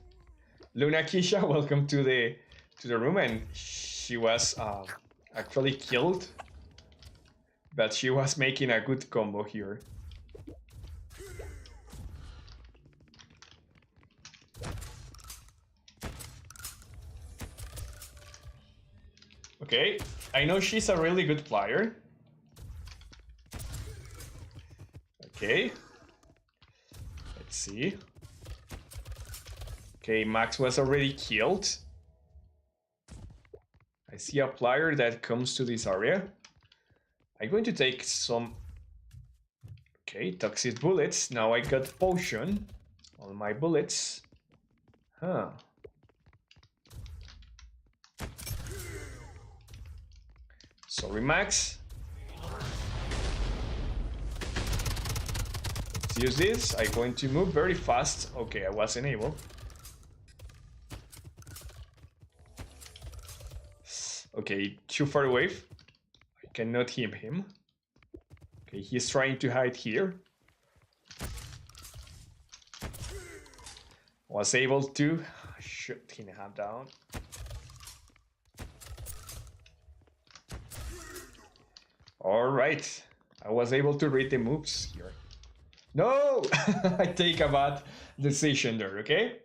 Luna Kisha, welcome to the room, and she was actually killed, but she was making a good combo here. Okay, I know she's a really good player. Okay. Let's see. Okay, Max was already killed. I see a player that comes to this area. I'm going to take some... Okay, toxic bullets. Now I got potion on my bullets. Huh. Sorry, Max. Let's use this. I'm going to move very fast. Okay, I wasn't able. Okay, too far away. I cannot hit him. Okay, he's trying to hide here. Was able to shoot him down. All right, I was able to read the moves here. No, I take a bad decision there. Okay.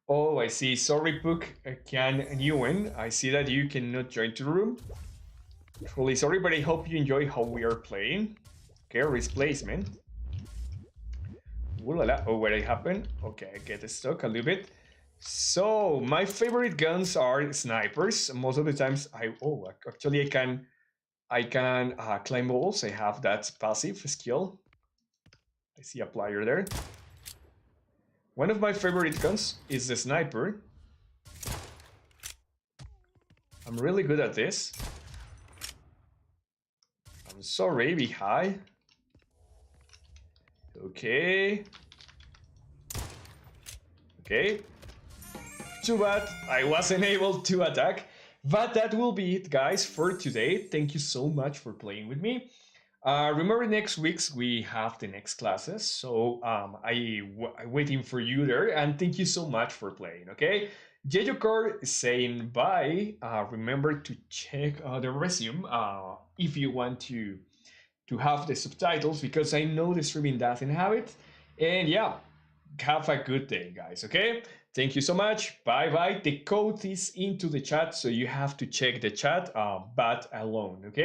Oh, I see. Sorry, Puck. Can Ewan. I see that you cannot join the room. Truly sorry, but I hope you enjoy how we are playing. Okay, replacement. Ooh la la. Oh, what happened? Okay, I get stuck a little bit. So, my favorite guns are snipers. Most of the times, actually, I can climb walls. I have that passive skill. I see a player there. One of my favorite guns is the sniper. I'm really good at this. I'm sorry, be high. Okay. Okay. Too bad I wasn't able to attack. But that will be it, guys, for today. Thank you so much for playing with me. Remember, next week's we have the next classes, so I'm waiting for you there, and thank you so much for playing. Okay, YeyoCore is saying bye. Remember to check the resume if you want to have the subtitles, because I know the streaming doesn't have it. And yeah, have a good day, guys. Okay, thank you so much. Bye bye. The code is into the chat, so you have to check the chat, but alone. Okay.